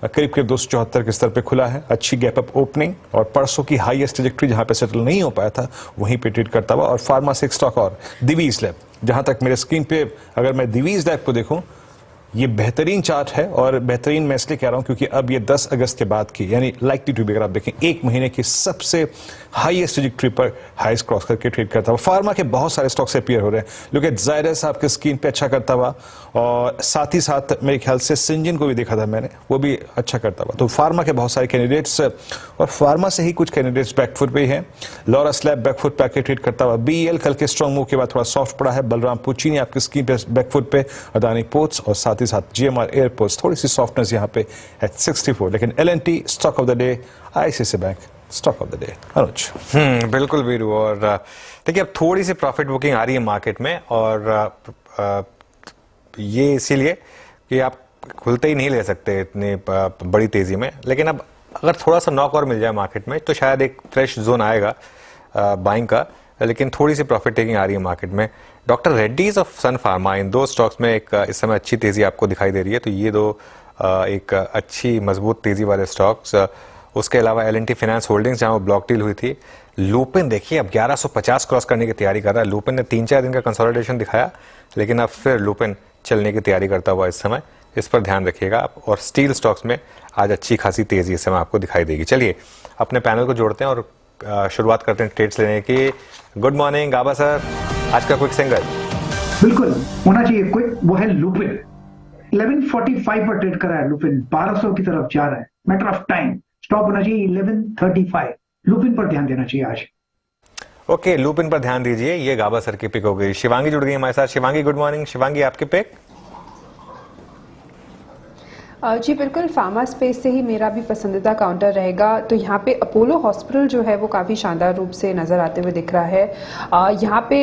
करीब 274 के स्तर पे खुला है, अच्छी गैप अप ओपनिंग, और परसों की हाईएस्ट ट्रैजेक्टरी जहां पे सेटल नहीं हो पाया था वहीं पे ट्रेड करता हुआ। और फार्मा से एक स्टॉक और दिवीज लैब, जहां तक मेरे स्क्रीन पे अगर मैं दिवीज लैब को देखूं, ये बेहतरीन चार्ट है। और बेहतरीन मैं इसलिए कह रहा हूं क्योंकि अब ये 10 अगस्त के बाद की, यानी लाइकली टू बी, अगर आप देखें, एक महीने की सबसे हाईएस्ट ट्रैजेक्टरी पर हाईएस्ट क्रॉस करके ट्रेड करता हुआ। फार्मा के बहुत सारे स्टॉक्स अपीयर हो रहे हैं। लुक एट ज़ायडस आपके स्क्रीन पे अच्छा करता हुआ, और साथ ही साथ मेरे ख्याल से सिंजिन को भी देखा था मैंने, वो भी अच्छा करता हुआ। तो फार्मा के बहुत सारे कैंडिडेट्स, और फार्मा से ही कुछ कैंडिडेट्स बैकफुट पे हैं। लॉरस लैब बैकफुट पे आके ट्रेड करता हुआ। बीईएल कल के स्ट्रॉन्ग मूव के बाद थोड़ा सॉफ्ट पड़ा है। बलराम पुचीनी आपकी स्क्रीन पे बैकफुट पे। अदानी पोर्ट्स और साथ ही साथ जीएमआर एयरपोर्ट्स, थोड़ी सी सॉफ्टनेस यहाँ पे एट 64। लेकिन L and T stock of the day, ICICI bank stock of the day. Anuj
बिल्कुल वीरू, और देखिए अब थोड़ी सी प्रॉफिट बुकिंग आ रही है मार्केट में, और ये इसीलिए कि आप खुलते ही नहीं ले सकते इतनी बड़ी तेजी में। लेकिन अब अगर थोड़ा सा नॉक और मिल जाए मार्केट में तो शायद एक फ्रेश जोन आएगा बाइंग का। लेकिन थोड़ी सी प्रॉफिट टेकिंग आ रही है मार्केट में। डॉक्टर रेड्डीज ऑफ सन फार्मा, इन दो स्टॉक्स में एक इस समय अच्छी तेजी आपको दिखाई दे रही है। तो ये दो एक अच्छी मजबूत तेजी वाले स्टॉक्स। उसके अलावा एलएनटी फाइनेंस होल्डिंग्स, जहां वो ब्लॉक डील हुई थी। लुपिन देखिए अब 1150 क्रॉस करने की तैयारी कर रहा है। लुपिन ने 3-4 दिन का कंसोलिडेशन दिखाया, लेकिन अब फिर लुपिन चलने की तैयारी करता हुआ इस समय इस पर ध्यान रखिएगा आप। और स्टील स्टॉक्स में आज अच्छी खासी तेजी इस समय आपको दिखाई देगी। चलिए अपने पैनल को जोड़ते हैं और शुरुआत करते हैं ट्रेड्स लेने की। गुड मॉर्निंग गाबा सर, आज का क्विक सिंगल।
बिल्कुल होना चाहिए क्विक, वो है लुपिन। 1145 पर ट्रेड कर रहा है लुपिन, 1200 की तरफ जा रहा है। मैटर ऑफ टाइम, स्टॉप होना चाहिए 1135। लुपिन पर ध्यान देना चाहिए आज।
ओके, लुपिन पर ध्यान दीजिए। ये गाबा सर की पिक हो गई। शिवांगी जुड़ गई हमारे साथ। Shivangi good morning. शिवांगी आपकी पिक?
जी बिल्कुल, फार्मा स्पेस से ही मेरा भी पसंदीदा काउंटर रहेगा। तो यहाँ पे अपोलो हॉस्पिटल जो है वो काफ़ी शानदार रूप से नज़र आते हुए दिख रहा है। यहाँ पे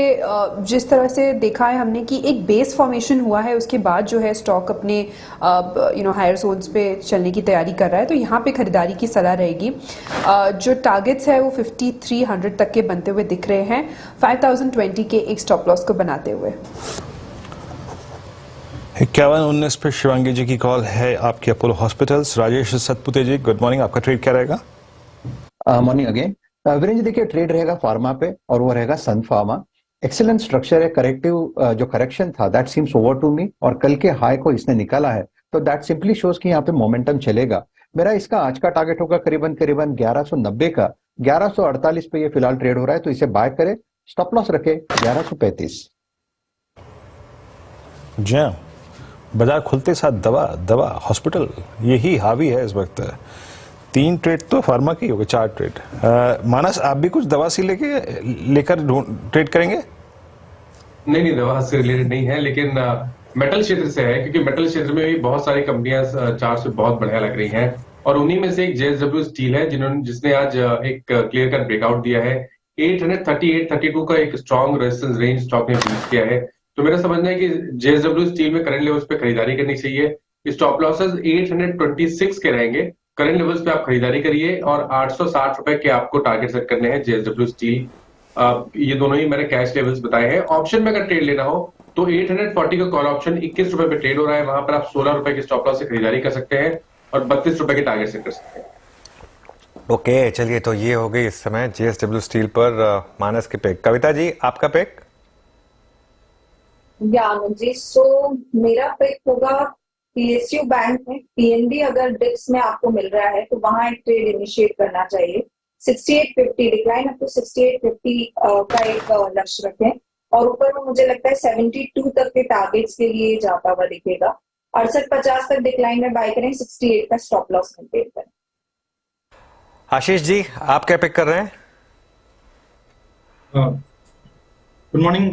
जिस तरह से देखा है हमने कि एक बेस फॉर्मेशन हुआ है, उसके बाद जो है स्टॉक अपने हायर जोन्स पे चलने की तैयारी कर रहा है। तो यहाँ पे खरीदारी की सलाह रहेगी। जो टारगेट्स है वो 5300 तक के बनते हुए दिख रहे हैं, 5020 के एक स्टॉप लॉस को बनाते हुए।
5119 पे शिवांगी जी की कॉल है आपके अपोलो हॉस्पिटल्स। राजेश सतपुते जी गुड मॉर्निंग, आपका ट्रेड क्या रहेगा?
मॉर्निंग अगेन वीरेंद्र जी, देखिए ट्रेड रहेगा फार्मा पे और वो रहेगा सन फार्मा। एक्सीलेंट स्ट्रक्चर है। करेक्टिव जो करेक्शन था that seems over to me, और कल के हाई को इसने निकाला है तो दैट सिंपली शोज कि यहाँ पे मोमेंटम चलेगा। मेरा इसका आज का टारगेट होगा करीबन 1190 का। 1148 पे ये फिलहाल ट्रेड हो रहा है, तो इसे बाय करे, स्टॉप लॉस रखे 1135।
जी बाजार खुलते साथ दवा हॉस्पिटल यही हावी है इस वक्त। 3 ट्रेड तो फार्मा की हो गए, 4 ट्रेड। मानस आप भी कुछ दवा से लेकर ट्रेड करेंगे?
नहीं, दवा से रिलेटेड नहीं है, लेकिन मेटल क्षेत्र से है, क्योंकि मेटल क्षेत्र में भी बहुत सारी कंपनियां चार्ट से बहुत बढ़िया लग रही हैं। और उन्हीं में से एक JSW स्टील है जिसने आज एक क्लियर कट ब्रेकआउट दिया है। 838-32 का एक स्ट्रॉन्ग रेजिस्टेंस रेंज स्टॉक ने बीट किया है। तो मेरा समझना है कि JSW स्टील में करंट लेवल्स पे खरीदारी करनी चाहिए। स्टॉप लॉसेस 826 के रहेंगे। करंट लेवल्स पे आप खरीदारी करिए और 860 रुपए के आपको टारगेट सेट करने हैं JSW स्टील। ये दोनों ही मैंने कैश लेवल्स बताए हैं। ऑप्शन में अगर ट्रेड लेना हो तो 840 का कॉल ऑप्शन 21 रुपए पे ट्रेड हो रहा है, वहां पर आप 16 रुपए के स्टॉप लॉस से खरीदारी कर सकते हैं और 32 रुपए के टारगेट सेट कर सकते हैं।
ओके चलिए, तो ये हो गई इस समय JSW स्टील पर मानस की पिक। कविता जी आपका पिक?
या आनंद जी, सो मेरा पिक होगा PSU बैंक में। PNB अगर डिप्स में आपको मिल रहा है तो वहां एक ट्रेड इनिशिएट करना चाहिए। 6850 डिक्लाइन अप टू 6850 का एक लक्ष्य रखें, और ऊपर में मुझे लगता है 72 तक के टारगेट्स के लिए जाता हुआ दिखेगा। 6850 तक डिक्लाइन में बाय करें, 68 का स्टॉप लॉस मेंटेन करें।
आशीष जी आप क्या पिक कर रहे हैं?
गुड मॉर्निंग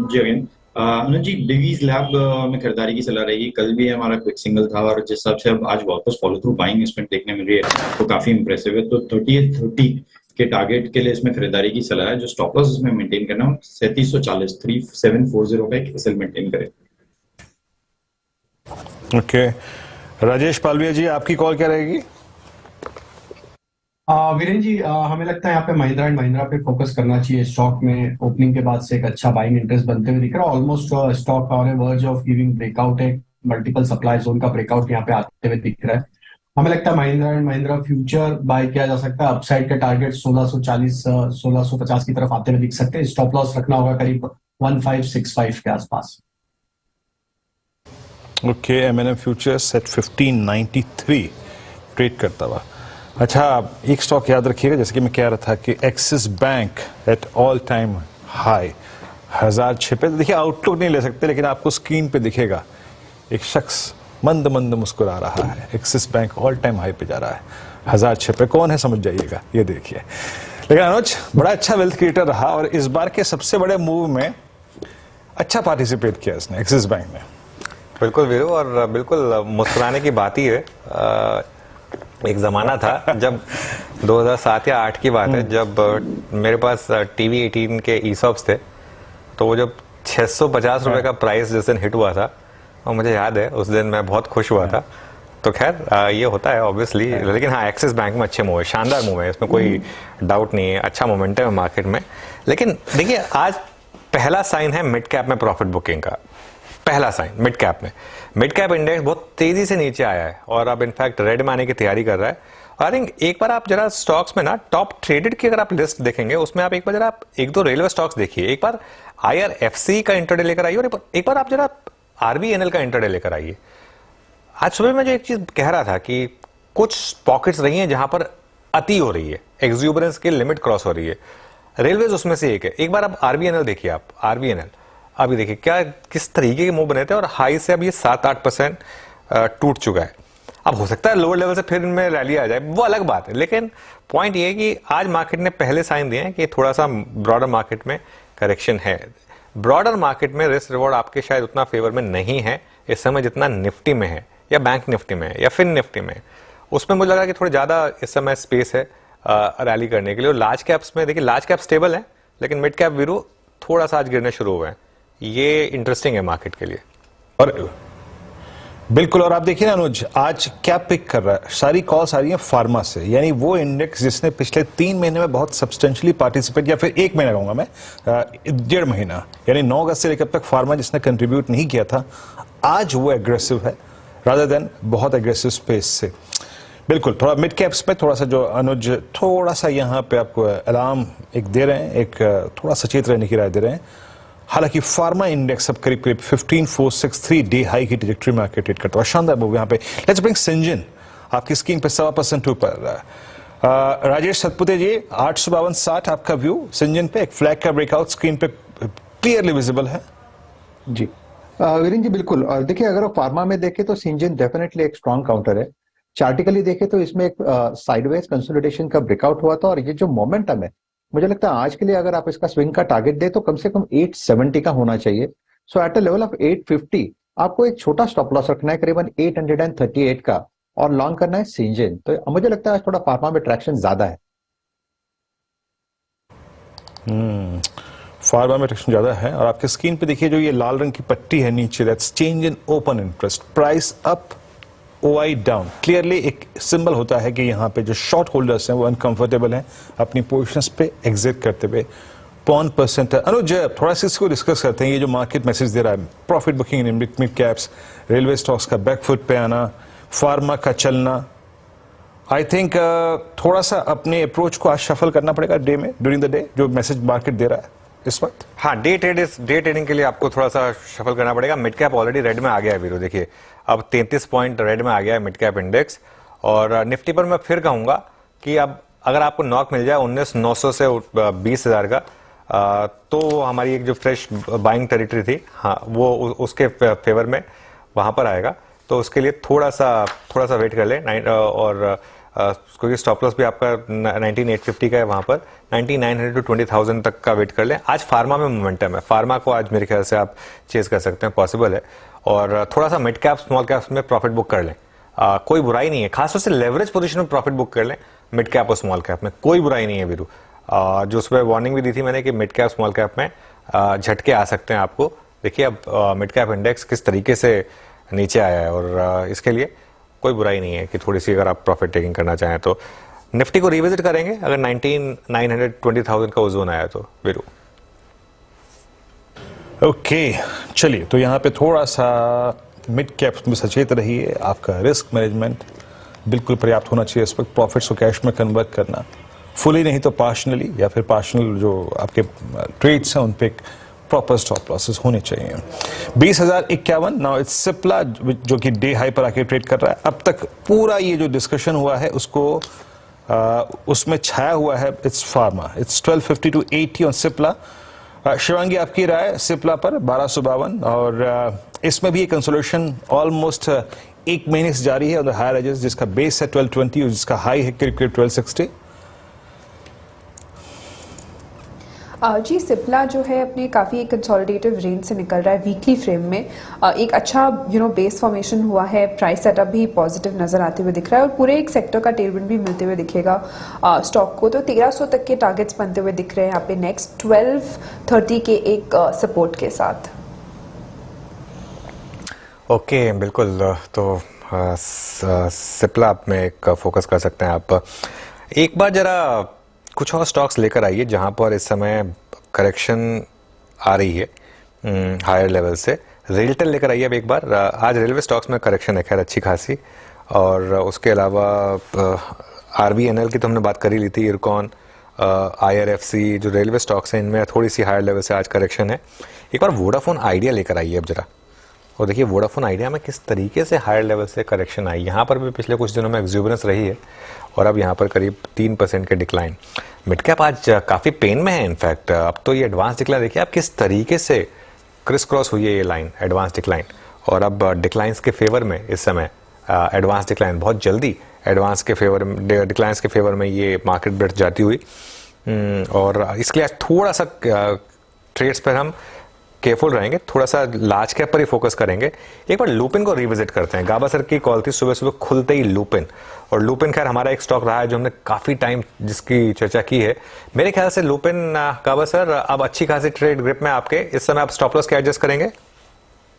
जी अगेन। अनुज जी, डिवीज लैब में खरीदारी की सलाह रहेगी। कल भी हमारा क्विक सिंगल था और जिस हिसाब से अब आज वापस फॉलो थ्रू बाइंग इसमें देखने मिल रही है तो काफी इंप्रेसिव है। तो 3830 के टारगेट के लिए इसमें खरीदारी की सलाह है। जो स्टॉप लॉस इसमें मेंटेन करना हो 3740 3740 का एक एसएल मेंटेन करें।
ओके राजेश पालविया जी आपकी कॉल क्या रहेगी?
वीरेंद्र जी, हमें लगता है यहाँ पे महिंद्रा एंड महिंद्रा पे फोकस करना चाहिए। स्टॉक में ओपनिंग के बाद से एक अच्छा बाइंग इंटरेस्ट बनते हुए दिख रहा है। Almost stock on A verge of giving breakout है। मल्टीपल सप्लाई जोन का ब्रेकआउट यहाँ पे आते हुए दिख रहा है। हमें लगता है Mahindra and Mahindra future buy किया जा सकता है। अपसाइड के टारगेट 1640 1650 की तरफ आते हुए दिख सकते हैं। स्टॉप लॉस रखना होगा करीब 1565 के आसपास।
Okay M&M future set 1593 trade करता हुआ। अच्छा एक स्टॉक याद रखिएगा, जैसे कि मैं कह रहा था कि axis bank at all time high 1006 पे। देखिए आउटलुक नहीं ले सकते, लेकिन आपको स्क्रीन पे दिखेगा एक शख्स मंद मंद मुस्कुरा रहा है। Axis bank all time high पे जा रहा है 1006 पे। कौन है समझ जाइएगा, ये देखिए। लेकिन अनुज बड़ा अच्छा वेल्थ क्रिएटर रहा और इस बार के सबसे बड़े मूव में अच्छा पार्टिसिपेट किया इसने एक्सिस बैंक ने।
बिल्कुल वीरू, और बिल्कुल मुस्कुराने की बात ही है। एक ज़माना था जब 2007 या 8 की बात है, जब मेरे पास TV 18 के ESOPs थे, तो वो जब 650 रुपए का प्राइस जिस दिन हिट हुआ था, और मुझे याद है उस दिन मैं बहुत खुश हुआ था। तो खैर ये होता है ऑब्वियसली, लेकिन हाँ एक्सिस बैंक में अच्छे मूव है, शानदार मूव है, इसमें कोई डाउट नहीं है। अच्छा मोमेंटम है मार्केट में। लेकिन देखिए आज पहला साइन है मिड कैप में प्रॉफिट बुकिंग का। पहला साइन मिड कैप में। मिड कैप इंडेक्स बहुत तेजी से नीचे आया है और अब इनफैक्ट रेड में आने की तैयारी कर रहा है। और आई थिंक एक बार आप जरा स्टॉक्स में ना टॉप ट्रेडेड की अगर आप लिस्ट देखेंगे, उसमें आप एक बार जरा आप 1-2 रेलवे स्टॉक्स देखिए। एक बार IRFC का इंटरडे लेकर आइए और एक बार आप जरा RVNL का इंटरडे लेकर आइए। आज सुबह मैं जो एक चीज कह रहा था कि कुछ पॉकेट्स रही हैं जहां पर अति हो रही है, एक्सुबरेंस की लिमिट क्रॉस हो रही है। रेलवेज उसमें से एक है। एक बार आप आरबीएनएल देखिए, आप आरबीएनएल अभी देखिए क्या किस तरीके के मूव बने थे और हाई से अब ये 7-8% टूट चुका है। अब हो सकता है लोअर लेवल से फिर इनमें रैली आ जाए, वो अलग बात है, लेकिन पॉइंट ये है कि आज मार्केट ने पहले साइन दिए हैं कि थोड़ा सा ब्रॉडर मार्केट में करेक्शन है। ब्रॉडर मार्केट में रिस्क रिवॉर्ड आपके शायद उतना फेवर में नहीं है इस समय जितना निफ्टी में है, या बैंक निफ्टी में है, या फिन निफ्टी में। उसमें मुझे लगा कि थोड़ा ज्यादा इस समय स्पेस है रैली करने के लिए। और लार्ज कैप्स में देखिए, लार्ज कैप स्टेबल है, लेकिन मिड कैप वीरू थोड़ा सा आज गिरने शुरू हुए हैं। ये इंटरेस्टिंग है मार्केट के लिए।
और बिल्कुल, और आप देखिए ना अनुज, आज क्या पिक कर रहा है, सारी कॉल्स आ रही है फार्मा से, यानी वो इंडेक्स जिसने पिछले 3 महीने में बहुत सब्सटेंशियली पार्टिसिपेट, या फिर 1 महीना कहूंगा मैं, 1.5 महीना, यानी 9 अगस्त से लेकर अब तक फार्मा जिसने कंट्रीब्यूट नहीं किया था, आज वो एग्रेसिव है रादर देन बहुत एग्रेसिव स्पेस से। बिल्कुल, थोड़ा मिड कैप्स पे थोड़ा सा जो अनुज थोड़ा सा यहाँ पे आपको अलार्म एक दे रहे हैं, एक थोड़ा सचेत रहने की राय दे रहे हैं। हालांकि फार्मा इंडेक्स अब करीब करीब 15,463 डे हाई की ट्रैजेक्टरी में आके ट्रेड करता है। शानदार मूव यहाँ पे। लेट्स ब्रिंग सिंजन आपकी स्क्रीन पे 1.25% ऊपर। राजेश सतपुते जी, 852.60 आपका व्यू सिंजन पे, एक फ्लैग का ब्रेकआउट स्क्रीन पे क्लियरली विजिबल है।
जी वीरेंद्र जी, बिल्कुल। और देखिए, अगर आप फार्मा में देखें तो सिंजन डेफिनेटली एक स्ट्रॉन्ग काउंटर है। चार्टिकली देखें तो इसमें एक साइडवेज कंसोलिडेशन का ब्रेकआउट हुआ था, और ये जो मोमेंटम है, मुझे लगता है आज के लिए अगर आप इसका स्विंग का टारगेट दे तो कम से कम 870 का होना चाहिए। सो एट अ लेवल ऑफ 850 आपको एक छोटा स्टॉप लॉस रखना है करीबन 838 का, और लॉन्ग करना है सिंजन। तो मुझे लगता है आज थोड़ा फार्मा में ट्रैक्शन ज्यादा है।
फार्मा में ट्रैक्शन ज्यादा है। और आपके स्क्रीन पे देखिए जो ये लाल रंग की पट्टी है नीचे, that's change in open interest, price up OI down. Clearly एक सिंबल होता है कि यहाँ पे जो शॉर्ट होल्डर्स हैं वो अनकंफर्टेबल हैं अपनी पोजीशंस पे एग्जिट करते हुए। 0.1% अनुज, थोड़ा सा इसको डिस्कस करते हैं। ये जो मार्केट मैसेज दे रहा है, profit booking in mid caps, railway stocks का बैकफुट पे आना, फार्मा का चलना, आई थिंक थोड़ा सा अपने अप्रोच को आज शफल करना पड़ेगा डे में, ड्यूरिंग द डे, जो मैसेज मार्केट दे रहा है इस वक्त।
हाँ, डे ट्रेडिंग के लिए आपको थोड़ा सा शफल करना पड़ेगा। मिड कैप ऑलरेडी रेड में आ गया है वीरो, देखिए अब 33 पॉइंट रेड में आ गया है मिड कैप इंडेक्स। और निफ्टी पर मैं फिर कहूंगा कि अब अगर आपको नॉक मिल जाए 19,900 से 20,000 का, तो हमारी एक जो फ्रेश बाइंग टेरिटरी थी, हाँ, वो उसके फेवर में वहां पर आएगा। तो उसके लिए थोड़ा सा वेट कर लें। और क्योंकि स्टॉप लॉस भी आपका 19,850 का है, वहां पर 9,900 to 20,000 तक का वेट कर लें। आज फार्मा में मोमेंटम है, फार्मा को आज मेरे ख्याल से आप चेज कर सकते हैं, पॉसिबल है। और थोड़ा सा मिड कैप स्मॉल कैप्स में प्रॉफिट बुक कर लें, कोई बुराई नहीं है। खासतौर से लेवरेज पोजीशन में प्रॉफिट बुक कर लें मिड कैप और स्मॉल कैप में, कोई बुराई नहीं है वीरू। जो उसमें वार्निंग भी दी थी मैंने कि मिड कैप स्मॉल कैप में झटके आ सकते हैं आपको। देखिए अब मिड कैप इंडेक्स किस तरीके से नीचे आया है, और इसके लिए कोई बुराई नहीं है कि थोड़ी सी अगर आप प्रॉफिट टेकिंग करना चाहें तो निफ्टी को रिविजिट करेंगे अगर 19,920,000 का जोन आया तो वीरू।
ओके, चलिए, तो यहाँ पे थोड़ा सा मिड कैप में सचेत रहिए। आपका रिस्क मैनेजमेंट बिल्कुल पर्याप्त होना चाहिए इस वक्त। प्रॉफिट्स को कैश में कन्वर्ट करना, फुली नहीं तो पार्शनली, या फिर पार्शनल जो आपके ट्रेड्स हैं उन पे प्रॉपर स्टॉप लॉसेस होने चाहिए। 20,051 नाउ इट्स सिप्ला, जो कि डे हाई पर आके ट्रेड कर रहा है। अब तक पूरा ये जो डिस्कशन हुआ है उसको उसमें छाया हुआ है it's pharma, it's 1250 to 80 on Cipla. Shivangi, आपकी राय सिप्ला पर 1252, और इसमें भी कंसोलिडेशन ऑलमोस्ट 1 महीने से जारी है ऑन द हायर एजेस, जिसका बेस है 1220 और जिसका हाई है करीब 1260।
जी, सिप्ला जो है अपने काफ़ी एक कंसोलिडेटिव रेंज से निकल रहा है वीकली फ्रेम में। एक अच्छा बेस फॉर्मेशन हुआ है, प्राइस सेटअप भी पॉजिटिव नज़र आते हुए दिख रहा है, और पूरे एक सेक्टर का टेलविंड भी मिलते हुए दिखेगा स्टॉक को। तो 1300 तक के टारगेट्स बनते हुए दिख रहे हैं यहाँ पे नेक्स्ट 1230 के एक सपोर्ट के साथ।
ओके, बिल्कुल। तो सिप्ला में एक फोकस कर सकते हैं आप। एक बार जरा कुछ और स्टॉक्स लेकर आइए जहां पर इस समय करेक्शन आ रही है हायर लेवल से। रेलटेल लेकर आइए अब एक बार। आज रेलवे स्टॉक्स में करेक्शन है खैर अच्छी खासी, और उसके अलावा आरबीएनएल की तो हमने बात कर ही ली थी, इरकॉन, आईआरएफसी, जो रेलवे स्टॉक्स हैं इनमें थोड़ी सी हायर लेवल से आज करेक्शन है। एक बार वोडाफोन आइडिया लेकर आइए अब जरा। और देखिए वोडाफोन आइडिया में किस तरीके से हायर लेवल से करेक्शन आई, यहाँ पर भी पिछले कुछ दिनों में एक्सुबरेंस रही है और अब यहाँ पर करीब 3% के डिक्लाइन। मिड कैप आज काफ़ी पेन में है इनफैक्ट। अब तो ये एडवांस डिक्लाइन देखिए आप किस तरीके से क्रिस क्रॉस हुई है ये लाइन एडवांस डिक्लाइन, और अब डिक्लाइंस के फेवर में इस समय एडवांस डिक्लाइन बहुत जल्दी एडवांस के फेवर में डिक्लाइंस के फेवर में ये मार्केट बढ़ जाती हुई। और इसके लिए आज थोड़ा सा ट्रेड्स पर हम केयरफुल रहेंगे, थोड़ा सा लार्ज कैप पर ही फोकस करेंगे। एक बार लुपिन को रिविजिट करते हैं। गाबा सर की कॉल थी सुबह सुबह खुलते ही लुपिन, और लुपिन खैर हमारा एक स्टॉक रहा है जो हमने काफी टाइम जिसकी चर्चा की है। मेरे ख्याल से लुपिन गाबा सर अब अच्छी खासी ट्रेड ग्रिप में आपके, इस समय आप स्टॉप लॉस क्या एडजस्ट करेंगे?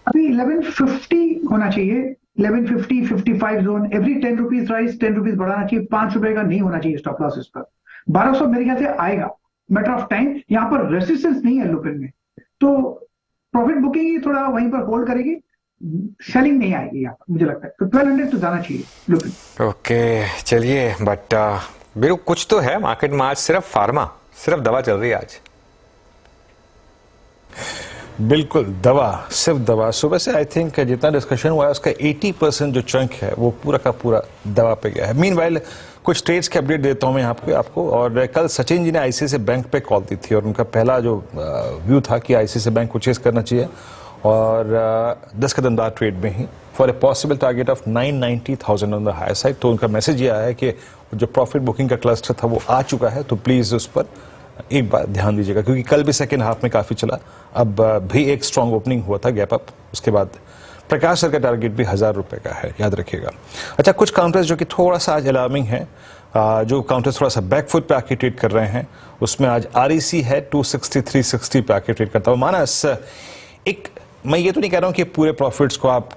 अभी 1150 होना चाहिए, 1150 55 zone, every 10 rupees rice 10 rupees बढ़ाना चाहिए, 5 रुपए का नहीं होना चाहिए स्टॉप लॉस इस पर। 1200 मेरे ख्याल से आएगा, मैटर ऑफ टाइम। यहाँ पर रेसिस्टेंस नहीं है लुपिन में, तो प्रॉफिट बुकिंग ही थोड़ा वहीं पर होल्ड करेगी, सेलिंग नहीं आएगी यहाँ पर मुझे लगता है। तो 1200 तो जाना चाहिए लुपिन।
ओके चलिए, बट मेरे कुछ तो है मार्केट में आज, सिर्फ फार्मा, सिर्फ दवा चल रही है आज।
बिल्कुल दवा, सिर्फ दवा। सुबह से आई थिंक जितना डिस्कशन हुआ है उसका 80% जो चंक है वो पूरा का पूरा दवा पे गया है। मीनवाइल कुछ ट्रेड्स के अपडेट देता हूं मैं यहाँ पे आपको। और कल सचिन जी ने आईसीआईसीआई बैंक पे कॉल दी थी और उनका पहला जो व्यू था कि आईसीआईसीआई बैंक को चेस करना चाहिए, और 10 कदमदार ट्रेड में ही for a possible target of 990,000 on the higher side. तो उनका मैसेज ये आया है कि जो प्रॉफिट बुकिंग का क्लस्टर था वो आ चुका है, तो प्लीज उस पर एक बार ध्यान दीजिएगा, क्योंकि कल भी सेकेंड हाफ में काफी चला। अब भी एक स्ट्रॉन्ग ओपनिंग हुआ था, गैप अप, उसके बाद प्रकाश सर का टारगेट भी 1000 रुपए का है, याद रखिएगा। अच्छा, कुछ काउंटर्स जो कि थोड़ा सा आज अलार्मिंग है, जो काउंटर्स थोड़ा सा बैकफुट पे आके ट्रेड कर रहे हैं, उसमें आज आरईसी है 263.60 पे आके ट्रेड करता हूं। मानस, एक मैं ये तो नहीं कह रहा हूं कि पूरे प्रॉफिट्स को आप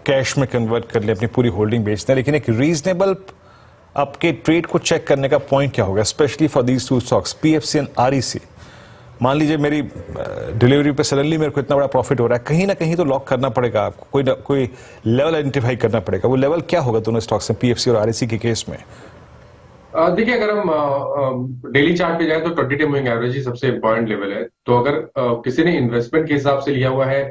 कैश में कन्वर्ट कर ले, अपनी पूरी होल्डिंग बेच दें, लेकिन एक रीजनेबल आपके ट्रेड को चेक करने का पॉइंट क्या होगा, specially for these two stocks PFC and REC. मान लीजिए मेरी डिलीवरी पे सडनली मेरे को इतना बड़ा प्रॉफिट हो रहा है, कहीं ना कहीं तो लॉक करना पड़ेगा आपको, कोई लेवल आइडेंटिफाई करना पड़ेगा। वो लेवल क्या होगा दोनों स्टॉक्स में, पीएफसी और आरईसी के केस में?
देखिए, अगर हम डेली चार्ट पे जाए तो 20 डे मूविंग एवरेज ही सबसे इंपॉर्टेंट लेवल है। तो अगर किसी ने इन्वेस्टमेंट के हिसाब से लिया हुआ है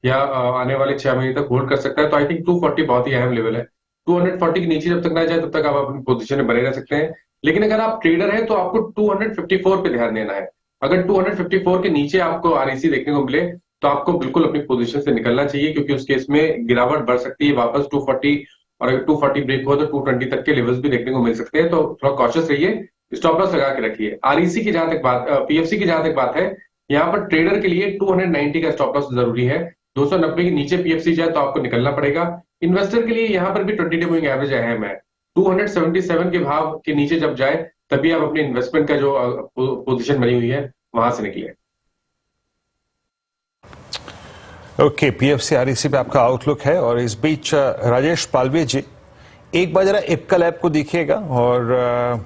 या आने वाले 6 महीने तक होल्ड कर सकता है, तो आई थिंक 240 बहुत ही अहम लेवल है। 240 के नीचे जब तक ना जाए तब तक आप अपनी पोजीशन में बने रह सकते हैं। लेकिन अगर आप ट्रेडर हैं तो आपको 254 पे ध्यान देना है। अगर 254 के नीचे आपको आरईसी देखने को मिले तो आपको बिल्कुल अपनी पोजीशन से निकलना चाहिए, क्योंकि उस केस में गिरावट बढ़ सकती है वापस 240, और अगर 240 ब्रेक हो तो 220 तक के लेवल्स भी देखने को मिल सकते हैं। तो थोड़ा कॉशियस रहिए, स्टॉप लॉस लगा के रखिए। आरईसी की जहां तक बात, पीएफसी की जहां तक बात है, यहाँ पर ट्रेडर के लिए 290 का स्टॉप लॉस जरूरी है। 290 के नीचे पीएफसी जाए तो आपको निकलना पड़ेगा। इन्वेस्टर के लिए यहाँ पर भी 20 डे मूविंग एवरेज अहम है। 277 के भाव के नीचे जब जाए तभी आप अपने इन्वेस्टमेंट का जो पोजीशन बनी हुई है वहां से निकले।
ओके, पीएफसी आरईसी पे आपका आउटलुक है। और इस बीच राजेश पालवे जी, एक बार जरा इप्का लैब को देखिएगा, और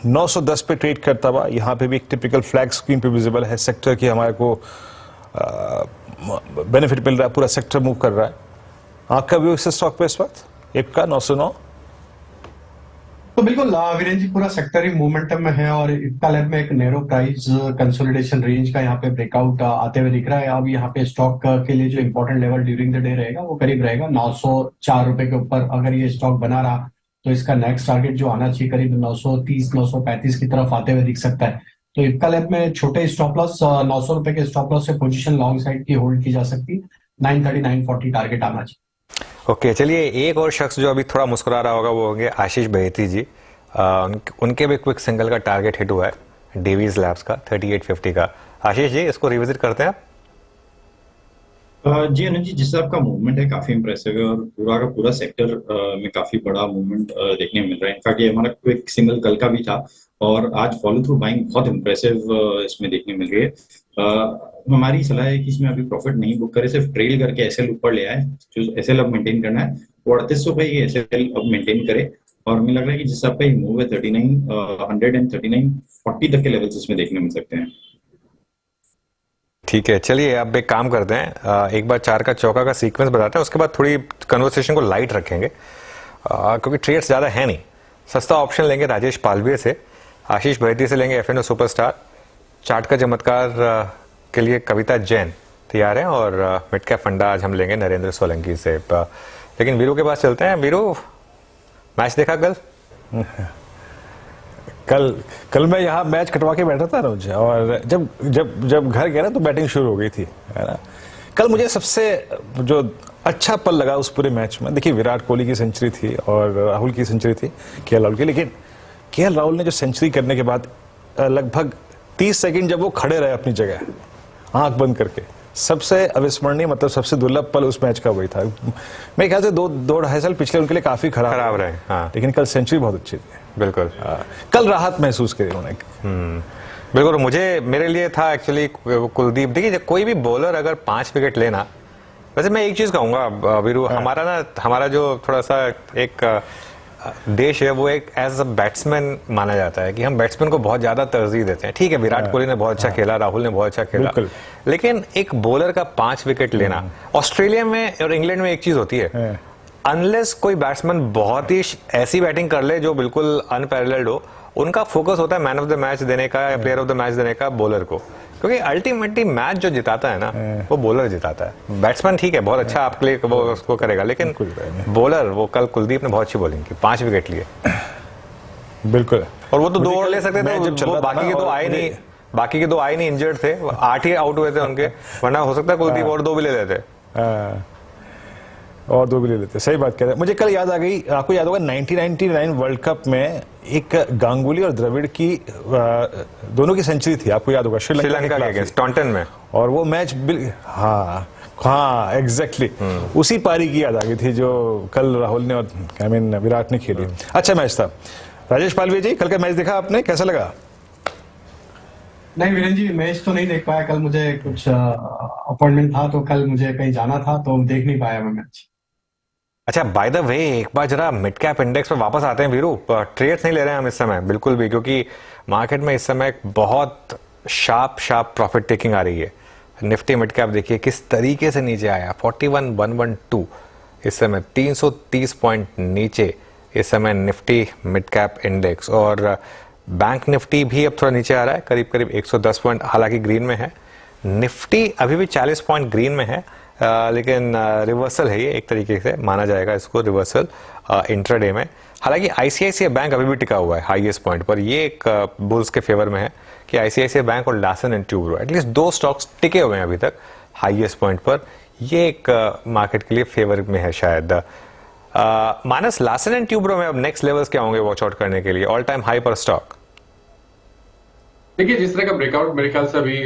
910 पे ट्रेड करता हुआ, यहाँ पे भी एक टिपिकल फ्लैग स्क्रीन पे विजिबल है सेक्टर की, हमारे को बेनिफिट मिल रहा है, पूरा सेक्टर मूव कर रहा है। आपका व्यू इस स्टॉक पे इस वक्त इप्का 909?
तो बिल्कुल वीरेंद्र जी, पूरा सेक्टर ही मोमेंटम में है, और इप्का लैब में एक नैरो प्राइस कंसोलिडेशन रेंज का यहाँ पे ब्रेकआउट आते हुए दिख रहा है। अब यहाँ पे स्टॉक के लिए जो important level during the day रहेगा वो करीब रहेगा 904 रुपए के ऊपर। अगर ये स्टॉक बना रहा तो इसका नेक्स्ट टारगेट जो आना चाहिए करीब 930 935 की तरफ आते हुए दिख सकता है। तो इप्का लैब में छोटे स्टॉप लॉस 900 रुपए के स्टॉप लॉस से पोजीशन लॉन्ग साइड की होल्ड की जा सकती, 930 940 टारगेट आना चाहिए।
ओके चलिए, एक और शख्स जो अभी थोड़ा मुस्कुरा रहा होगा वो होंगे आशीष बहेती जी। उनके भी क्विक सिंगल का टारगेट हिट हुआ है डेवीज लैब्स का 3850 का। आशीष जी, इसको रिविजिट करते हैं आप?
जी अनिल जी, जिस आपका मूवमेंट है काफी इंप्रेसिव है, और पूरा का पूरा सेक्टर में काफी बड़ा मूवमेंट देखने मिल रहा है। इनफैक्ट ये हमारा क्विक सिंगल कल का भी था, और आज फॉलो थ्रू बाइंग बहुत इंप्रेसिव इसमें देखने मिल रही है। हमारी सलाह है कि इसमें अभी प्रॉफिट नहीं बुक करे, सिर्फ ट्रेल करके एसएल ऊपर ले आए। जो एसएल अब मेंटेन करना है वो 3800 पे ये एसएल अब मेंटेन करे, और मुझे लग रहा है कि जिस आपका मूव है 3900 एंड 3940 तक के लेवल्स इसमें देखने मिल सकते हैं।
ठीक है, चलिए अब एक काम करते हैं, एक बार चार का चौका का सीक्वेंस बताते हैं, उसके बाद थोड़ी कन्वर्सेशन को लाइट रखेंगे, क्योंकि ट्रेड्स ज़्यादा है नहीं। सस्ता ऑप्शन लेंगे राजेश पालवे से, आशीष बहेती से लेंगे एफएनओ सुपरस्टार, चार्ट का चमत्कार के लिए कविता जैन, तैयार हैं और मिड कैप फंडा आज हम लेंगे नरेंद्र सोलंकी से। लेकिन वीरू के पास चलते हैं। वीरू, मैच देखा
कल मैं यहाँ मैच कटवा के बैठा था रोज, और जब घर गया ना तो बैटिंग शुरू हो गई थी, है ना। कल मुझे सबसे जो अच्छा पल लगा उस पूरे मैच में, देखिए विराट कोहली की सेंचुरी थी और राहुल की सेंचुरी थी, केएल राहुल की। लेकिन केएल राहुल ने जो सेंचुरी करने के बाद लगभग 30 सेकंड जब वो खड़े रहे अपनी जगह आंख बंद करके, सबसे अविस्मरणीय मतलब सबसे दुर्लभ पल उस मैच का वही था। मेरे ख्याल से 2-2.5 साल पिछले उनके लिए काफी खराब रहे, हाँ। लेकिन कल सेंचुरी बहुत अच्छी थी,
बिल्कुल।
कल राहत महसूस करी उन्होंने।
बिल्कुल। मेरे लिए था एक्चुअली कुलदीप। देखिए कोई भी बॉलर अगर 5 विकेट लेना, वैसे मैं एक चीज कहूंगा वीरू, हमारा जो थोड़ा सा एक देश है वो एक एज अ बैट्समैन माना जाता है कि हम बैट्समैन को बहुत ज्यादा तरजीह देते हैं। ठीक है, विराट कोहली ने बहुत अच्छा खेला, राहुल ने बहुत अच्छा खेला, लेकिन एक बॉलर का 5 विकेट लेना, ऑस्ट्रेलिया में और इंग्लैंड में एक चीज होती है, अनलेस कोई बैट्समैन बहुत ही ऐसी बैटिंग कर ले जो बिल्कुल अनपैरेलल्ड हो, उनका फोकस होता है मैन ऑफ द मैच देने का या प्लेयर ऑफ द मैच देने का बॉलर को, क्योंकि अल्टीमेटली मैच जो जिताता है ना वो बॉलर जिताता है। बैट्समैन ठीक है बहुत अच्छा आपके लिए वो उसको करेगा, लेकिन बॉलर, वो कल कुलदीप ने बहुत अच्छी बॉलिंग की, 5 विकेट लिए,
बिल्कुल।
और वो तो 2 और ले सकते थे, बाकी के 2 आए नहीं, बाकी के 2 आए नहीं, इंजर्ड थे, 8 ही आउट हुए थे उनके, वरना हो सकता है कुलदीप और 2 भी ले लेते,
और 2 भी ले लेते। सही बात कह रहे हैं। मुझे कल याद आ गई, आपको याद होगा 1999 वर्ल्ड कप में एक गांगुली और द्रविड़ की दोनों की सेंचुरी थी, आपको याद होगा,
श्रीलंका के अगेंस्ट टॉन्टन में,
और वो मैच हाँ एग्जैक्टली उसी पारी की याद आ गई थी जो कल राहुल ने और विराट ने खेली। अच्छा मैच था। राजेश पालवी जी, कल का मैच देखा आपने, कैसा लगा?
नहीं वीरेंद्र जी, मैच तो नहीं देख पाया कल, मुझे कुछ अपॉइंटमेंट था तो कल मुझे कहीं जाना था तो देख नहीं पाया मैं मैच।
अच्छा, बाय द वे एक बार जरा मिड कैप इंडेक्स पर वापस आते हैं वीरू। ट्रेड्स नहीं ले रहे हैं हम इस समय बिल्कुल भी, क्योंकि मार्केट में इस समय बहुत शार्प प्रॉफिट टेकिंग आ रही है। निफ्टी मिड कैप देखिए किस तरीके से नीचे आया, 41,112 इस समय, 330 पॉइंट नीचे इस समय निफ्टी मिड कैप इंडेक्स। और बैंक निफ्टी भी अब थोड़ा नीचे आ रहा है, करीब 110 पॉइंट, हालांकि ग्रीन में है। निफ्टी अभी भी 40 पॉइंट ग्रीन में है, लेकिन रिवर्सल है ये, एक तरीके से माना जाएगा इसको रिवर्सल इंट्राडे में। हालांकि आईसीआईसीआई बैंक अभी भी टिका हुआ है हाईएस्ट पॉइंट पर, ये एक बुल्स के फेवर में है कि आईसीआईसीआई बैंक और Larsen and Toubro at least 2 stocks टिके हुए हैं अभी तक हाईएस्ट पॉइंट पर। ये एक मार्केट के लिए फेवर में है शायद। मानस, लार्सन एंड ट्यूब्रो में अब नेक्स्ट लेवल्स क्या होंगे वॉच आउट करने के लिए, ऑल टाइम हाई पर स्टॉक?
देखिए जिस तरह का ब्रेकआउट मेरे ख्याल से अभी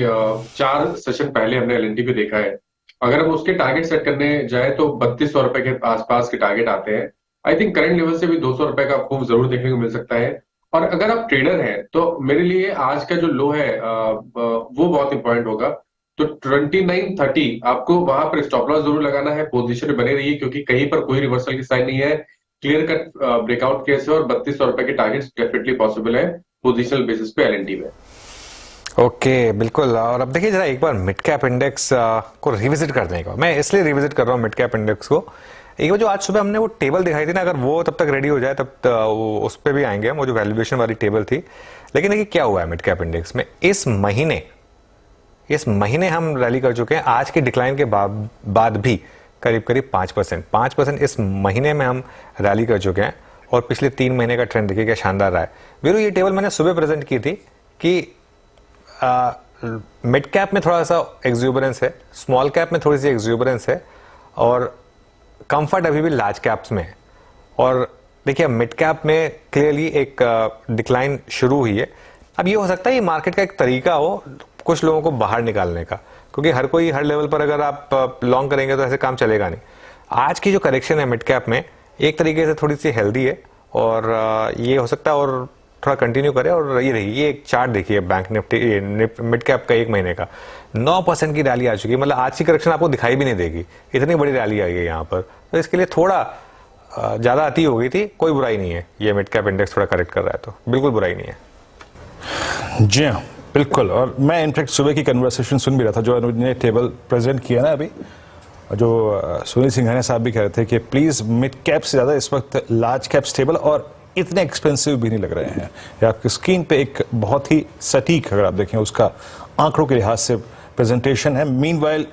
4 सेशन पहले हमने एलएनटी पे देखा है, अगर हम उसके टारगेट सेट करने जाए तो 3200 रुपए के आसपास के टारगेट आते हैं। आई थिंक करंट लेवल से भी 200 रुपए का मूव जरूर देखने को मिल सकता है। और अगर आप ट्रेडर हैं तो मेरे लिए आज का जो लो है वो बहुत इंपॉर्टेंट होगा। तो 2930 आपको वहां पर स्टॉप लॉस जरूर लगाना है, पोजीशन में बने रहिए, क्योंकि कहीं पर कोई रिवर्सल की साइन नहीं है, क्लियर कट ब्रेकआउट केस है और 3200 रुपए के टारगेट डेफिनेटली पॉसिबल है पोजिशनल बेसिस पे एलएनटी में।
ओके, बिल्कुल। और अब देखिए जरा एक बार मिड कैप इंडेक्स को रिविजिट करने का, मैं इसलिए रिविजिट कर रहा हूँ मिड कैप इंडेक्स को, एक बार जो आज सुबह हमने वो टेबल दिखाई थी ना, अगर वो तब तक रेडी हो जाए तब उस पर भी आएंगे हम, वो जो वैल्यूएशन वाली टेबल थी। लेकिन देखिए क्या हुआ है मिड कैप इंडेक्स में इस महीने हम रैली कर चुके हैं, आज के डिक्लाइन के बाद भी करीब 5% इस महीने में हम रैली कर चुके हैं। और पिछले 3 महीने का ट्रेंड देखिए क्या शानदार रहा है। वीरू, ये टेबल मैंने सुबह प्रेजेंट की थी कि मिड कैप में थोड़ा सा एक्सुबरेंस है, स्मॉल कैप में थोड़ी सी एक्सुबरेंस है, और कंफर्ट अभी भी लार्ज कैप्स में है। और देखिए मिड कैप में क्लियरली एक डिक्लाइन शुरू हुई है। अब ये हो सकता है ये मार्केट का एक तरीका हो कुछ लोगों को बाहर निकालने का, क्योंकि हर कोई हर लेवल पर अगर आप लॉन्ग करेंगे तो ऐसे काम चलेगा नहीं। आज की जो करेक्शन है मिड कैप में एक तरीके से थोड़ी सी हेल्दी है, और ये हो सकता है और थोड़ा कंटिन्यू करे। और ये देखिए ये एक चार्ट देखिए बैंक निफ्टी मिड कैप का 1 महीने का 9% की रैली आ चुकी है। मतलब आज की करेक्शन आपको दिखाई भी नहीं देगी, इतनी बड़ी रैली आई है यहाँ पर। तो इसके लिए थोड़ा ज्यादा अति हो गई थी, कोई बुराई नहीं है ये मिड कैप इंडेक्स थोड़ा करेक्ट कर रहा है, तो बिल्कुल बुराई नहीं है।
जी हाँ, बिल्कुल। और मैं इनफैक्ट सुबह की कन्वर्सेशन सुन भी रहा था जो अनुज ने टेबल प्रेजेंट किया ना अभी, जो सुनील सिंघानिया साहब भी कह रहे थे कि प्लीज मिड कैप से ज्यादा इस वक्त लार्ज कैप स्टेबल और इतने एक्सपेंसिव भी नहीं लग रहे हैं। ये आपकी स्क्रीन पे एक बहुत ही सटीक, अगर आप देखें उसका आंकड़ों के लिहाज से प्रेजेंटेशन है। Meanwhile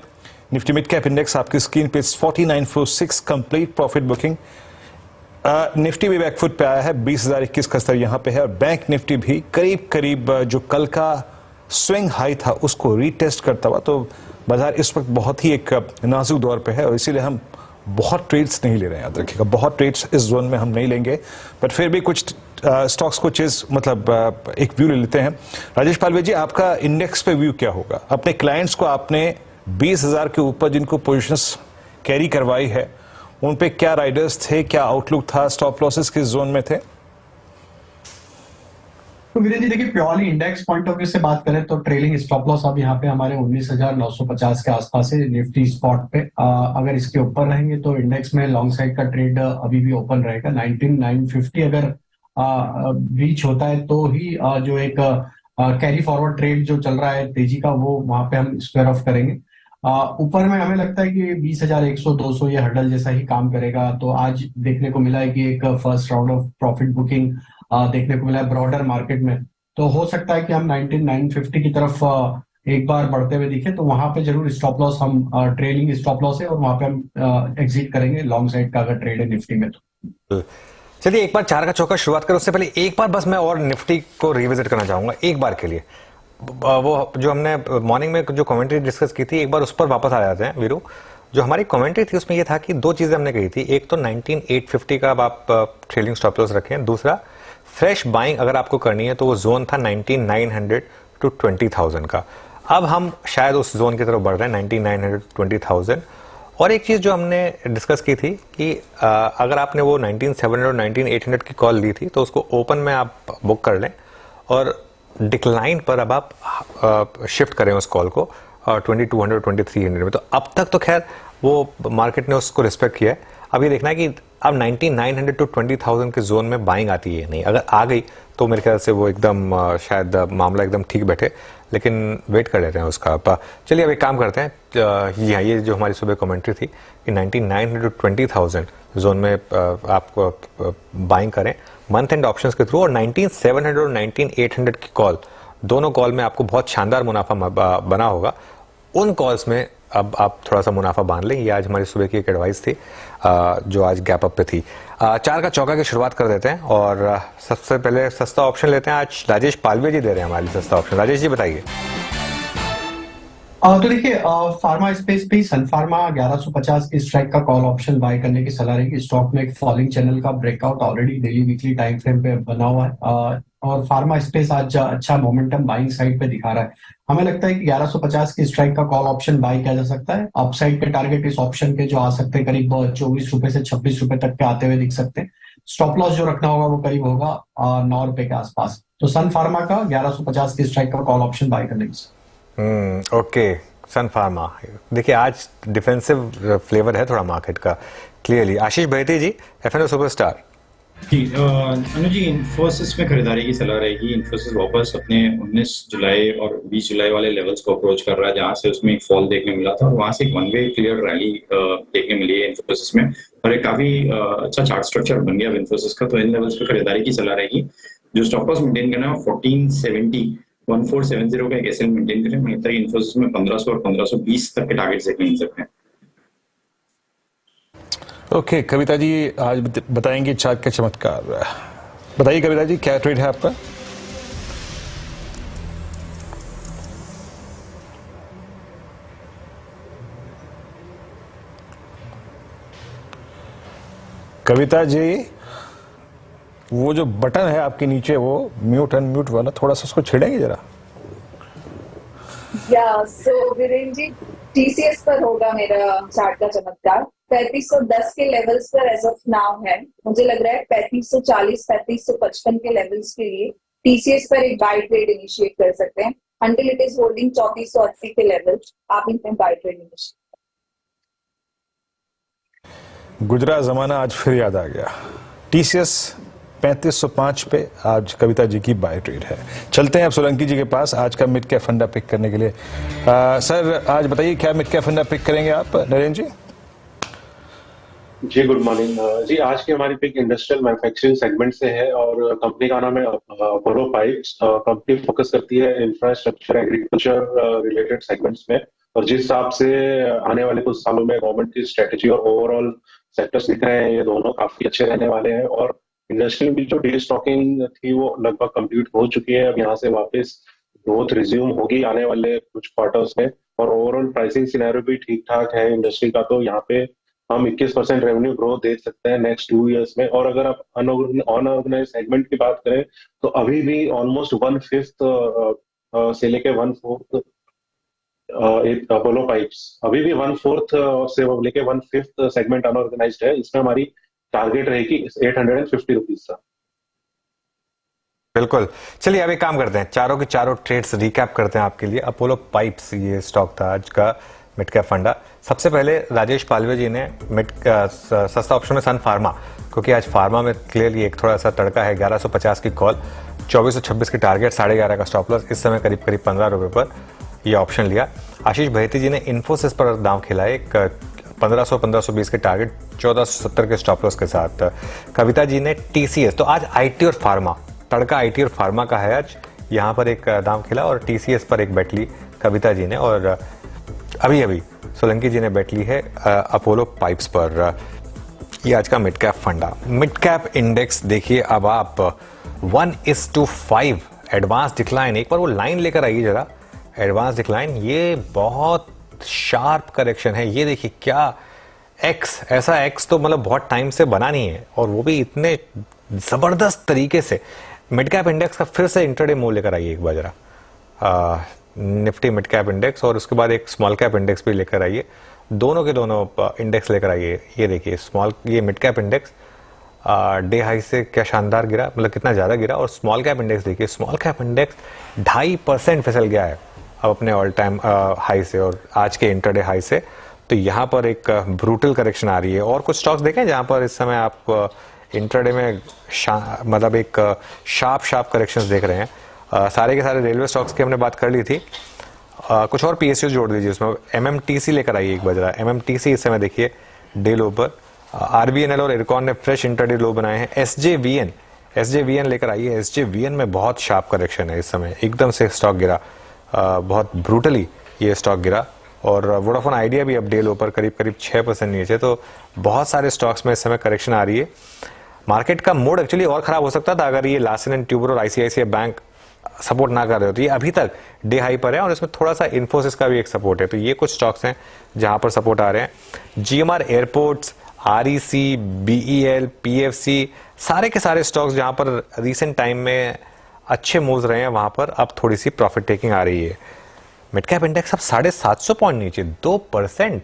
Nifty mid cap index आपकी स्क्रीन पे 4946 कंप्लीट प्रॉफिट बुकिंग। निफ्टी भी बैकफुट पे आया है, 20,021 का स्तर यहाँ पे है और बैंक निफ्टी भी करीब करीब जो कल का स्विंग हाई था उसको रीटेस्ट करता हुआ। तो बाजार इस वक्त बहुत ही एक नाजुक दौर पे है और इसीलिए हम बहुत ट्रेड्स नहीं ले रहे हैं, याद रखिएगा, बहुत ट्रेड्स इस जोन में हम नहीं लेंगे, बट फिर भी कुछ स्टॉक्स को चेज मतलब एक व्यू ले लेते हैं। राजेश पालवे जी, आपका इंडेक्स पे व्यू क्या होगा? अपने क्लाइंट्स को आपने 20,000 के ऊपर जिनको पोजीशंस कैरी करवाई है उन पे क्या राइडर्स थे, क्या आउटलुक था, स्टॉप लॉसेस किस जोन में थे?
तो वीरेंद्र जी देखिए, purely index point of view से बात करें तो ट्रेलिंग स्टॉप लॉस अब यहाँ पे हमारे 19,950 के आसपास है निफ्टी स्पॉट पे। अगर इसके ऊपर रहेंगे तो इंडेक्स में लॉन्ग साइड का ट्रेड अभी भी ओपन रहेगा। 19,950 अगर रीच होता है तो ही जो एक कैरी फॉरवर्ड ट्रेड जो चल रहा है तेजी का वो वहां पे हम स्क्वायर ऑफ करेंगे। ऊपर में हमें लगता है कि 20,100 200 ये हर्डल जैसा ही काम करेगा। तो आज देखने को मिला है कि एक first round of profit booking देखने को मिला है ब्रॉडर मार्केट में। तो हो सकता है कि हम 19,950 की तरफ एक बार बढ़ते हुए दिखे, तो वहां पे जरूर स्टॉप लॉस हम ट्रेलिंग स्टॉप लॉस है और वहां पे हम एग्जिट करेंगे लॉन्ग साइड का अगर ट्रेड है निफ्टी में तो।
चलिए एक बार चार का चौका शुरुआत करें, उससे पहले एक बार बस मैं और निफ्टी को रिविजिट करना चाहूंगा एक बार के लिए। वो जो हमने मॉर्निंग में जो कमेंट्री डिस्कस की थी एक बार उस पर वापस आ जाते हैं वीरू। जो हमारी कमेंट्री थी उसमें ये था कि दो चीजें हमने कही थी, एक तो 19,850 का अब आप ट्रेलिंग स्टॉप लॉस रखें, दूसरा फ्रेश बाइंग अगर आपको करनी है तो वो जोन था 19,900 टू 20,000 का। अब हम शायद उस जोन की तरफ बढ़ रहे हैं 19,900 टू 20,000। और एक चीज जो हमने डिस्कस की थी कि अगर आपने वो 19,700 और 19,800 की कॉल ली थी तो उसको ओपन में आप बुक कर लें और डिक्लाइन पर अब आप शिफ्ट करें उस कॉल को 2,200 2,300 में। तो अब तक तो खैर वो मार्केट ने उसको रिस्पेक्ट किया है। अब ये देखना है कि अब 19,900 टू 20,000 के जोन में बाइंग आती है नहीं, अगर आ गई तो मेरे ख्याल से वो एकदम शायद मामला एकदम ठीक बैठे, लेकिन वेट कर लेते हैं उसका। चलिए अब एक काम करते हैं, ये जो हमारी सुबह कमेंट्री थी कि 19,900 टू 20,000 जोन में आप बाइंग करें मंथ एंड ऑप्शंस के थ्रू, और 19,700 और 19,800 की कॉल, दोनों कॉल में आपको बहुत शानदार मुनाफा बना होगा। उन कॉल्स में अब आप थोड़ा सा मुनाफा बांध लें। ये आज हमारी सुबह की एक एडवाइस थी जो आज गैप अप पे थी। चार का चौका की शुरुआत कर देते हैं और सबसे पहले सस्ता ऑप्शन लेते हैं। आज राजेश पालवे जी दे रहे हैं हमारे लिए सस्ता ऑप्शन। राजेश जी बताइए।
तो देखिए, फार्मा स्पेस पे सन फार्मा 1150 की स्ट्राइक का कॉल ऑप्शन बाय करने की सलाह रहेगी। स्टॉक में एक फॉलिंग चैनल का breakout already daily weekly time frame पे बना हुआ है और फार्मा स्पेस आज अच्छा मोमेंटम बाइंग साइड पे दिखा रहा है। हमें लगता है कि 1150 की स्ट्राइक का कॉल ऑप्शन बाय किया जा सकता है। अपसाइड के टारगेट इस ऑप्शन के जो आ सकते हैं करीब 24 रुपए से 26 रुपए तक के आते हुए दिख सकते हैं। स्टॉप लॉस जो रखना होगा वो करीब होगा 9 रुपए के आसपास। तो सन फार्मा का 1150 की स्ट्राइक का कॉल ऑप्शन बाय करने की।
ओके, सन फार्मा देखिए आज डिफेंसिव फ्लेवर है थोड़ा मार्केट का क्लियरली। आशीष बहेती जी, एफएनओ सुपरस्टार
जी। अनुज जी, इन्फोसिस में खरीदारी की सलाह रहेगी। इन्फोसिस वापस अपने 19 जुलाई और 20 जुलाई वाले लेवल्स को अप्रोच कर रहा है, जहां से उसमें एक फॉल देखने मिला था और वहां से एक वन वे क्लियर रैली देखने मिली है इन्फोसिस में और एक काफी अच्छा चार्ट स्ट्रक्चर बन गया इन्फोसिस का। तो इन लेवल्स पे खरीदारी की सलाह रहेगी। जो स्टॉप लॉस मेंटेन करना है 1470 का एक एसएल मेंटेन करें। मुझे लगता है इन्फोसिस में 1500 और 1520 तक के टारगेट्स देखने मिल सकते हैं।
ओके, कविता जी आज बताएंगे चार्ट का चमत्कार। बताइए कविता जी, क्या ट्रेड है आपका? कविता जी, वो जो बटन है आपके नीचे वो म्यूट अनम्यूट वाला, थोड़ा सा उसको छेड़ेंगे जरा।
सो वीरेंद्र जी, टीसीएस पर होगा मेरा चार्ट का चमत्कार। 3510 के लेवल्स पर एज ऑफ नाउ है। मुझे लग रहा है 3540 3555 के लेवल्स के लिए टीसीएस पर एक बाय ट्रेड इनिशिएट कर सकते हैं अंटिल इट इज होल्डिंग 3480 के लेवल। आप इन पे बाय ट्रेड इनिशिएट।
गुजरा जमाना आज फिर याद आ गया। टीसीएस 3505 पे आज कविता जी की बाय ट्रेड है। चलते हैं अब सोलंकी जी के पास आज का मिड कैप फंडा पिक करने के लिए। सर आज बताइए क्या मिड कैप फंडा पिक करेंगे आप? नरेंद्र जी
जी, गुड मॉर्निंग जी। आज की हमारी पिक इंडस्ट्रियल मैन्युफैक्चरिंग सेगमेंट से है और कंपनी का नाम है अपोलो पाइप्स। कंपनी फोकस करती है इंफ्रास्ट्रक्चर एग्रीकल्चर रिलेटेड सेगमेंट्स में और जिस हिसाब से आने वाले कुछ सालों में गवर्नमेंट की स्ट्रेटेजी और ओवरऑल सेक्टर्स दिख रहे हैं, ये दोनों काफी अच्छे रहने वाले हैं। और इंडस्ट्री में भी जो डे स्टॉकिंग थी वो लगभग कंप्लीट हो चुकी है। अब यहाँ से वापस ग्रोथ रिज्यूम होगी आने वाले कुछ क्वार्टर्स में, और ओवरऑल प्राइसिंग सिनेरियो भी ठीक ठाक है इंडस्ट्री का। तो यहाँ पे हम 21% रेवेन्यू ग्रोथ देख सकते हैं नेक्स्ट 2 इयर्स में। और अगर आप अनऑर्गेनाइज सेगमेंट की बात करें तो अभी भी ऑलमोस्ट 1/5 से लेके 1/4 अपोलो पाइप्स, अभी भी 1/4 से लेके 1/5 सेगमेंट अनऑर्गेनाइज्ड है। इसमें हमारी टारगेट रहेगी 850 रुपीज का।
बिल्कुल। चलिए अब एक काम करते हैं, चारों के चारों ट्रेड्स रिकैप करते हैं आपके लिए। अपोलो पाइप्स ये स्टॉक था आज का मिड कैप फंडा। सबसे पहले राजेश पालवे जी ने सस्ता ऑप्शन में सन फार्मा, क्योंकि आज फार्मा में क्लियरली एक थोड़ा सा तड़का है। 1150 की कॉल, 2426 की टारगेट, 11.5 का स्टॉप लॉस, इस समय करीब करीब 15 रुपए पर यह ऑप्शन लिया। आशीष भैती जी ने इन्फोसिस पर दांव खिलाए, 1500-1520 के टारगेट, 1470 के स्टॉप लॉस के साथ। कविता जी ने टीसीएस, तो आज आईटी और फार्मा, तड़का आईटी और फार्मा का है आज, यहाँ पर एक दांव खिला और टीसीएस पर एक बेट ली कविता जी ने। और अभी अभी सोलंकी जी ने बेट ली है अपोलो पाइप्स पर। ये आज का मिड कैप फंडा। मिड कैप इंडेक्स देखिए अब आप 1:5 एडवांस डिक्लाइन, एक बार वो लाइन लेकर आइए जरा, एडवांस डिक्लाइन, ये बहुत शार्प करेक्शन है। ये देखिए क्या एक्स, ऐसा एक्स तो मतलब बहुत टाइम से बना नहीं है, और वो भी इतने जबरदस्त तरीके से। मिड कैप इंडेक्स का फिर से इंटरडे मूव लेकर आइए एक बार जरा, निफ्टी मिड कैप इंडेक्स, और उसके बाद एक स्मॉल कैप इंडेक्स भी लेकर आइए, दोनों के दोनों इंडेक्स लेकर आइए। ये देखिए ये mid cap index day high से क्या शानदार गिरा, मतलब कितना ज्यादा गिरा। और स्मॉल कैप इंडेक्स देखिए, स्मॉल कैप इंडेक्स 2.5% फिसल गया है अब अपने ऑल टाइम हाई से और आज के इंटरडे हाई से। तो यहाँ पर एक ब्रूटल करेक्शन आ रही है। और कुछ स्टॉक्स देखें जहाँ पर इस समय आप इंटरडे में मतलब एक शार्प करेक्शंस देख रहे हैं। सारे के सारे रेलवे स्टॉक्स की हमने बात कर ली थी। कुछ और पीएसयू जोड़ दीजिए उसमें। एमएमटीसी लेकर आइए एक बार जरा। एमएमटीसी इस समय देखिए डे लो पर। आरबीएनएल और इरकॉन ने फ्रेश इंटरडे लो बनाए हैं। एसजेवीएन लेकर आइए। एसजेवीएन में बहुत शार्प करेक्शन है इस समय, एकदम से स्टॉक गिरा, बहुत ब्रूटली ये स्टॉक गिरा। और वोडाफोन आइडिया भी अब डे लो पर करीब करीब 6% नीचे। तो बहुत सारे स्टॉक्स में इस समय करेक्शन आ रही है। मार्केट का मूड एक्चुअली और खराब हो सकता था अगर ये लार्सन एंड ट्यूबर और आईसीआईसीआई बैंक सपोर्ट ना कर रहे हो। तो ये अभी तक डे हाई पर है और इसमें थोड़ा सा इन्फोसिस का भी एक सपोर्ट है। तो ये कुछ स्टॉक्स हैं जहां पर सपोर्ट आ रहे हैं। GMR airports, REC, BEL, PFC, सारे के सारे स्टॉक्स जहां पर रिसेंट टाइम में अच्छे मूव्स रहे हैं वहां पर अब थोड़ी सी प्रॉफिट टेकिंग आ रही है। मिड कैप इंडेक्स अब 750 पॉइंट नीचे, 2%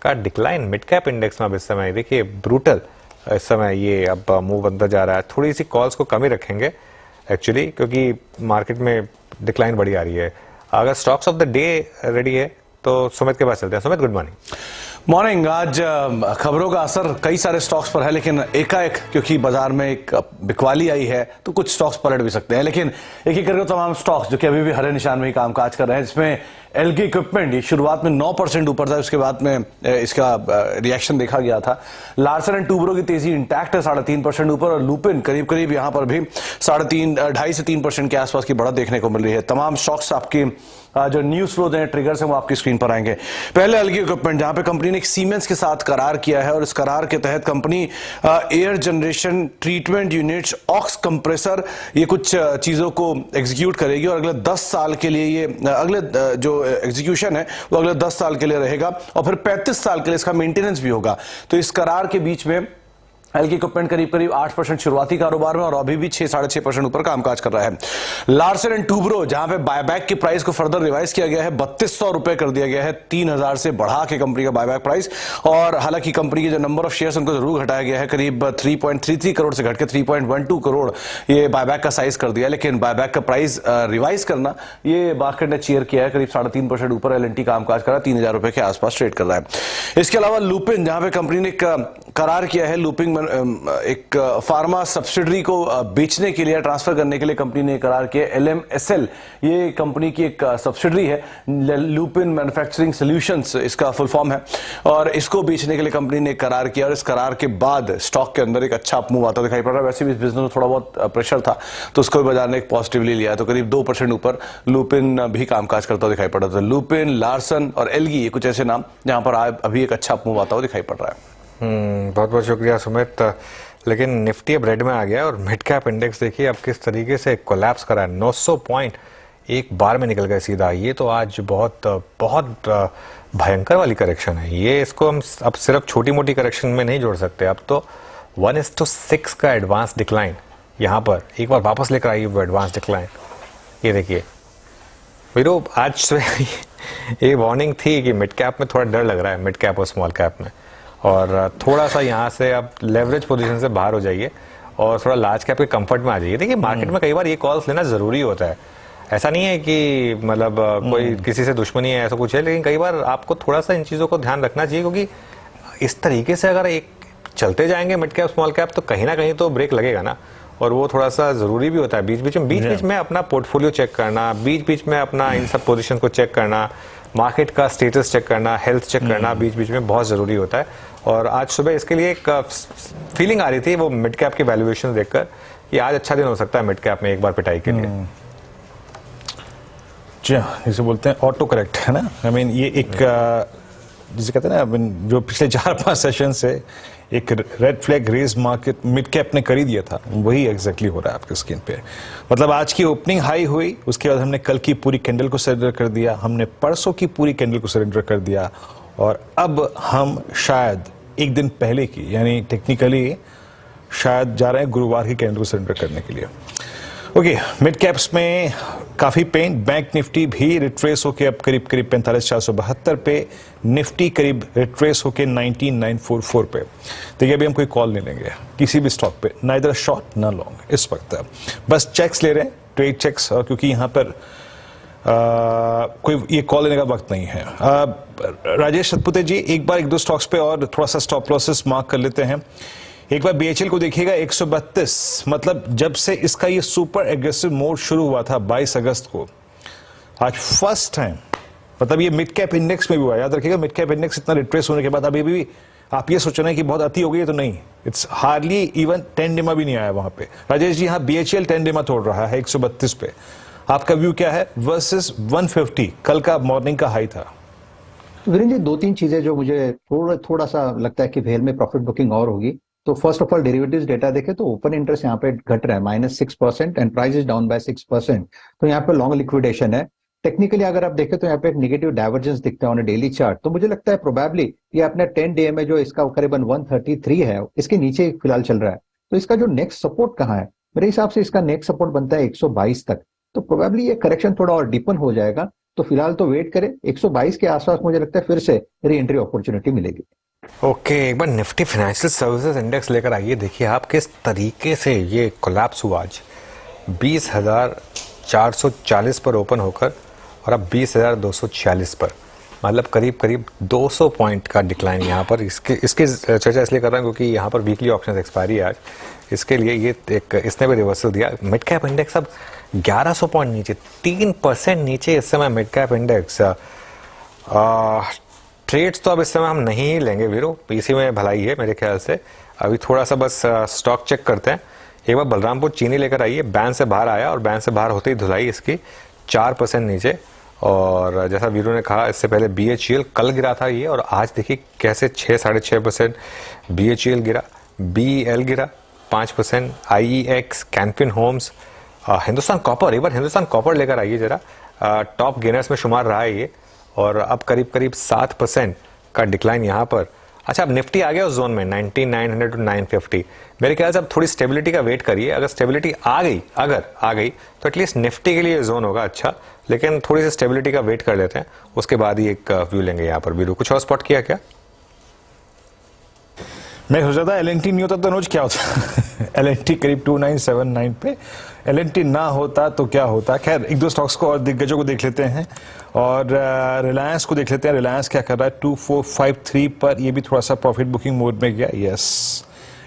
का डिक्लाइन मिड कैप इंडेक्स में अब इस समय देखिए ब्रूटल इस समय ये अब मूव बनता जा रहा है। थोड़ी सी कॉल्स को कम ही रखेंगे एक्चुअली, क्योंकि मार्केट में डिक्लाइन बड़ी आ रही है। अगर stocks of the day ready है तो सुमित के पास चलते हैं। Sumit, good morning.
मॉर्निंग। आज खबरों का असर कई सारे स्टॉक्स पर है, लेकिन एकाएक क्योंकि बाजार में एक बिकवाली आई है तो कुछ स्टॉक्स पलट भी सकते हैं। लेकिन एक एक करके तमाम स्टॉक्स जो कि अभी भी हरे निशान में ही कामकाज कर रहे हैं, जिसमें एलगी इक्विपमेंट ये शुरुआत में 9% ऊपर था, उसके बाद में इसका रिएक्शन देखा गया था। लार्सन एंड टूब्रो की तेजी इंटैक्ट है 3.5% ऊपर, और लुपिन करीब करीब यहां पर भी 2.5 से 3% के आसपास की बढ़त देखने को मिल रही है। तमाम स्टॉक्स आपकी जो न्यूज फ्लो हैं, ट्रिगर्स हैं, वो आपकी स्क्रीन पर आएंगे। पहले एलगी इक्विपमेंट, जहां पे कंपनी ने एक सीमेंस के साथ करार किया है, और इस करार के तहत company air generation treatment units, ox compressor, ये कुछ चीजों को एग्जीक्यूट करेगी। और अगले 10 साल के लिए ये अगले जो एग्जीक्यूशन है वो अगले 10 साल के लिए रहेगा, और फिर 35 साल के लिए इसका मेंटेनेंस भी होगा। तो इस करार के बीच में एलगी इक्विपमेंट करीब करीब 8% शुरुआती कारोबार में और अभी भी 6-6.5% ऊपर कामकाज कर रहा है। लार्सन एंड टूब्रो, जहां पे बायबैक की प्राइस को फर्दर रिवाइज किया गया है, 3200 रुपए कर दिया गया है, 3000 से बढ़ा के कंपनी का बायबैक प्राइस। और हालांकि कंपनी के जो नंबर ऑफ शेयर्स उनको जरूर घटाया गया है, करीब 3.33 करोड़ से घट के 3.12 करोड़ ये बायबैक का साइज कर दिया। लेकिन बायबैक का प्राइस रिवाइज करना ये मार्केट ने चेयर किया है, करीब 3.5% ऊपर एलएनटी कामकाज कर रहा है, 3000 रुपए के आसपास ट्रेड कर रहा है। इसके अलावा लुपिन, जहां पे कंपनी ने करार किया है, लुपिन एक फार्मा सब्सिडरी को बेचने के लिए, ट्रांसफर करने के लिए कंपनी ने करार किया। LMSL ये कंपनी की एक सब्सिडरी है, लुपिन मैन्युफैक्चरिंग सॉल्यूशंस इसका फुल फॉर्म है, और इसको बेचने के लिए कंपनी ने करार किया। और इस करार के बाद स्टॉक के अंदर एक अच्छा अपमूव आता दिखाई पड़ रहा है। वैसे भी इस बिजनेस में थोड़ा बहुत प्रेशर था, तो उसको भी बाजार ने एक पॉजिटिवली लिया, तो करीब 2% ऊपर लुपिन भी कामकाज करता दिखाई पड़ रहा था। लुपिन, लार्सन और एलगी, ये कुछ ऐसे नाम जहां पर अभी एक अच्छा अपमूव आता हुआ दिखाई पड़ रहा है।
बहुत बहुत शुक्रिया सुमित। लेकिन निफ्टी अब रेड में आ गया और मिड कैप इंडेक्स देखिए अब किस तरीके से कोलैप्स करा है। 900 पॉइंट एक बार में निकल गए सीधा। ये तो आज बहुत बहुत भयंकर वाली करेक्शन है ये। इसको हम अब सिर्फ छोटी मोटी करेक्शन में नहीं जोड़ सकते, अब तो 1:6 का एडवांस डिक्लाइन यहाँ पर एक बार वापस लेकर आई वो एडवांस डिक्लाइन। ये देखिए वीरो, आज ये वार्निंग थी कि मिड कैप में थोड़ा डर लग रहा है, मिड कैप और स्मॉल कैप में, और थोड़ा सा यहाँ से आप लेवरेज पोजीशन से बाहर हो जाइए और थोड़ा लार्ज कैप के कंफर्ट में आ जाइए। देखिए मार्केट में कई बार ये कॉल्स लेना जरूरी होता है। ऐसा नहीं है कि मतलब कोई किसी से दुश्मनी है ऐसा कुछ है, लेकिन कई बार आपको थोड़ा सा इन चीज़ों को ध्यान रखना चाहिए, क्योंकि इस तरीके से अगर एक चलते जाएंगे मिड कैप स्मॉल कैप तो कहीं ना कहीं तो ब्रेक लगेगा ना, और वो थोड़ा सा जरूरी भी होता है। बीच बीच में अपना पोर्टफोलियो चेक करना, बीच बीच में अपना इन सब पोजीशन को चेक करना, मार्केट का स्टेटस चेक करना, हेल्थ चेक करना बीच बीच में बहुत जरूरी होता है। और आज सुबह इसके लिए एक फीलिंग आ रही थी वो मिड कैप की वैल्यूएशन देखकर कि आज अच्छा दिन हो सकता है मिड कैप में एक बार पिटाई के लिए।
जी हाँ, जिसे बोलते हैं ऑटो करेक्ट, है ना। आई मीन ये एक जिसे कहते हैं ना, जो पिछले 4-5 सेशन से एक red flag raise market mid cap ने कर ही दिया था, वही एग्जैक्टली हो रहा है आपके स्क्रीन पे। मतलब आज की ओपनिंग हाई हुई, उसके बाद हमने कल की पूरी कैंडल को सरेंडर कर दिया, हमने परसों की पूरी कैंडल को सरेंडर कर दिया, और अब हम शायद एक दिन पहले की यानी टेक्निकली शायद जा रहे हैं गुरुवार की कैंडल को सरेंडर करने के लिए। ओके, मिड कैप्स में काफी पेन। बैंक निफ्टी भी रिट्रेस होके अब करीब 45,472 पे, निफ्टी करीब रिट्रेस होके 19,944 पे। देखिए अभी हम कोई कॉल नहीं लेंगे किसी भी स्टॉक पे, नाइदर शॉर्ट ना लॉन्ग इस वक्त, बस चेक्स ले रहे हैं, ट्रेड चेक्स, क्योंकि यहाँ पर कोई ये कॉल लेने का वक्त नहीं है। राजेश सतपुते जी, एक बार 1-2 स्टॉक्स पे और थोड़ा सा स्टॉप लॉसेस मार्क कर लेते हैं। एक बार BHL को देखिएगा 132, मतलब जब से इसका ये सुपर एग्रेसिव मोड शुरू हुआ था 22 अगस्त को, आज फर्स्ट टाइम, मतलब ये मिड कैप इंडेक्स में भी हुआ। याद रखिएगा मिड कैप इंडेक्स इतना रिट्रेस होने के बाद अभी भी आप ये सोच रहे हैं कि बहुत अति हो गई है, तो नहीं, इट्स हार्डली इवन 10 डिमा भी नहीं आया वहां पे। राजेश जी, यहाँ BHL 10 डिमा तोड़ रहा है 132 पे, आपका व्यू क्या है वर्सेस 150 कल का मॉर्निंग का हाई था?
वीरेंद्र जी, 2-3 चीजें जो मुझे थोड़ा सा लगता है कि भेल में प्रॉफिट बुकिंग और होगी। तो first of all derivatives data देखें तो ओपन इंटरेस्ट यहाँ पे घट रहा है -6% and price is down by 6%, तो यहाँ पे लॉन्ग लिक्विडेशन है। टेक्निकली अगर आप देखें तो यहाँ पे एक नेगेटिव डाइवर्जेंस दिखता है ऑन डेली चार्ट, तो मुझे लगता है प्रोबेबली ये अपने 10 डे में जो इसका करीबन 133 है इसके नीचे फिलहाल चल रहा है। तो इसका जो नेक्स्ट सपोर्ट कहाँ है, मेरे हिसाब से इसका नेक्स्ट सपोर्ट बनता है 122 तक, तो प्रोबेबली ये करेक्शन थोड़ा और डीपन हो जाएगा। तो फिलहाल तो वेट करें, 122 के आसपास मुझे लगता है फिर से री एंट्री अपॉर्चुनिटी मिलेगी।
ओके, एक बार निफ्टी फाइनेंशियल सर्विसेज इंडेक्स लेकर आइए। देखिए आप किस तरीके से ये कोलैप्स हुआ आज, 20,440 पर ओपन होकर और अब 20,246 पर, मतलब करीब करीब 200 पॉइंट का डिक्लाइन यहाँ पर। इसकी चर्चा इसलिए कर रहा हूँ क्योंकि यहाँ पर वीकली ऑप्शन एक्सपायरी है आज, इसके लिए ये एक इसने भी रिवर्सल दिया। मिड कैप इंडेक्स अब 1100 पॉइंट नीचे, 3% नीचे इस समय मिड कैप इंडेक्स। ट्रेड्स तो अब इस समय हम नहीं ही लेंगे वीरो, इसी में भलाई है मेरे ख्याल से। अभी थोड़ा सा बस स्टॉक चेक करते हैं। एक बार बलरामपुर चीनी लेकर आइए, बैंड से बाहर आया और बैंड से बाहर होते ही धुलाई इसकी 4% नीचे। और जैसा वीरू ने कहा इससे पहले BHEL कल गिरा था ये, और आज देखिए कैसे 6-6.5% BHEL गिरा, BEL गिरा 5%, IEX, Canfin homes, Hindustan copper, एक बार हिंदुस्तान कॉपर लेकर आइए जरा, टॉप गेनर्स में शुमार रहा है ये, और अब करीब करीब 7% का डिक्लाइन यहाँ पर। अच्छा, अब निफ्टी आ गया उस जोन में 19,900 to 950। मेरे ख्याल से अब थोड़ी स्टेबिलिटी का वेट करिए, अगर स्टेबिलिटी आ गई तो एटलीस्ट निफ्टी के लिए जोन होगा अच्छा, लेकिन थोड़ी सी स्टेबिलिटी का वेट कर लेते हैं, उसके बाद ही एक व्यू लेंगे यहाँ पर। वीरू कुछ और स्पॉट किया क्या?
मैं सोच रहा था L&T नहीं होता तो अनुज क्या होता L&T करीब 2979 पे, L&T ना होता तो क्या होता। खैर 1-2 स्टॉक्स को और दिग्गजों को देख लेते हैं, और रिलायंस को देख लेते हैं। रिलायंस क्या कर रहा है 2453 पर, ये भी थोड़ा सा प्रॉफिट बुकिंग मोड में गया। यस,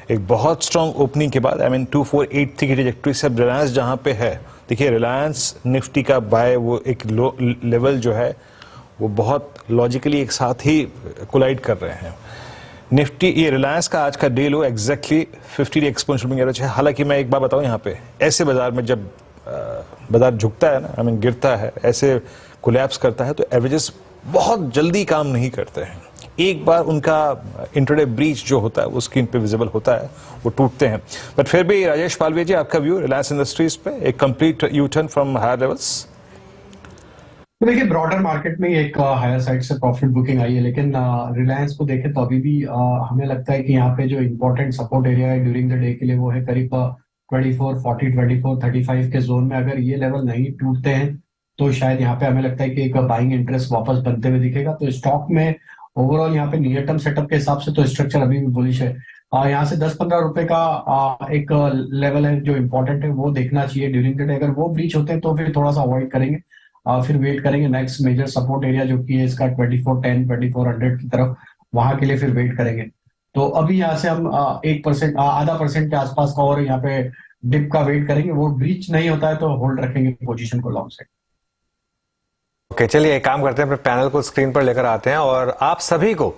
एक बहुत स्ट्रांग ओपनिंग के बाद 2483 की ट्रैजेक्टरी से अब रिलायंस जहां पे है, देखिए रिलायंस निफ्टी का बाय वो एक लो लेवल जो है वो बहुत लॉजिकली एक साथ ही कोलाइड कर रहे हैं। निफ्टी ये रिलायंस का आज का डे लो exactly 50 day exponential moving average है। हालांकि मैं एक बात बताऊं, यहाँ पे ऐसे बाजार में जब बाजार झुकता है ना, गिरता है, ऐसे कोलैप्स करता है, तो एवरेजेस बहुत जल्दी काम नहीं करते हैं। एक बार उनका इंट्राडे ब्रीच जो होता है वो स्क्रीन पे विजिबल होता है, वो टूटते हैं। बट फिर भी राजेश पालवे जी, आपका व्यू रिलायंस इंडस्ट्रीज पे एक complete U turn from higher levels?
तो देखिए ब्रॉडर मार्केट में एक हायर साइड से प्रॉफिट बुकिंग आई है, लेकिन रिलायंस को देखें तो अभी भी हमें लगता है कि यहाँ पे जो इंपॉर्टेंट सपोर्ट एरिया है ड्यूरिंग द डे के लिए वो है करीब 2440, 2435 के जोन में। अगर ये लेवल नहीं टूटते हैं तो शायद यहाँ पे हमें लगता है कि एक बाइंग इंटरेस्ट वापस बनते हुए दिखेगा। तो स्टॉक में ओवरऑल यहाँ पे नियर टर्म सेटअप के हिसाब से तो स्ट्रक्चर अभी भी बुलिश है। यहाँ से 10-15 रुपए का एक लेवल है जो इंपॉर्टेंट है, वो देखना चाहिए ड्यूरिंग द डे। अगर वो ब्रीच होते हैं तो फिर थोड़ा सा अवॉइड करेंगे, फिर वेट करेंगे नेक्स्ट मेजर सपोर्ट एरिया जो कि है इसका 2410, 2400 की तरफ, वहां के लिए फिर वेट करेंगे। तो अभी यहाँ से हम 1%, आधा परसेंट के आसपास का और यहाँ पे डिप का वेट करेंगे। वो ब्रीच नहीं होता है तो होल्ड रखेंगे पोजीशन को लॉन्ग साइड।
ओके, चलिए एक काम करते हैं, अपने पैनल को स्क्रीन पर लेकर आते हैं और आप सभी को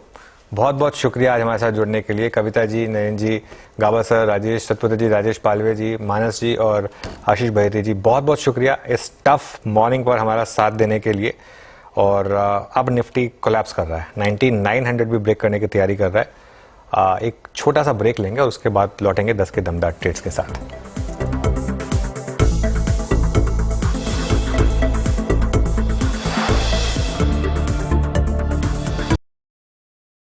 बहुत बहुत शुक्रिया आज हमारे साथ जुड़ने के लिए। कविता जी, नयन जी, गाबा सर, राजेश सतपथी जी, राजेश पालवे जी, मानस जी और आशीष बहेती जी, बहुत बहुत शुक्रिया इस टफ मॉर्निंग पर हमारा साथ देने के लिए। और अब निफ्टी कोलैप्स कर रहा है, 9900 भी ब्रेक करने की तैयारी कर रहा है। एक छोटा सा ब्रेक लेंगे और उसके बाद लौटेंगे 10 के दमदार ट्रेड्स के साथ।